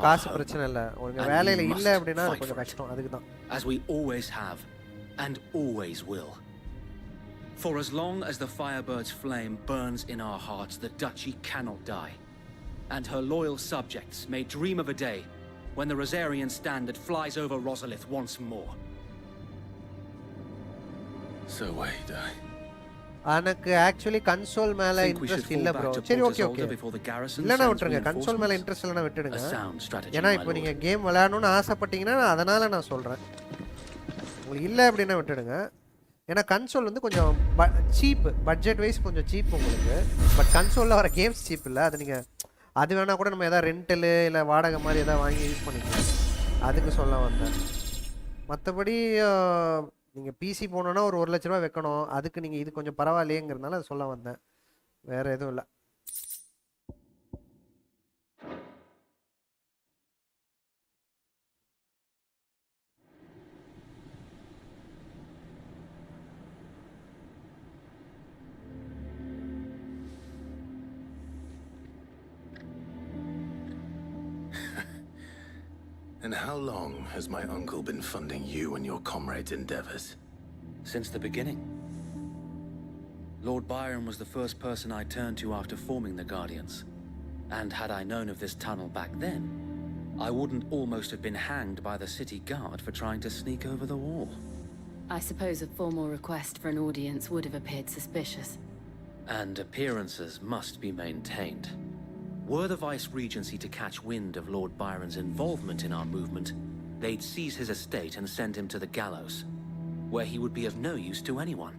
காசு பிரச்சனை இல்லை. உங்க வேலையில இல்லை அப்படின்னா கொஞ்சம் கஷ்டம். அதுக்கு தான். As we always have and always will. For as long as the Firebird's flame burns in our hearts, the Duchy cannot die. And her loyal subjects may dream of a day when the Rosarian standard flies over Rosalith once more. So wait, எனக்கு actually console மேல interest இல்ல bro. சரி okay இல்லைன்னா விட்டுருங்க. Console மேல interest இல்லைன்னா விட்டுடுங்க. ஏன்னா இப்போ நீங்க கேம் விளையாடணும்னு ஆசைப்பட்டீங்கன்னா அதனால நான் சொல்றேன். உங்களுக்கு இல்லை அப்படின்னா விட்டுடுங்க. ஏன்னா கன்சோல் வந்து கொஞ்சம் சீப், பட்ஜெட் வைஸ் கொஞ்சம் சீப் உங்களுக்கு. பட் கன்சோலில் வர கேம்ஸ் சீப் இல்லை. அது நீங்கள் அது வேணால் கூட நம்ம எதாவது ரெண்டலு இல்லை வாடகை மாதிரி எதாவது வாங்கி யூஸ் பண்ணிக்கலாம். அதுக்கு சொல்ல வந்தேன். மற்றபடி நீங்கள் பிசி போனோன்னா ஒரு 1 லட்ச ரூபா வைக்கணும். அதுக்கு நீங்கள் இது கொஞ்சம் பரவாயில்லையேங்கிறதுனால அது சொல்ல வந்தேன். வேறு எதுவும் இல்லை. And how long has my uncle been funding you and your comrades' endeavors? Since the beginning. Lord Byron was the first person I turned to after forming the Guardians. And had I known of this tunnel back then, I wouldn't almost have been hanged by the city guard for trying to sneak over the wall. I suppose a formal request for an audience would have appeared suspicious. And appearances must be maintained. Were the Vice-Regency to catch wind of Lord Byron's involvement in our movement, they'd seize his estate and send him to the gallows, where he would be of no use to anyone.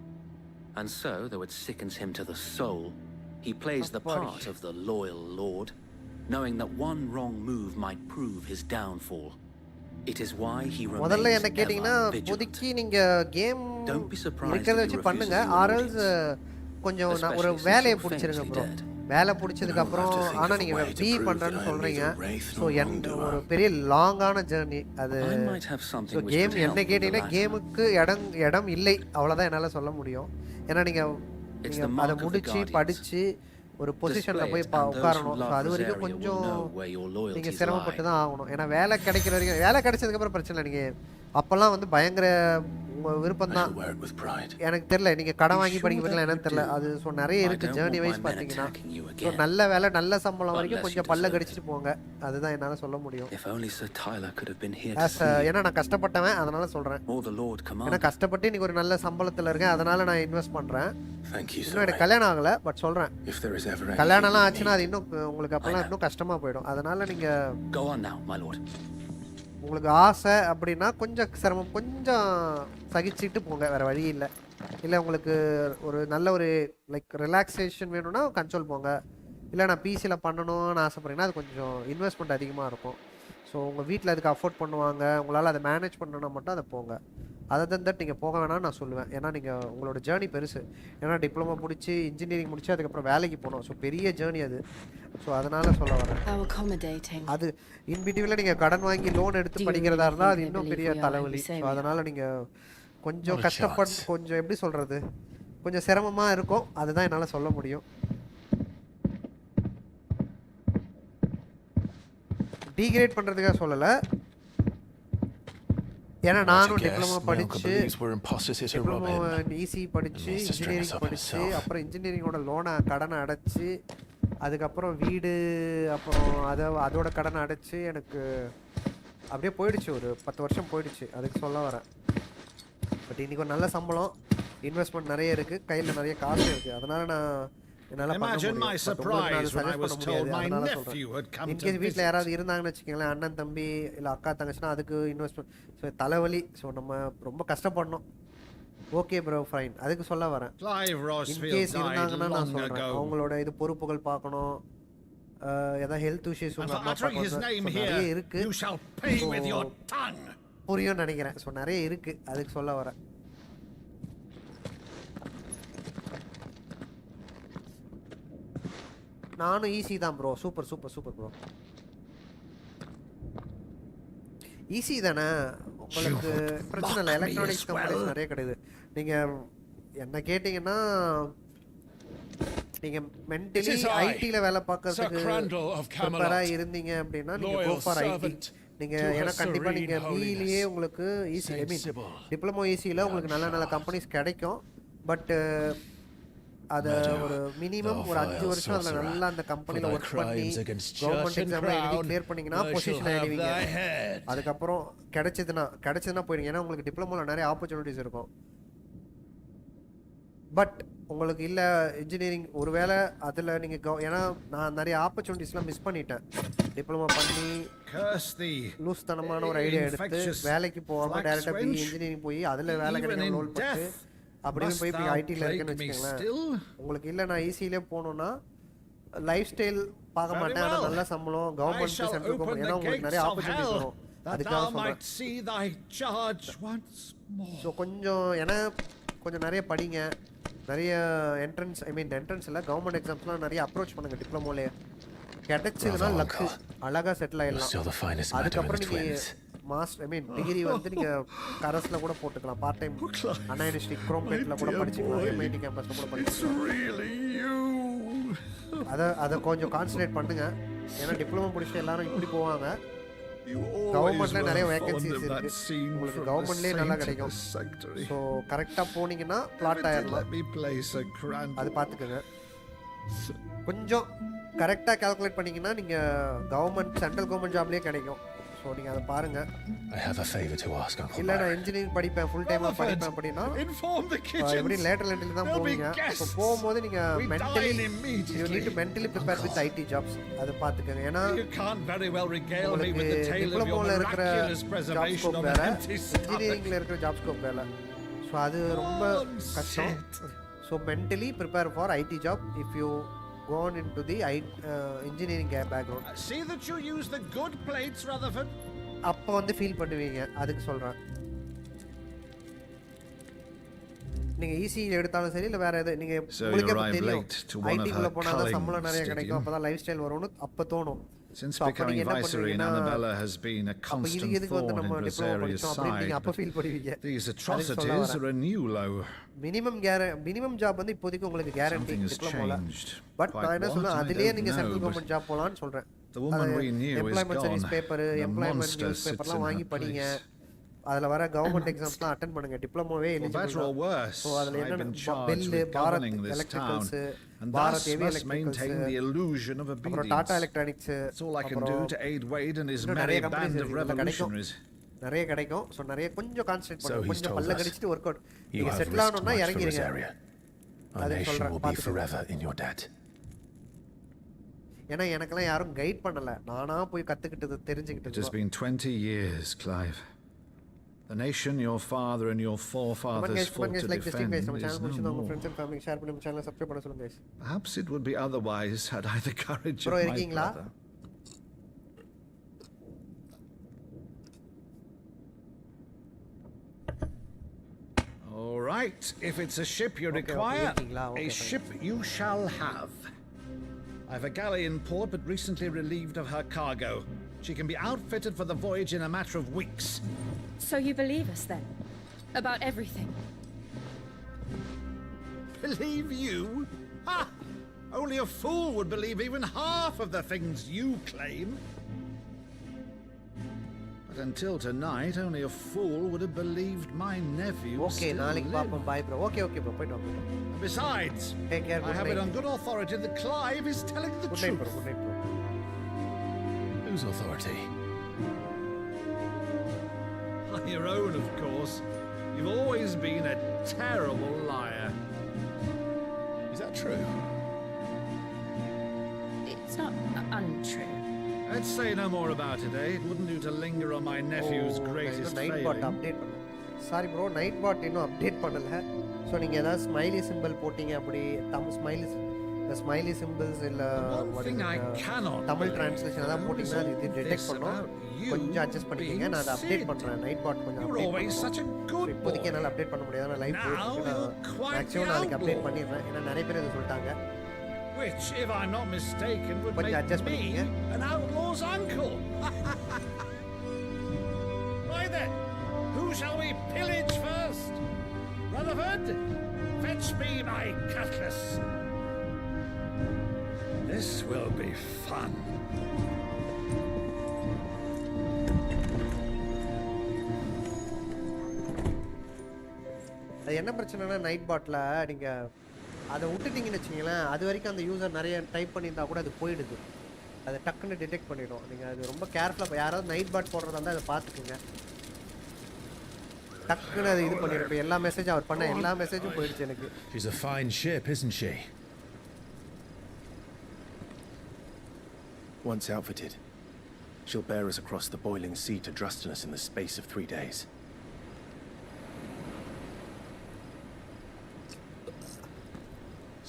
And so, though it sickens him to the soul, he plays the part of the loyal lord, knowing that one wrong move might prove his downfall. It is why he முதல்ல remains என்ன கேட்டிங்கன்னா ever vigilant. இப்போதைக்கு நீங்க game Don't be surprised இருக்கிறத if he வச்சு refuses பண்ணுங்க you an ஆர்எல்ஸ் audience. கொஞ்சம் ஒரு Especially since வேலையை you're பிடிச்சிருங்க famously ப்ரோ dead. வேலை பிடிச்சதுக்கு அப்புறம் ஆனா நீங்க பி பண்றேன்னு சொல்றீங்க ஸோ ஒரு பெரிய லாங்கான ஜேர்னி அது I might have something so which game could help என்ன with the கேட்டீங்கன்னா latter. கேமுக்கு இடம் இல்லை அவ்வளோதான் என்னால் சொல்ல முடியும் ஏன்னா நீங்க It's the அதை mark of the முடிச்சு Guardians. படிச்சு ஒரு பொசிஷன்ல Display போய் it, and those who உட்காரணும் ஸோ love அது வரைக்கும் Rosaria will கொஞ்சம் know where your நீங்க loyalties சிரமப்பட்டு lie. தான் ஆகணும் ஏன்னா வேலை கிடைக்கிற வரைக்கும் வேலை கிடைச்சதுக்கு அப்புறம் பிரச்சனை இல்லை நீங்க அப்பெல்லாம் வந்து பயங்கர உங்க விருப்பம் தான் எனக்கு தெரியல நீங்க கடன் வாங்கி படிக்க போறீங்களா என்னன்னு தெரியல அது ஸோ நிறைய இருக்கு ஜேர்னி வைஸ் பார்த்தீங்கன்னா ஸோ நல்ல வேலை நல்ல சம்பளம் வரைக்கும் கொஞ்சம் பல்ல கடிச்சிட்டு போங்க அதுதான் என்னால சொல்ல முடியும் If only Sir Tyler could have been here to As, see you. ஏன்னா நான் கஷ்டப்பட்டவன் அதனால சொல்றேன் Or the Lord ஏன்னா commanded. கஷ்டப்பட்டு இன்னைக்கு ஒரு நல்ல சம்பளத்துல இருக்கேன் அதனால நான் இன்வெஸ்ட் பண்றேன் Thank you, இன்னும் sir. எனக்கு கல்யாணம் ஆகல பட் சொல்றேன் If there is ever anything கல்யாணம்லாம் you ஆச்சுன்னா அது need, இன்னும் உங்களுக்கு அப்பெல்லாம் இன்னும் கஷ்டமா போயிடும் அதனால நீங்க Go on now, my lord. உங்களுக்கு ஆசை அப்படின்னா கொஞ்சம் சிரமம் கொஞ்சம் சகிச்சுட்டு போங்க வேற வழி இல்லை இல்லை உங்களுக்கு ஒரு நல்ல ஒரு லைக் ரிலாக்ஸேஷன் வேணும்னா கன்சோல் போங்க இல்லை நான் பிசியில் பண்ணணும்னு ஆசைப்பட்றீங்கன்னா அது கொஞ்சம் இன்வெஸ்ட்மெண்ட் அதிகமாக இருக்கும் ஸோ உங்கள் வீட்டில் அதுக்கு அஃபோர்ட் பண்ணுவாங்க உங்களால் அதை மேனேஜ் பண்ணணும்னா மட்டும் அதை போங்க அதை தட் நீங்கள் போக வேணாம்னு நான் சொல்லுவேன் ஏன்னா நீங்கள் உங்களோட ஜேர்னி பெருசு ஏன்னா டிப்ளமோ முடிச்சு இன்ஜினியரிங் முடிச்சு அதுக்கப்புறம் வேலைக்கு போகணும் ஸோ பெரிய ஜேர்னி அது ஸோ அதனால சொல்ல வரேன் அது இன்பிட்வீனில் நீங்கள் கடன் வாங்கி லோன் எடுத்து படிக்கிறதா இருந்தால் அது இன்னும் பெரிய தலைவலி ஸோ அதனால் நீங்கள் கொஞ்சம் கஷ்டப்பட்டு கொஞ்சம் எப்படி சொல்கிறது கொஞ்சம் சிரமமாக இருக்கும் அதுதான் என்னால் சொல்ல முடியும் டீக்ரேட் பண்ணுறதுக்காக சொல்லலை ஏன்னா நானும் டிப்ளமோ படிச்சு டிப்ளமோ இசி படிச்சு இன்ஜினியரிங் படிச்சு அப்புறம் இன்ஜினியரிங்கோட லோனை கடனை அடைச்சி அதுக்கப்புறம் வீடு அப்புறம் அதோட கடனை அடைச்சி எனக்கு அப்படியே போயிடுச்சு ஒரு 10 வருஷம் போயிடுச்சு அதுக்கு சொல்ல வரேன் பட் இன்னைக்கு ஒரு நல்ல சம்பளம் இன்வெஸ்ட்மெண்ட் நிறைய இருக்கு கையில் நிறைய காசு இருக்கு அதனால நான் என்னால் பண்ண முடியும் இன்கேஸ் வீட்டில் யாராவது இருந்தாங்கன்னு வச்சுக்கோங்களேன் அண்ணன் தம்பி இல்லை அக்கா தங்கச்சின்னா அதுக்கு இன்வெஸ்ட்மெண்ட் ஸோ தலைவலி ஸோ நம்ம ரொம்ப கஷ்டப்படணும் ஓகே ப்ரோ ஃபைன் அதுக்கு சொல்ல வரேன் இன்கேஸ் இருந்தாங்கன்னா நான் சொல்கிறேன் அவங்களோட இது பொறுப்புகள் பார்க்கணும் ஏதாவது ஹெல்த் இஷ்யூஸ் உங்கள் அம்மா அப்பா நிறைய இருக்கு புரியும்னு நினைக்கிறேன் ஸோ நிறைய இருக்கு அதுக்கு சொல்ல வரேன் நானும் ஈஸி தான் bro super super super bro easy தானே உங்களுக்கு பிரச்சனை இல்லை எலக்ட்ரானிக்ஸ் கம்பெனிஸ் நிறைய கிடையாது நீங்கள் என்ன கேட்டிங்கன்னா நீங்கள் மென்டலி ஐடியில் வேலை பார்க்கறதுக்கு ப்ரிப்பேராக இருந்தீங்க அப்படின்னா நீங்கள் கோ ஃபார் ஐடி நீங்கள் ஏன்னா கண்டிப்பாக நீங்கள் பிஇலேயே உங்களுக்கு ஈஸி ஐ மீன் டிப்ளமோ ஈஸியில் உங்களுக்கு நல்ல நல்ல கம்பெனிஸ் கிடைக்கும் பட் அதை ஒரு மினிமம் ஒரு 5 வருஷம் அதில் நல்லா அந்த கம்பெனியில் ஒர்க் பண்ணி கவர்மெண்ட் எக்ஸாமில் எழுதி கிளியர் பண்ணிங்கன்னா பொசிஷன் ஆகிடுவீங்க அதுக்கப்புறம் கிடைச்சதுன்னா போயிடுங்க ஏன்னா உங்களுக்கு டிப்ளமோவில் நிறைய ஆப்பர்ச்சுனிட்டிஸ் இருக்கும் பட் உங்களுக்கு இல்லை இன்ஜினியரிங் ஒருவேளை அதில் நீங்கள் ஏன்னா நான் நிறைய ஆப்பர்ச்சுனிட்டிஸ்லாம் மிஸ் பண்ணிட்டேன் டிப்ளமோ பண்ணி லூஸ் தனமான ஒரு ஐடியா எடுத்து வேலைக்கு போகாமல் டேரெக்டாக போய் இன்ஜினியரிங் போய் அதில் வேலை கிடைக்கும் லோல் பண்ணி அப்படின்னு போய் இப்போ ஐடியில் இருக்கேன்னு வச்சுக்கோங்களேன் உங்களுக்கு இல்லை நான் ஈஸியிலே போகணுன்னா லைஃப் ஸ்டைல் பார்க்க மாட்டேன் ஆனால் நல்ல சம்பளம் கவர்மெண்ட் சென்ட்ரல் கவர்மெண்ட் ஏன்னா உங்களுக்கு நிறைய ஆப்பர்ச்சுனிட்டிஸ் வரும் அதுக்காக சொல்கிறேன் ஸோ கொஞ்சம் ஏன்னா கொஞ்சம் நிறைய படிங்க நிறைய என்ட்ரன்ஸ் ஐ மீன் என்ட்ரன்ஸ் இல்லை கவர்மெண்ட் எக்ஸாம்ஸ்லாம் நிறைய அப்ரோச் பண்ணுங்க டிப்ளமோலே கிடைச்சதுன்னா லக்கு அழகாக செட்டில் ஆகிடலாம் அதுக்கப்புறம் நீங்கள் மாஸ்டர் ஐ மீன் டிகிரி வந்து நீங்கள் கரஸில் கூட போட்டுக்கலாம் பார்ட் டைம் அண்ணா யூனிவர்சிட்டி குரோம்பேட்டில் கூட படிச்சுக்கலாம் எம்ஐடி கேம்பஸில் கூட படிச்சுக்கலாம் அதை கொஞ்சம் கான்சன்ட்ரேட் பண்ணுங்க ஏன்னா டிப்ளமோ முடிச்சுட்டு எல்லாரும் இப்படி போவாங்க கவர்மெண்ட்ல நிறைய வேகன்சிஸ் இருக்கு உங்களுக்கு கவர்மெண்ட்லயே நல்லா கிடைக்கும் ஸோ கரெக்டாக போனீங்கன்னா பிளாட் ஆயிடலாம் அது பார்த்துக்கோங்க கொஞ்சம் கரெக்டாக கால்குலேட் பண்ணிங்கன்னா நீங்கள் கவர்மெண்ட் சென்ட்ரல் கவர்மெண்ட் ஜாப்லேயே கிடைக்கும் ஸோ நீங்கள் அதை பாருங்கள் இல்லை நான் இன்ஜினியரிங் படிப்பேன் ஃபுல் டைமாக படிப்பேன் அப்படின்னா எப்படி லேட்டர் என்ட்ரியில் தான் போவீங்க ஸோ போகும்போது நீங்கள் mentally prepare with IT jobs அதை பார்த்துக்கோங்க ஏன்னா உங்களுக்கு டிப்ளமோவில் இருக்கிற ஜாப் ஸ்கோப் வேறு இன்ஜினியரிங்கில் இருக்கிற ஜாப் ஸ்கோப் வேறு ஸோ அது ரொம்ப கஷ்டம் so mentally prepare for IT job if you gone into the engineering background. See that you use the good plates, Rutherford. அப்போ வந்து ஃபீல் பண்ணுவீங்க அதுக்கு சொல்றேன் நீங்க ஈஸி எடுத்தாலும் சரி இல்ல வேற எது நீங்க உங்களுக்கு தெரியும் ஐடி குள்ள போனா தான் சம்பளம் நிறைய கிடைக்கும் அப்பதான் லைஃப் ஸ்டைல் வரும்னு அப்ப தோணும் Since becoming viceroy in Annabella has been a constant thorn in Rosaria's side, these atrocities are a new low. minimum job வந்து இப்போதைக்கு உங்களுக்கு கேரண்டி டிப்ளமோல பட் நான் என்ன சொல்றேன் அதிலேயே நீங்க சென்ட்ரல் கவர்மெண்ட் ஜாப் போலாம்னு சொல்றேன் The woman we knew is employment gone. Service paper employment news பேப்பர்லாம் வாங்கி படிங்க அதுல வர கவர்மெண்ட் எக்ஸாம்ஸ்லாம் அட்டெண்ட் பண்ணுங்க டிப்ளமோவே எலிஜிபிள் சோ அதுல என்ன பில் Bharat electricals Bharat heavy electricals அப்புறம் Tata electronics That's all I can do to aid Wade and his merry band of revolutionaries. நிறைய கிடைக்கும் சோ நிறைய கொஞ்சம் கான்சென்ட்ரேட் பண்ணுங்க கொஞ்சம் பல்ல கடிச்சிட்டு வொர்க் அவுட் நீங்க செட்டில் ஆகணும்னா இறங்கிடுங்க அது சொல்றேன் பாத்து ஏன்னா எனக்கெல்லாம் யாரும் கைட் பண்ணல நானா போய் கத்துக்கிட்டது தெரிஞ்சுக்கிட்டது It has been 20 years, Clive. The nation your father and your forefathers fought to defend is no more. Perhaps it would be otherwise had I the courage of my brother. All right, if it's a ship you require, a ship you shall have. I've a galley in port, but recently relieved of her cargo. She can be outfitted for the voyage in a matter of weeks. So you believe us then? About everything? Believe you? Ha! Only a fool would believe even half of the things you claim. But until tonight, only a fool would have believed my nephew. Okay, nalik paapam bye bro. Okay bro, point off. Besides, take care, I have it on good authority that Clive is telling the truth. Good night, bro. Whose authority? On your own, of course. You've always been a terrible liar. Is that true? It's not untrue. Let's say no more about it, eh? It wouldn't do to linger on my nephew's greatest failing. Nightbot update பண்ணல sorry bro நைட்பாட் இன்னும் update பண்ணல so நீங்கள் ஏதாவது smiley simple போட்டிங்க அப்படி smiley symbols இல்லை Tamil translation ஏதாவது போட்டிங்கன்னா அது இது டிடெக்ட் பண்ணும் கொஞ்சம் அட்ஜஸ்ட் பண்ணிக்கங்க நான் அதை அப்டேட் பண்ணுறேன் நைட்பாட் கொஞ்சம் அப்டேட் இப்போதைக்கு என்னால் அப்டேட் பண்ண முடியாது நான் லைவ் மேக்ஸிமம் நாளைக்கு அப்டேட் பண்ணிடுறேன் ஏன்னா நிறைய பேர் இதை சொல்லிட்டாங்க Which, if I'm not mistaken, would make me an outlaw's uncle. Right then, who shall we pillage first? Rutherford, fetch me my cutlass. This will be fun. அது என்ன பிரச்சனைனா நைட் பாட்டில் நீங்கள் அதை விட்டுட்டிங்கன்னு வச்சிங்களேன் அது வரைக்கும் அந்த யூசர் நிறைய டைப் பண்ணியிருந்தா கூட அது போயிடுது அதை டக்குன்னு டிடெக்ட் பண்ணிடும் நீங்கள் அது ரொம்ப கேர்ஃபுல்லாக யாராவது நைட் பாட் போடுறதா இருந்தால் அதை பார்த்துக்குங்க டக்குன்னு அது இது பண்ணிடும் எல்லா மெசேஜும் அவர் பண்ண எல்லா மெசேஜும் போயிடுச்சு எனக்கு She's a fine ship, isn't she? Once outfitted, she'll bear us across the boiling sea to Drustinus in the space of 3 days.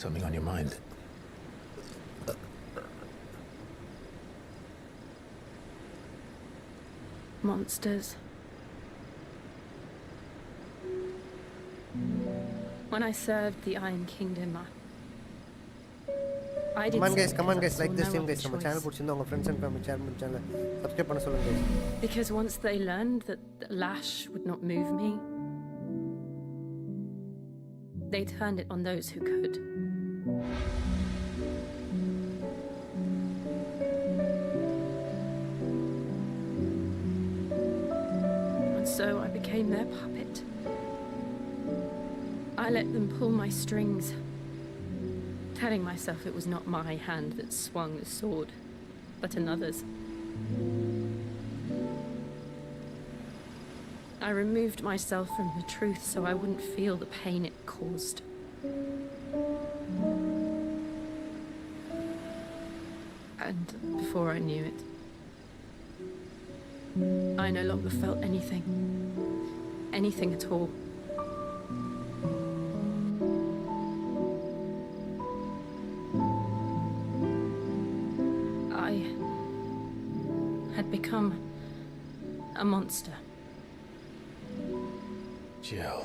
Something on your mind? Monsters. When I served the Iron Kingdom, I did come on guys, like this same guys, நம்ம channel பிடிச்சிருந்தா உங்க friends and family channel subscribe பண்ண சொல்லுங்க guys. Because once they learned that the lash would not move me, they turned it on those who could. so I became their puppet. I let them pull my strings, telling myself it was not my hand that swung the sword, but another's. I removed myself from the truth so I wouldn't feel the pain it caused. And before I knew it, I no longer felt anything. Anything at all. I had become a monster. Jill.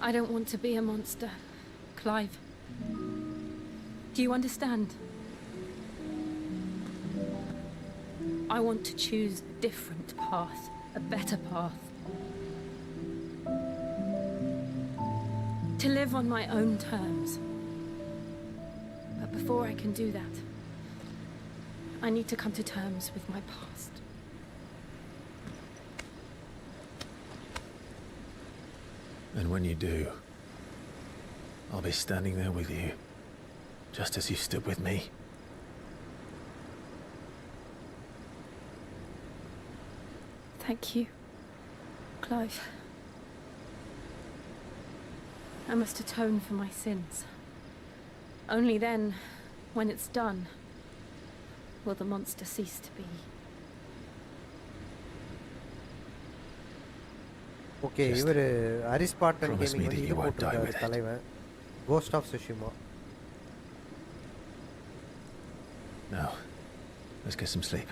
I don't want to be a monster, Clive. Do you understand? I want to choose a different path, a better path. To live on my own terms. But before I can do that, I need to come to terms with my past. And when you do, I'll be standing there with you, just as you stood with me. Thank you, Clive. I must atone for my sins. Only then, when it's done, will the monster cease to be. Okay, இவர் அரிஸ்பாட்டன் gaming வந்து இது போட்டிருக்காரு தலைவன் Ghost of Tsushima. Now, let's get some sleep.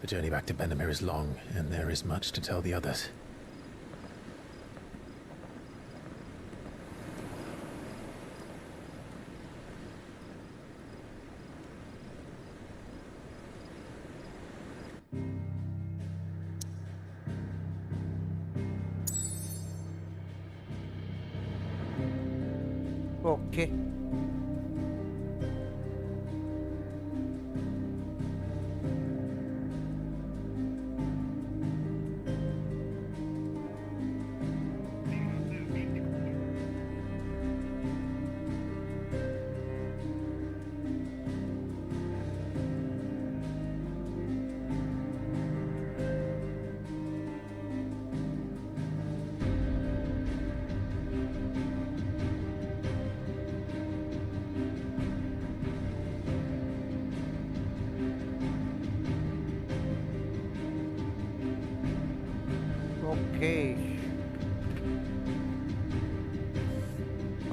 The journey back to Benamir is long, and there is much to tell the others. Okay.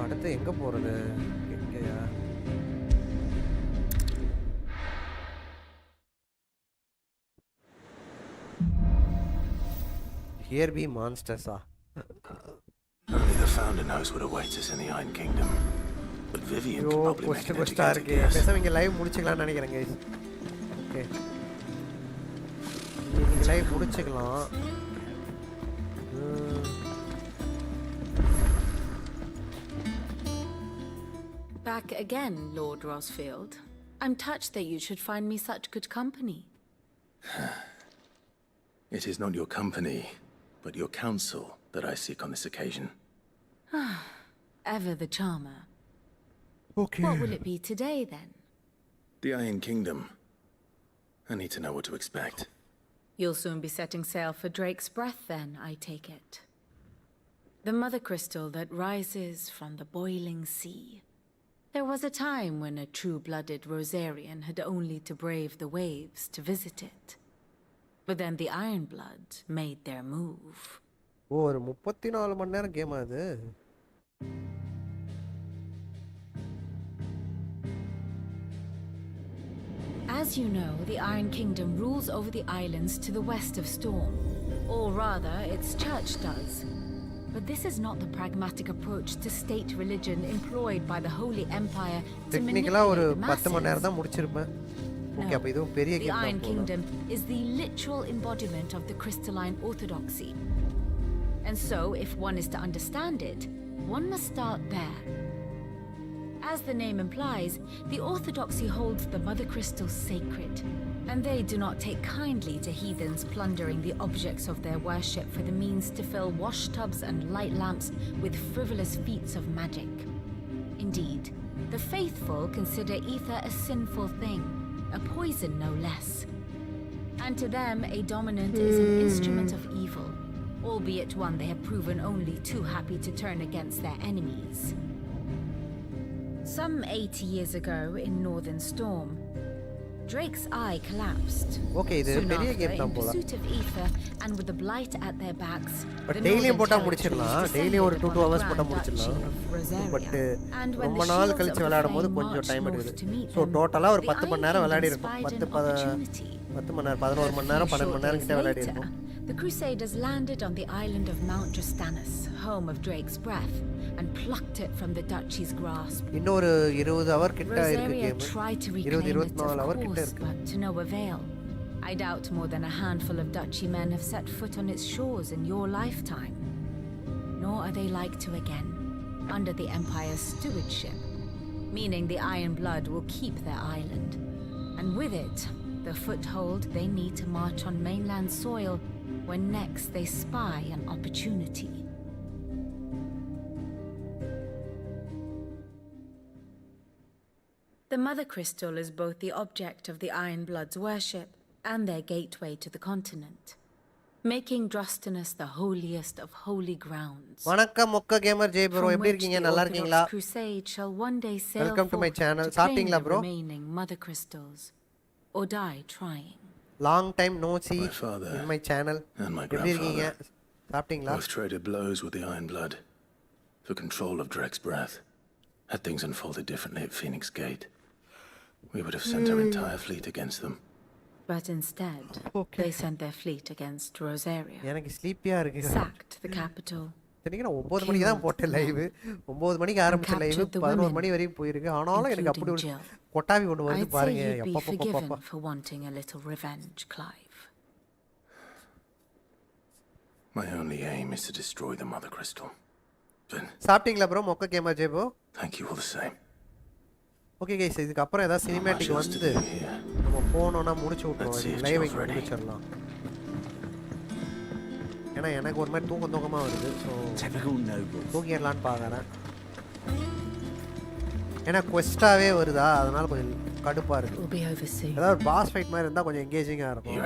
அடுத்து எங்க போறது? எங்கயா? Here be monsters. Only the founder knows what awaits us in the Iron Kingdom. But Vivian can probably make an educated guess. பேசாம இங்க live முடிச்சுக்கலாம்னு நினைக்கிறேன் guys. Okay. இங்க live முடிச்சுக்கலாம். Back again, Lord Rosfield. I'm touched that you should find me such good company. It is not your company, but your counsel that I seek on this occasion. Ever the charmer. Okay. What will it be today, then? The Iron Kingdom. I need to know what to expect. You'll soon be setting sail for Drake's Breath, then, I take it. The mother crystal that rises from the boiling sea. There was a time when a true-blooded Rosarian had only to brave the waves to visit it. But then the Ironblood made their move. ஒரு 34 மணி நேரம் game அது. As you know, the Iron Kingdom rules over the islands to the west of Storm. Or rather, its church does. But this is not the pragmatic approach to state religion employed by the Holy Empire to manipulate the masses. No, the Iron Kingdom is the literal embodiment of the crystalline orthodoxy. And so, if one is to understand it, one must start there. As the name implies, the Orthodoxy holds the Mother Crystal sacred, and they do not take kindly to heathens plundering the objects of their worship for the means to fill wash tubs and light lamps with frivolous feats of magic. Indeed, the faithful consider ether a sinful thing, a poison no less. And to them, a dominant is an instrument of evil, albeit one they have proven only too happy to turn against their enemies. Some 80 years ago in Northern Storm, Drake's eye collapsed. Okay, this is a very game in pursuit of ether and with the blight at their backs. But daily போட்டா முடிச்சிடலாம். Daily ஒரு 2 hours போட்டா முடிச்சிடலாம். But ரொம்ப நாள் கழிச்சு விளையாடும்போது கொஞ்சம் டைம் எடுக்குது. So டோட்டலா ஒரு 10 மணி நேரம் விளையாடி இருக்கோம். 10 மணி நேரம் 11 மணி நேரம் 12 மணி நேரம் கிட்ட விளையாடி இருக்கோம். The Crusaders landed on the island of Mount Drastanus, home of Drake's breath, and plucked it from the Duchy's grasp. இன்னொரு 20 hour கிட்ட இருக்கு Rosaria game. tried to reclaim it, of course, but to no avail. I doubt more than a handful of Duchy men have set foot on its shores in your lifetime. Nor are they like to again, under the Empire's stewardship, meaning the Iron Blood will keep their island, and with it, the foothold they need to march on mainland soil when next they spy an opportunity. The Mother Crystal is both the object of the Iron Blood's worship and their gateway to the continent, making Drastanus the holiest of holy grounds. வணக்கம் மொக்க gamer Jai bro, எப்படி இருக்கீங்க? நல்லா இருக்கீங்களா? Crusade shall one day sail Welcome to my channel. to claim சாப்பிட்டீங்களா the bro? remaining Mother Crystals, or die trying. Long time no see My father in my channel. and my எப்படி இருக்கீங்க? grandfather சாப்பிட்டீங்களா? both traded blows with the Iron Blood for control of Drake's breath. Had things unfolded differently at Phoenix Gate, we would have sent our entire fleet against them. But instead, they sent their fleet against Rosaria. எனக்கு ஸ்லீப்பியா இருக்கு. Sacked the capital. எனக்கு 9 மணிக்கு தான் போட்டேன் live. 9 மணிக்கு ஆரம்பிச்ச live 11 மணி வரைக்கும் போயிருக்கு. ஆனாலும் எனக்கு அப்படி ஒரு கொட்டாவி கொண்டு வந்து பாருங்க. அப்பப்பப்பப்ப. For wanting a little revenge, Clive. My only aim is to destroy the Mother Crystal. Then சாப்பிட்டீங்களா ப்ரோ? மொக்க gamer Jai bro. thank you all the same. Okay guys, இதுக்கு அப்புறம் ஏதாவது சினிமேட்டிக் வந்து நம்ம போனோம்னா முடிச்சு விட்டுருவோம். லைவ் முடிச்சிடலாம். ஏன்னா எனக்கு ஒரு மாதிரி தூக்கமா வருது. ஸோ தூங்கிடலான்னு பார்க்குறேன். ஏன்னா குவெஸ்டாவே வருதா, அதனால கொஞ்சம் கடுப்பாக இருக்குது. ஏதாவது ஒரு பாஸ் ஃபைட் மாதிரி இருந்தால் கொஞ்சம் எங்கேஜிங்காக இருக்கும்.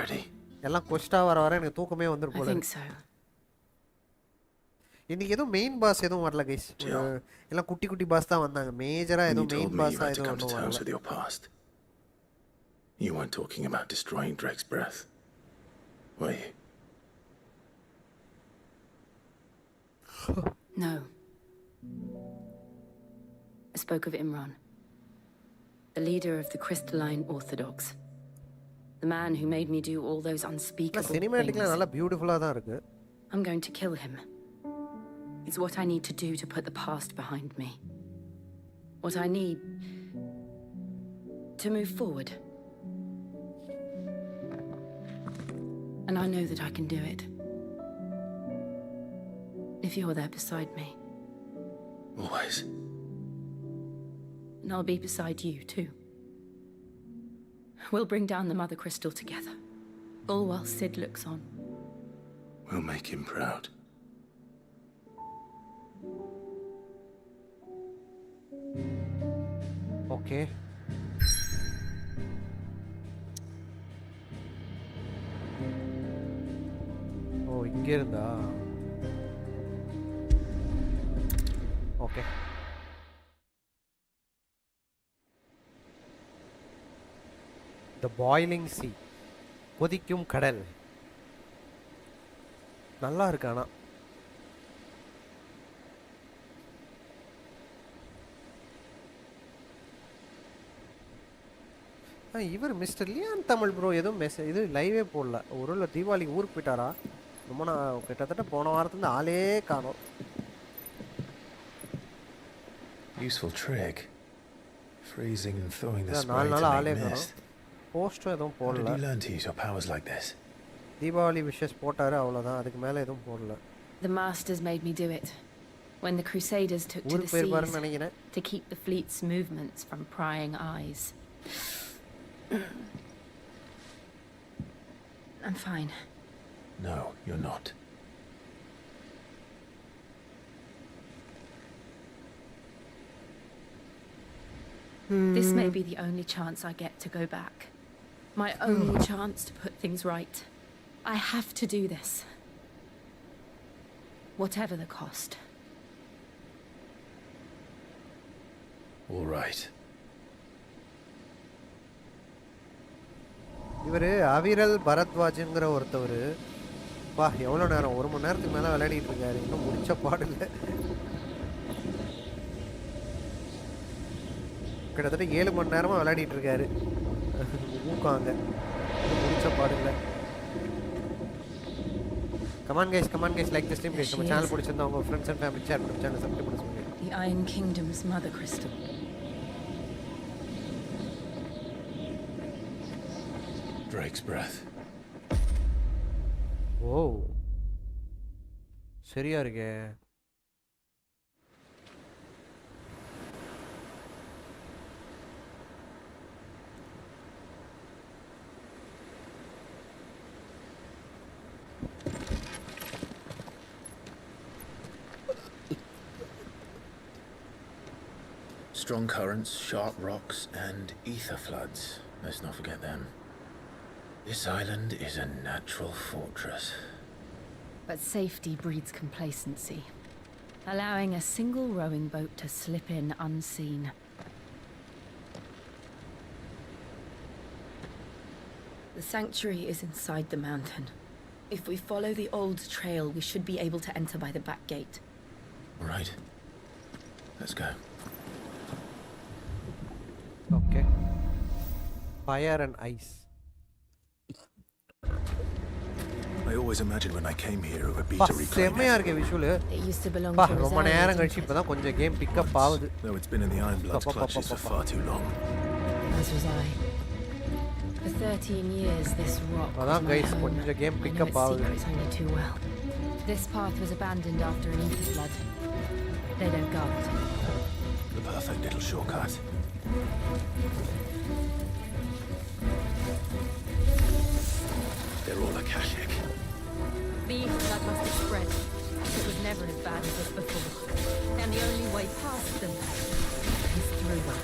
எல்லாம் குவெஸ்டாக வர வர எனக்கு தூக்கமே வந்துடும் போல. இன்னைக்கு எதுவும் மெயின் பாஸ் எதுவும் வரல கைஸ். எல்லாம் குட்டி குட்டி பாஸ் தான் வந்தாங்க. மேஜராக எதுவும் மெயின் பாஸாக எதுவும் ஒன்றும் வரல. You weren't talking about destroying Drake's breath, were you? No. I spoke of Imran, the leader of the Crystalline Orthodox. The man who made me do all those unspeakable சினிமேட்டிக்ல நல்லா பியூட்டிஃபுல்லா தான் இருக்கு. I'm going to kill him. It's what I need to do to put the past behind me. What I need to move forward. And I know that I can do it. If you're there beside me. Always. And I'll be beside you, too. We'll bring down the Mother Crystal together. All while Sid looks on. We'll make him proud. Okay. ஓ, இங்க இருந்தா. Okay. The boiling sea. கொதிக்கும் கடல். நல்லா இருக்கு ஆனா. இவர் mister Leon Tamil bro எதுவும் இது லைவே போடல. ஒரு தீபாவளி ஊருக்கு போயிட்டாரா? ரொம்ப நான் கிட்டத்தட்ட போன வாரத்துலேருந்து ஆளே காணோம். Useful trick. Freezing and thawing the spray நாலு நாள் to ஆளே make காணோம். mist. போஸ்ட்டும் எதுவும் How did போடல. you learn to use your powers like this? Deepavali wishes போட்டாரு, அவ்வளோதான். அதுக்கு மேலே எதுவும் போடல. The Masters made me do it. when the Crusaders took to the seas to keep the fleet's movements from prying eyes. I'm fine. No, you're not. This may be the only chance I get to go back. My only chance to put things right. I have to do this. Whatever the cost. All right. இவர் அவிரல் பரத்வாஜ்ங்கிற ஒருத்தவர் வா எவ்வளோ நேரம் 1 மணி நேரத்துக்கு மேலே விளையாடிட்டு இருக்காரு இன்னும் முடிச்ச பாடில்லை கிட்டத்தட்ட 7 மணி நேரமாக விளையாடிட்டு இருக்காரு ஊக்காங்க முடிச்ச பாடில்லை come on guys like the stream guys நம்ம சேனல் பிடிச்சிருந்தா உங்க ஃப்ரெண்ட்ஸ் அண்ட் ஃபேமிலி ஷேர் பண்ணி சேனல் சப்ஸ்கிரைப் பண்ண சொல்லுங்க The Iron Kingdom's mother crystal. Drake's breath. ஓ சரியா இருக்கே Strong currents, sharp rocks, and ether floods. Let's not forget them. This island is a natural fortress. But safety breeds complacency, allowing a single rowing boat to slip in unseen. The sanctuary is inside the mountain. If we follow the old trail, we should be able to enter by the back gate. Right. Let's go. Okay. Fire and ice. I always imagined when I came here it would be to reclaim. செம்மையா இருக்கு visual. It used to belong to ரொம்ப நேரம் கழிச்சு இப்பதான் கொஞ்சம் game pick up ஆகுது. Though it's been in the Ironblood's clutches for far too long. As was I. For 13 years this rock was அதான் my guys home. கொஞ்சம் game pick up I ஆகுது. knew its secrets only too well. This path was abandoned after an ether flood. They don't guard it. The perfect little shortcut. They're all Akashic. The ether flood must have spread. It was never as bad as this before. And the only way past them is through them.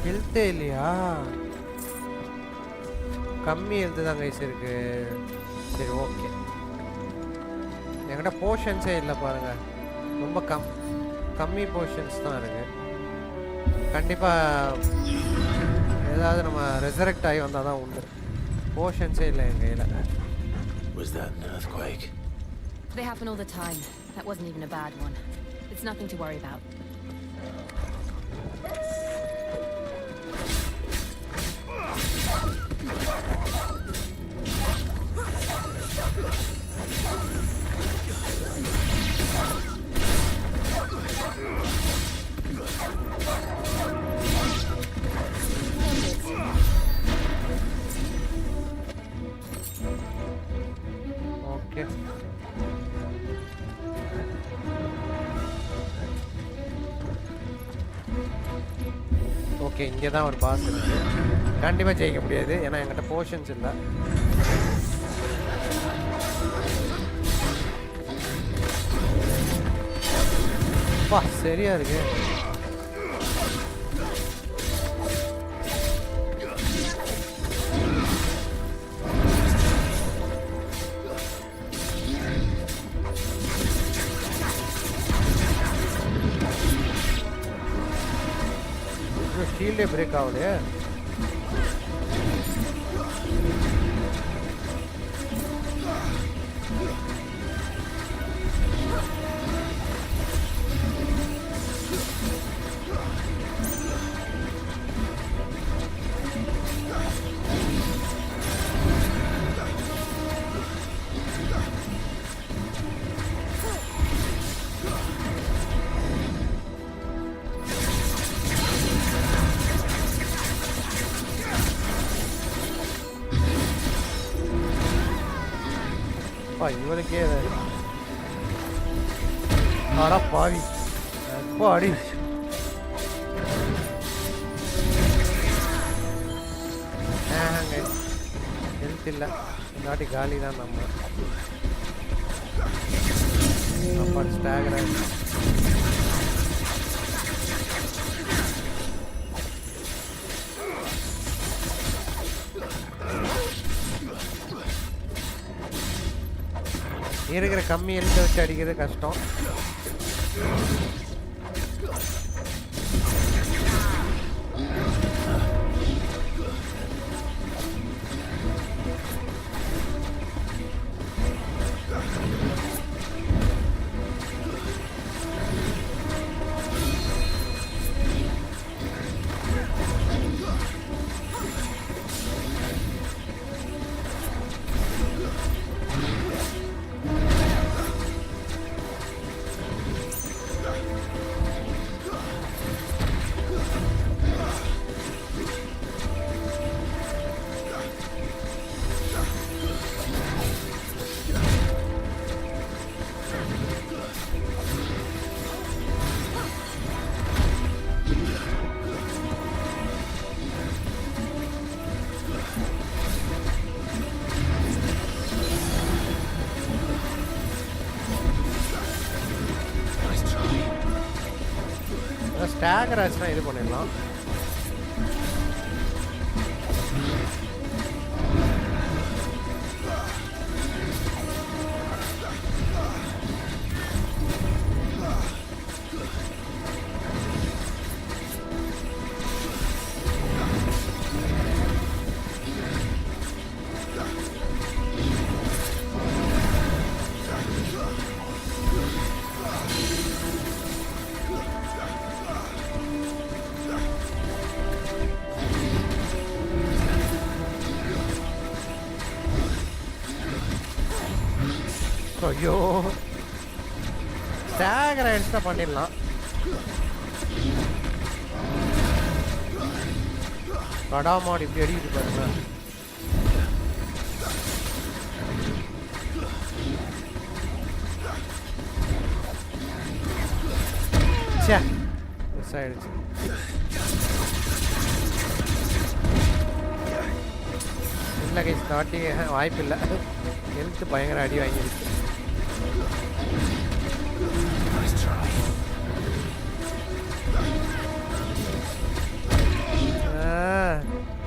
ஹெல்த்தே இல்லையா கம்மி health தான் guys இருக்கு சரி okay என்கிட்ட போர்ஷன்ஸே இல்லை பாருங்க ரொம்ப கம்மி போர்ஷன்ஸ் தான் இருக்கு கண்டிப்பாக ஏதாவது நம்ம ரெசரெக்ட் ஆகி வந்தால் தான் உண்டு போர்ஷன்ஸே இல்லை என் கையில் Was that an earthquake? They happen all the time. That wasn't even a bad one. It's nothing to worry about. Okay. Okay இங்கே தான் ஒரு பாஸ் இருக்கு கண்டிப்பாக ஜெயிக்க முடியாது ஏன்னா என்கிட்ட போர்ஷன்ஸ் இல்லை வா சரியா இருக்கு ஷீல்டே பிரேக் ஆகலையே. இவனுக்கே அட பாவி பாடி ஹெல்த் இல்லை இல்லாட்டி காலி தான் நம்ம சாப்பாடு ஸ்டாகர் இருக்கிற கம்மி எழுத வச்சு அடிக்கிறது கஷ்டம். ஸ்டாகர் ஆச்சுன்னா இது பண்ணிடலாம். ஐயோ ஸ்டாகர் ஆயிடுச்சுன்னா பண்ணிடலாம். கடாமாடு இப்படி அடிக்கிட்டு பாருங்க. மிஸ் ஆயிடுச்சு. இல்லை கை ஸ்டார்டிங் வாய்ப்பு இல்லை. ஹெல்த் பயங்கர அடி வாங்கிடுச்சு.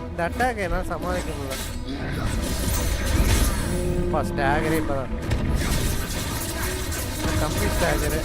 இந்த அட்டாக் என்ன சமாளிக்க முடியல. ஸ்டாகரே இப்போதான் கம்மி ஸ்டாகரு.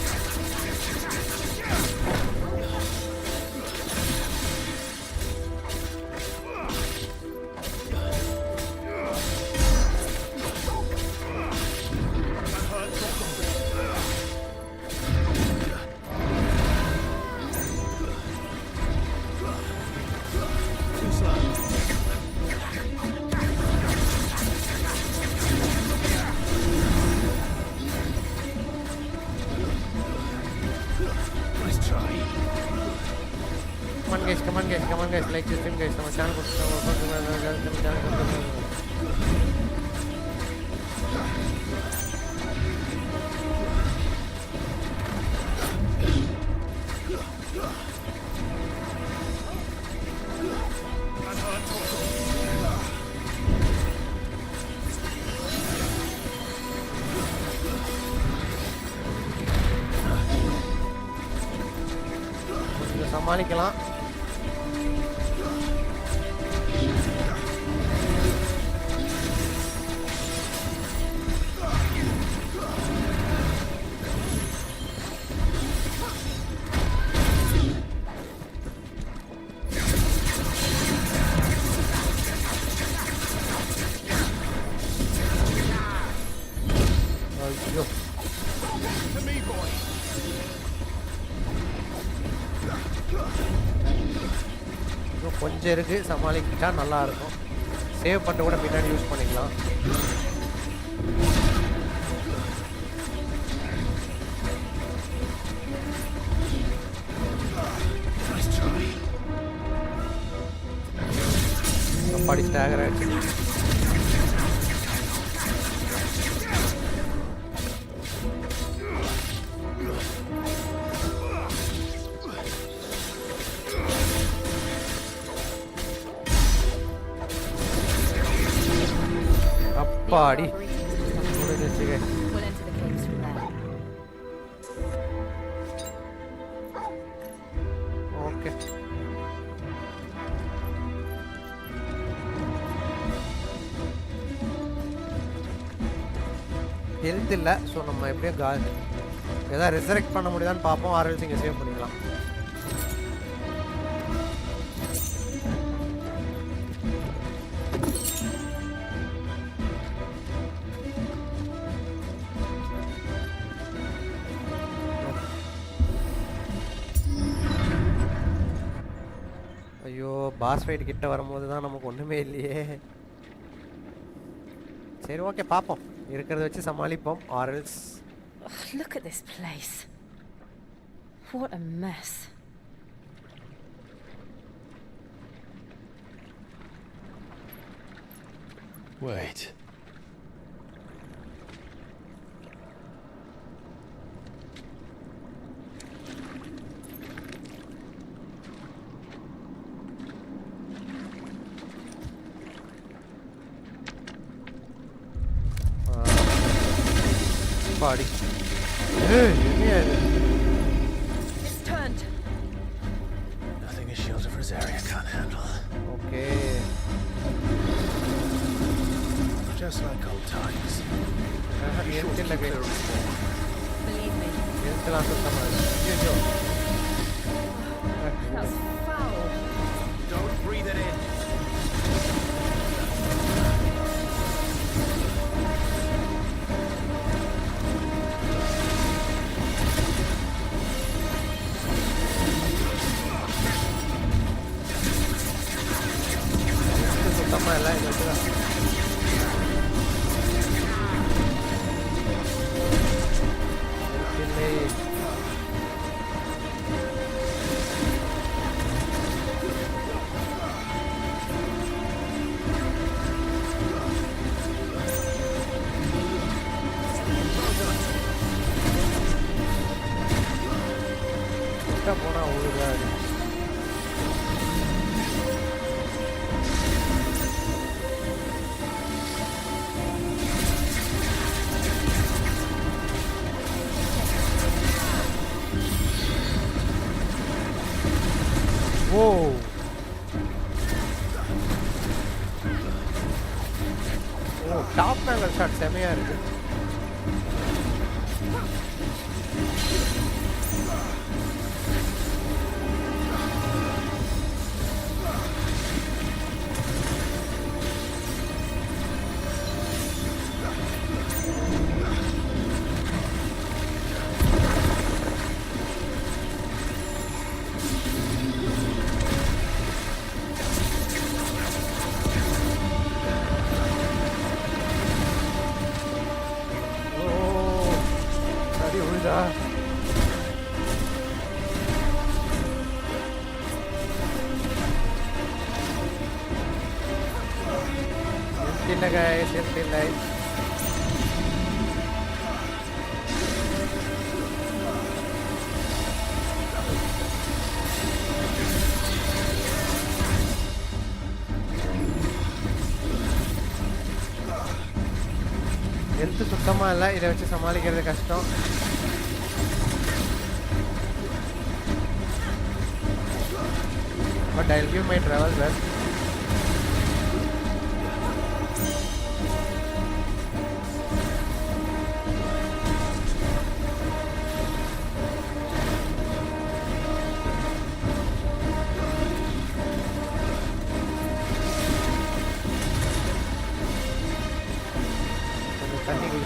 Come on guys, like this stream guys, our channel சமாளிக்கலாம். இன்னும் கொஞ்சம் இருக்குது, சமாளிக்கிட்டா நல்லாயிருக்கும். சேவ் பண்ணிட்டு கூட பின்னாடி யூஸ் பண்ணிக்கலாம். அப்பாடி ஸ்டாகர் ஆயிடுச்சு. அப்பாடி முடிஞ்சிச்சுங்க. ஓகே, ஹெல்த் இல்லை. ஸோ நம்ம எப்படியும் எதாவது ரிசரெக்ட் பண்ண முடியுதான்னு பார்ப்போம். ஆர்எல்ஸ் இங்கே சேவ் பண்ணிக்கலாம். ஐயோ, பாஸ் ஃபைட் கிட்ட வரும்போது தான் நமக்கு ஒன்றுமே இல்லையே. சரி, ஓகே, பார்ப்போம். இருக்கிறத வச்சு சமாளிப்போம். ஆர்எல்ஸ் Look at this place. What a mess. Wait. Body. Hey, yeah. It's turned. Nothing a Shield of Rosaria can't handle. Okay. Just like old times. Believe me. That's foul. Don't breathe it in. Whoa. Oh, top angle shot செமையா இருக்கு. Guys, still live. Health சுத்தமா இல்ல, இத வச்சு சமாளிக்கிறது கஷ்டம். But I'll give my travel best.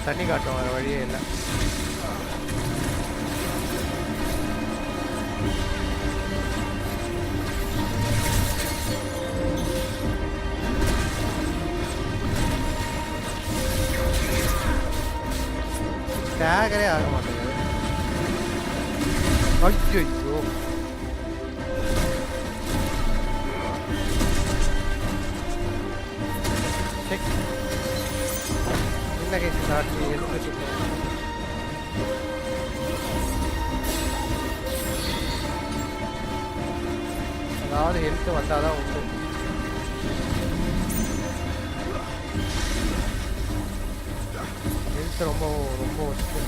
தண்ணி காட்டும், வேறு வழியே இல்லை. ஸ்டாகரே ஆக மாட்டேங்குது. ஐயோ என்ன கேஸ் நாட்டி எடுத்துட்டு அதாவது ஹெல்த் வந்தாதான் உண்டு. ஹெல்த் ரொம்ப ரொம்ப ஒஸ்ட்டு.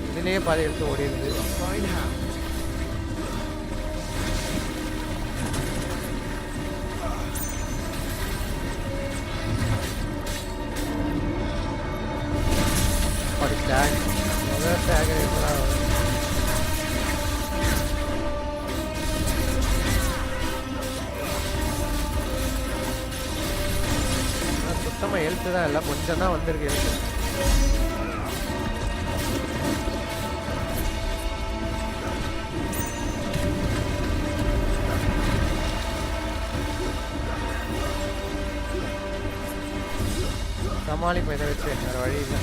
இதுலயே பாதி எடுத்து ஓடிடுது. சுத்தமாக ஹெல்த்து தான் இல்லை, கொஞ்சம் தான் வந்திருக்கு ஹெல்த்து. சமாளிப்போம் இதை வச்சு, வேறு வழி இல்லை.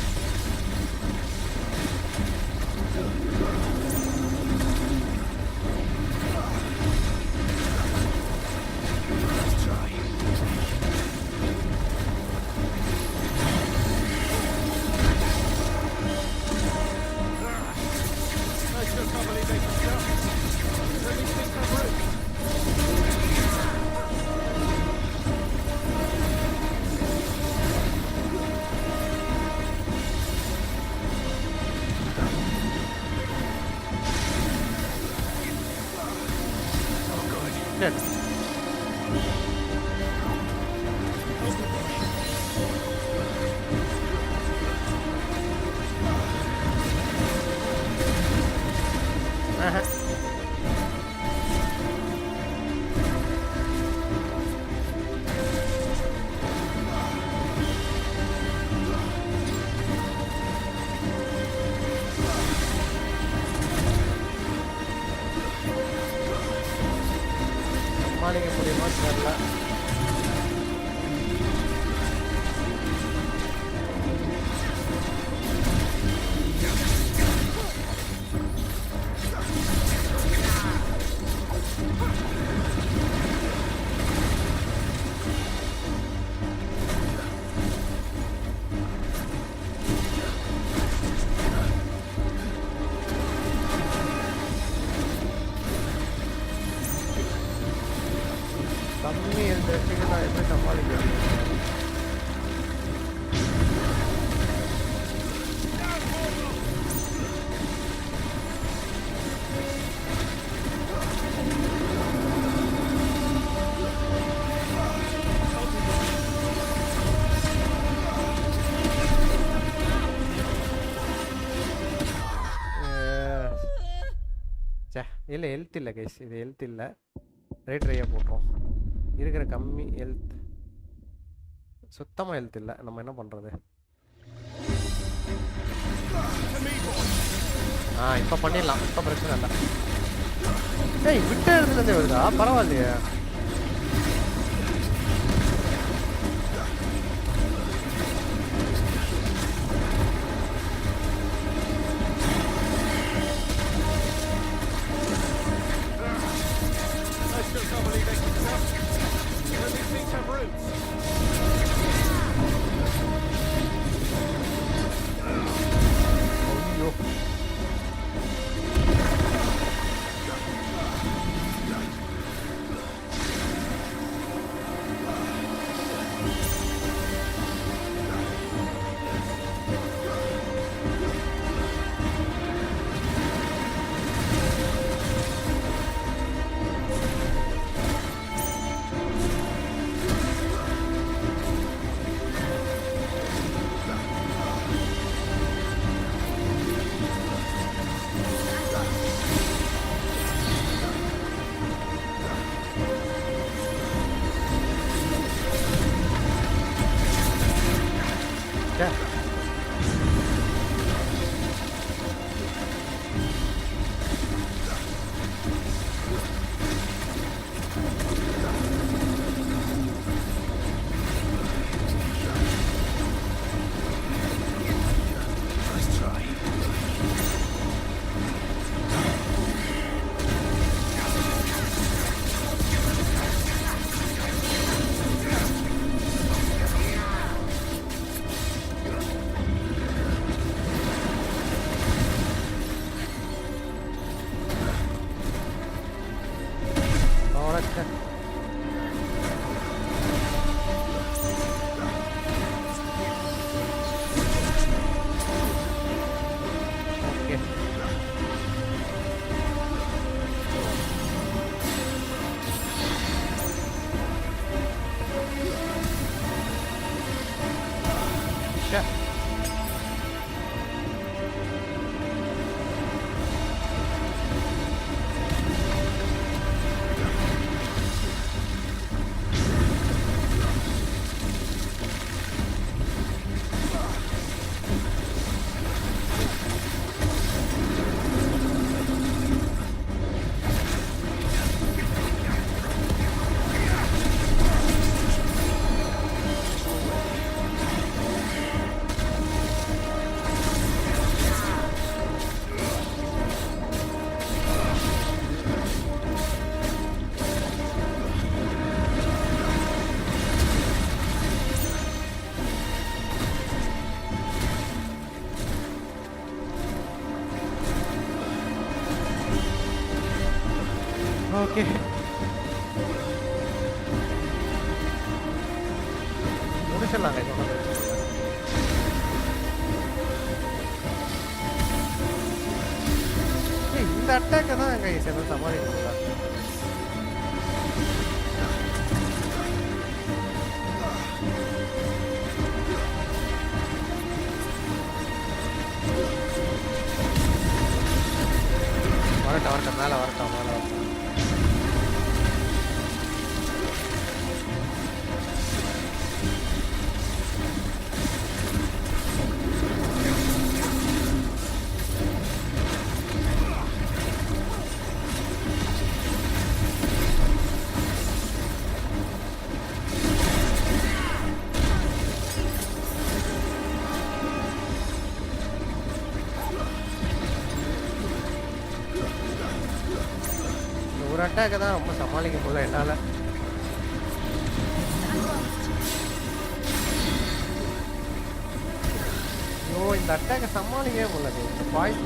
சமாளிக்க முடியுமா தெரியல. கம்மி எழுதுறதுக்கு நான் எப்படி சமாளிக்கிறேன்? இல்லை ஹெல்த் இல்லை கைஸ், இது ஹெல்த் இல்லை. ரையாக போட்டுரும். இருக்கிற கம்மி ஹெல்த், சுத்தமாக ஹெல்த் இல்லை. நம்ம என்ன பண்ணுறது? இப்போ பண்ணிடலாம், இப்போ பிரச்சனை இல்லை. ஏய் விட்ட இடத்துலேருந்தே வருதா? பரவாயில்லையே. ஓகே முடிச்சிடலாம் இந்த அட்டாக்கை தான் எங்க சேர்ந்து சமாளிக்கணுங்களா? வரட்டும் மேலே வரட்டும். ஒரு அட்டாக்கை தான் ரொம்ப சமாளிக்க முடியல என்னால். ஐயோ இந்த அட்டாக்கை சமாளிக்கவே முடியல. இந்த பாய்ஸ்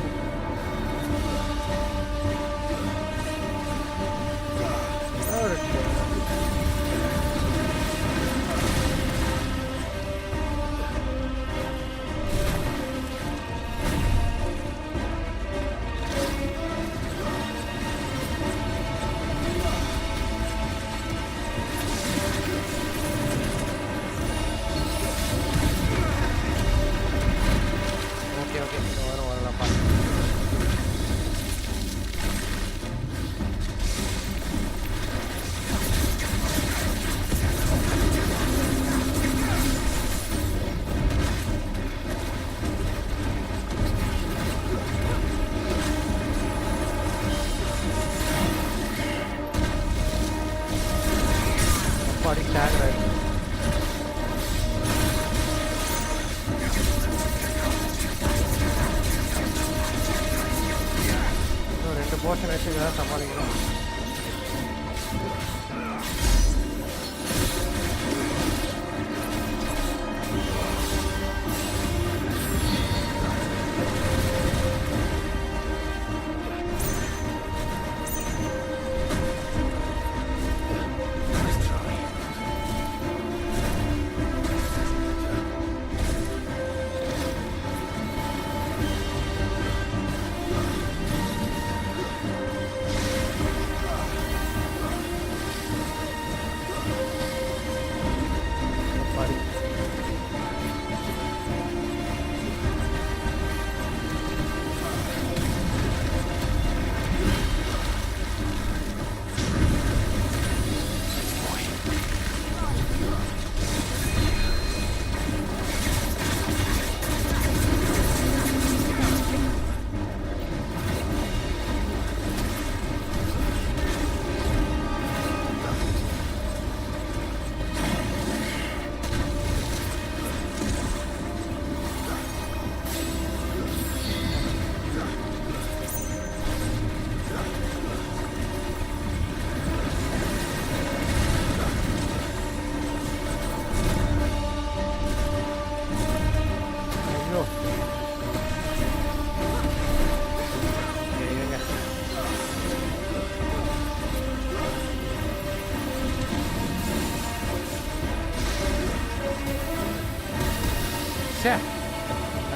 ரெண்டு போர்ஷன் வச்சு தான் சமாளிக்கணும்.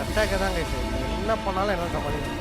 அட்டாக்க தான் கைஸ் என்ன பண்ணாலும் என்ன சமாளிக்க.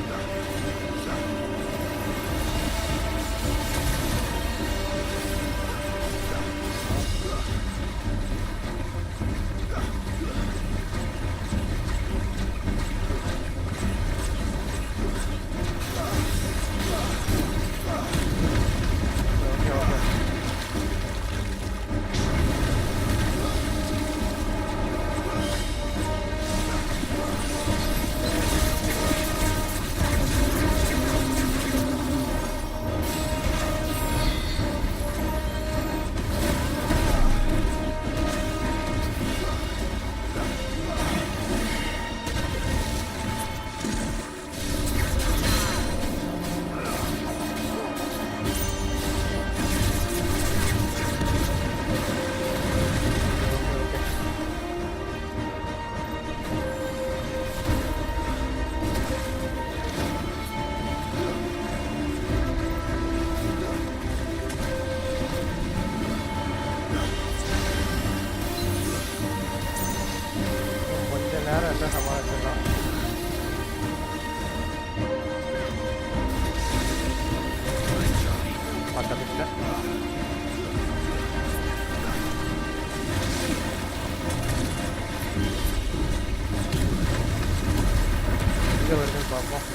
தப்பிச்சிட்டேன். எங்கே வருதுன்னு பார்ப்போம்.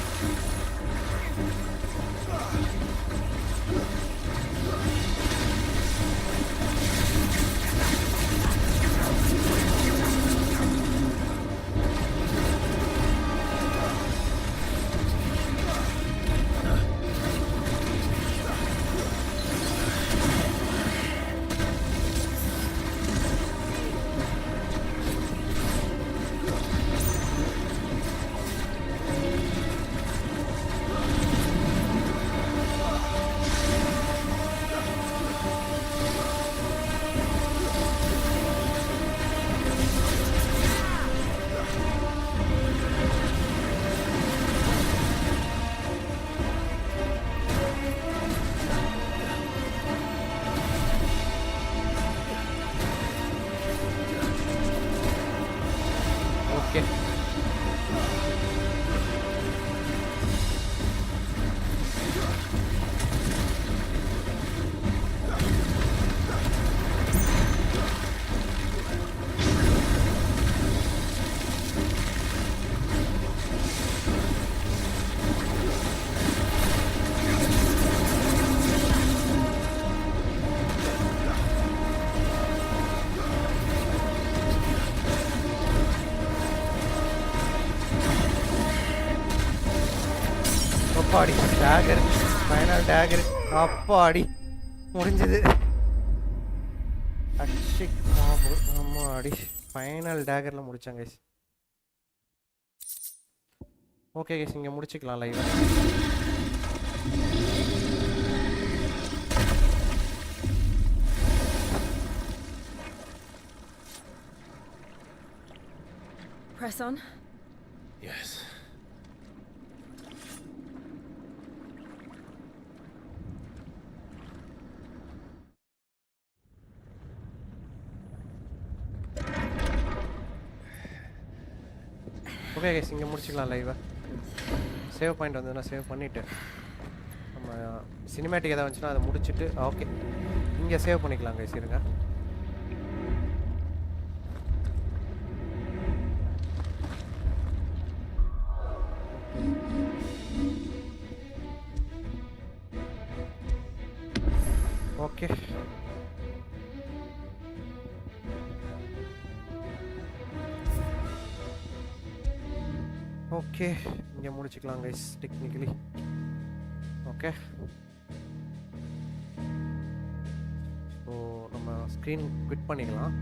அப்பாடி டேகர், ஃபைனல் டேகர். அப்பாடி முடிஞ்சது. அஷிக் மாபு அம்மாடி ஃபைனல் டேகரில் முடித்தாங்க கைஸ். ஓகே கைஸ், இங்கே முடிச்சுக்கலாம் live. Press on. Yes. Okay guys, இங்கே முடிச்சுக்கலாம் லைவை. சேவ் பாயிண்ட் வந்ததுன்னா சேவ் பண்ணிவிட்டு நம்ம சினிமேட்டிக் எதாவது வந்துச்சுன்னா அதை முடிச்சுட்டு ஓகே இங்கே சேவ் பண்ணிக்கலாம் கைஸ். இருங்க. ஓகே ஓகே இங்கே முடிச்சுக்கலாம் கைஸ் டெக்னிக்கலி. ஓகே ஸோ நம்ம ஸ்க்ரீன் குவிட் பண்ணிக்கலாம்.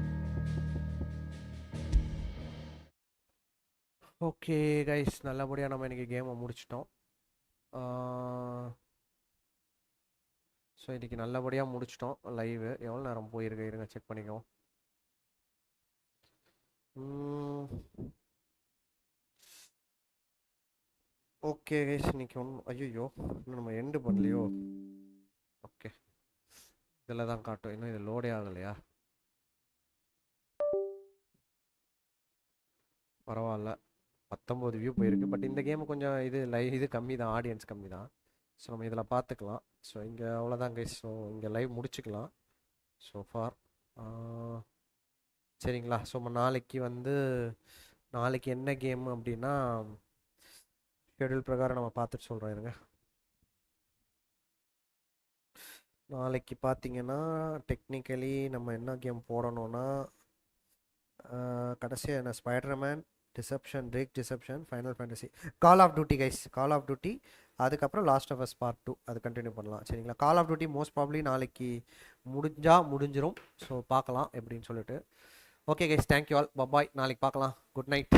ஓகே கைஸ், நல்லபடியாக நம்ம இன்றைக்கி கேமை முடிச்சிட்டோம். ஸோ இன்றைக்கி நல்லபடியாக முடிச்சிட்டோம் லைவு. எவ்வளோ நேரம் போயிருக்கு இருங்க செக் பண்ணிக்குவோம். ஓகே கைஸ், இன்னைக்கு ஒன்றும் ஐயோ இன்னும் நம்ம எண்டு பண்ணலையோ. ஓகே இதில் தான் காட்டும், இன்னும் இது லோடே ஆகலையா? பரவாயில்ல, 19 வியூ போயிருக்கு. பட் இந்த கேமு கொஞ்சம் இது கம்மி தான், ஆடியன்ஸ் கம்மி தான். ஸோ நம்ம இதில் பார்த்துக்கலாம். ஸோ இங்கே அவ்வளோதான் கைஸ். ஸோ இங்கே லைவ் முடிச்சுக்கலாம் ஸோ ஃபார். சரிங்களா? ஸோ நம்ம நாளைக்கு என்ன கேமு அப்படின்னா ஷெடியூல் பிரகாரம் நம்ம பார்த்துட்டு சொல்கிறோம். இருங்க. நாளைக்கு பார்த்தீங்கன்னா டெக்னிக்கலி நம்ம என்ன கேம் போடணும்னா கடைசியாக என்ன Spiderman, Deception, Drake Deception, Final Fantasy, Call of Duty guys. Call of Duty, அதுக்கப்புறம் லாஸ்ட் ஆஃப் அஸ் பார்ட் 2 அது கண்டினியூ பண்ணலாம். சரிங்களா? கால் ஆஃப் டியூட்டி மோஸ்ட் ப்ராப்ளி நாளைக்கு முடிஞ்சிரும். ஸோ பார்க்கலாம் எப்படின்னு சொல்லிட்டு. Okay guys, thank you all, bye bye. நாளைக்கு பார்க்கலாம். Good night.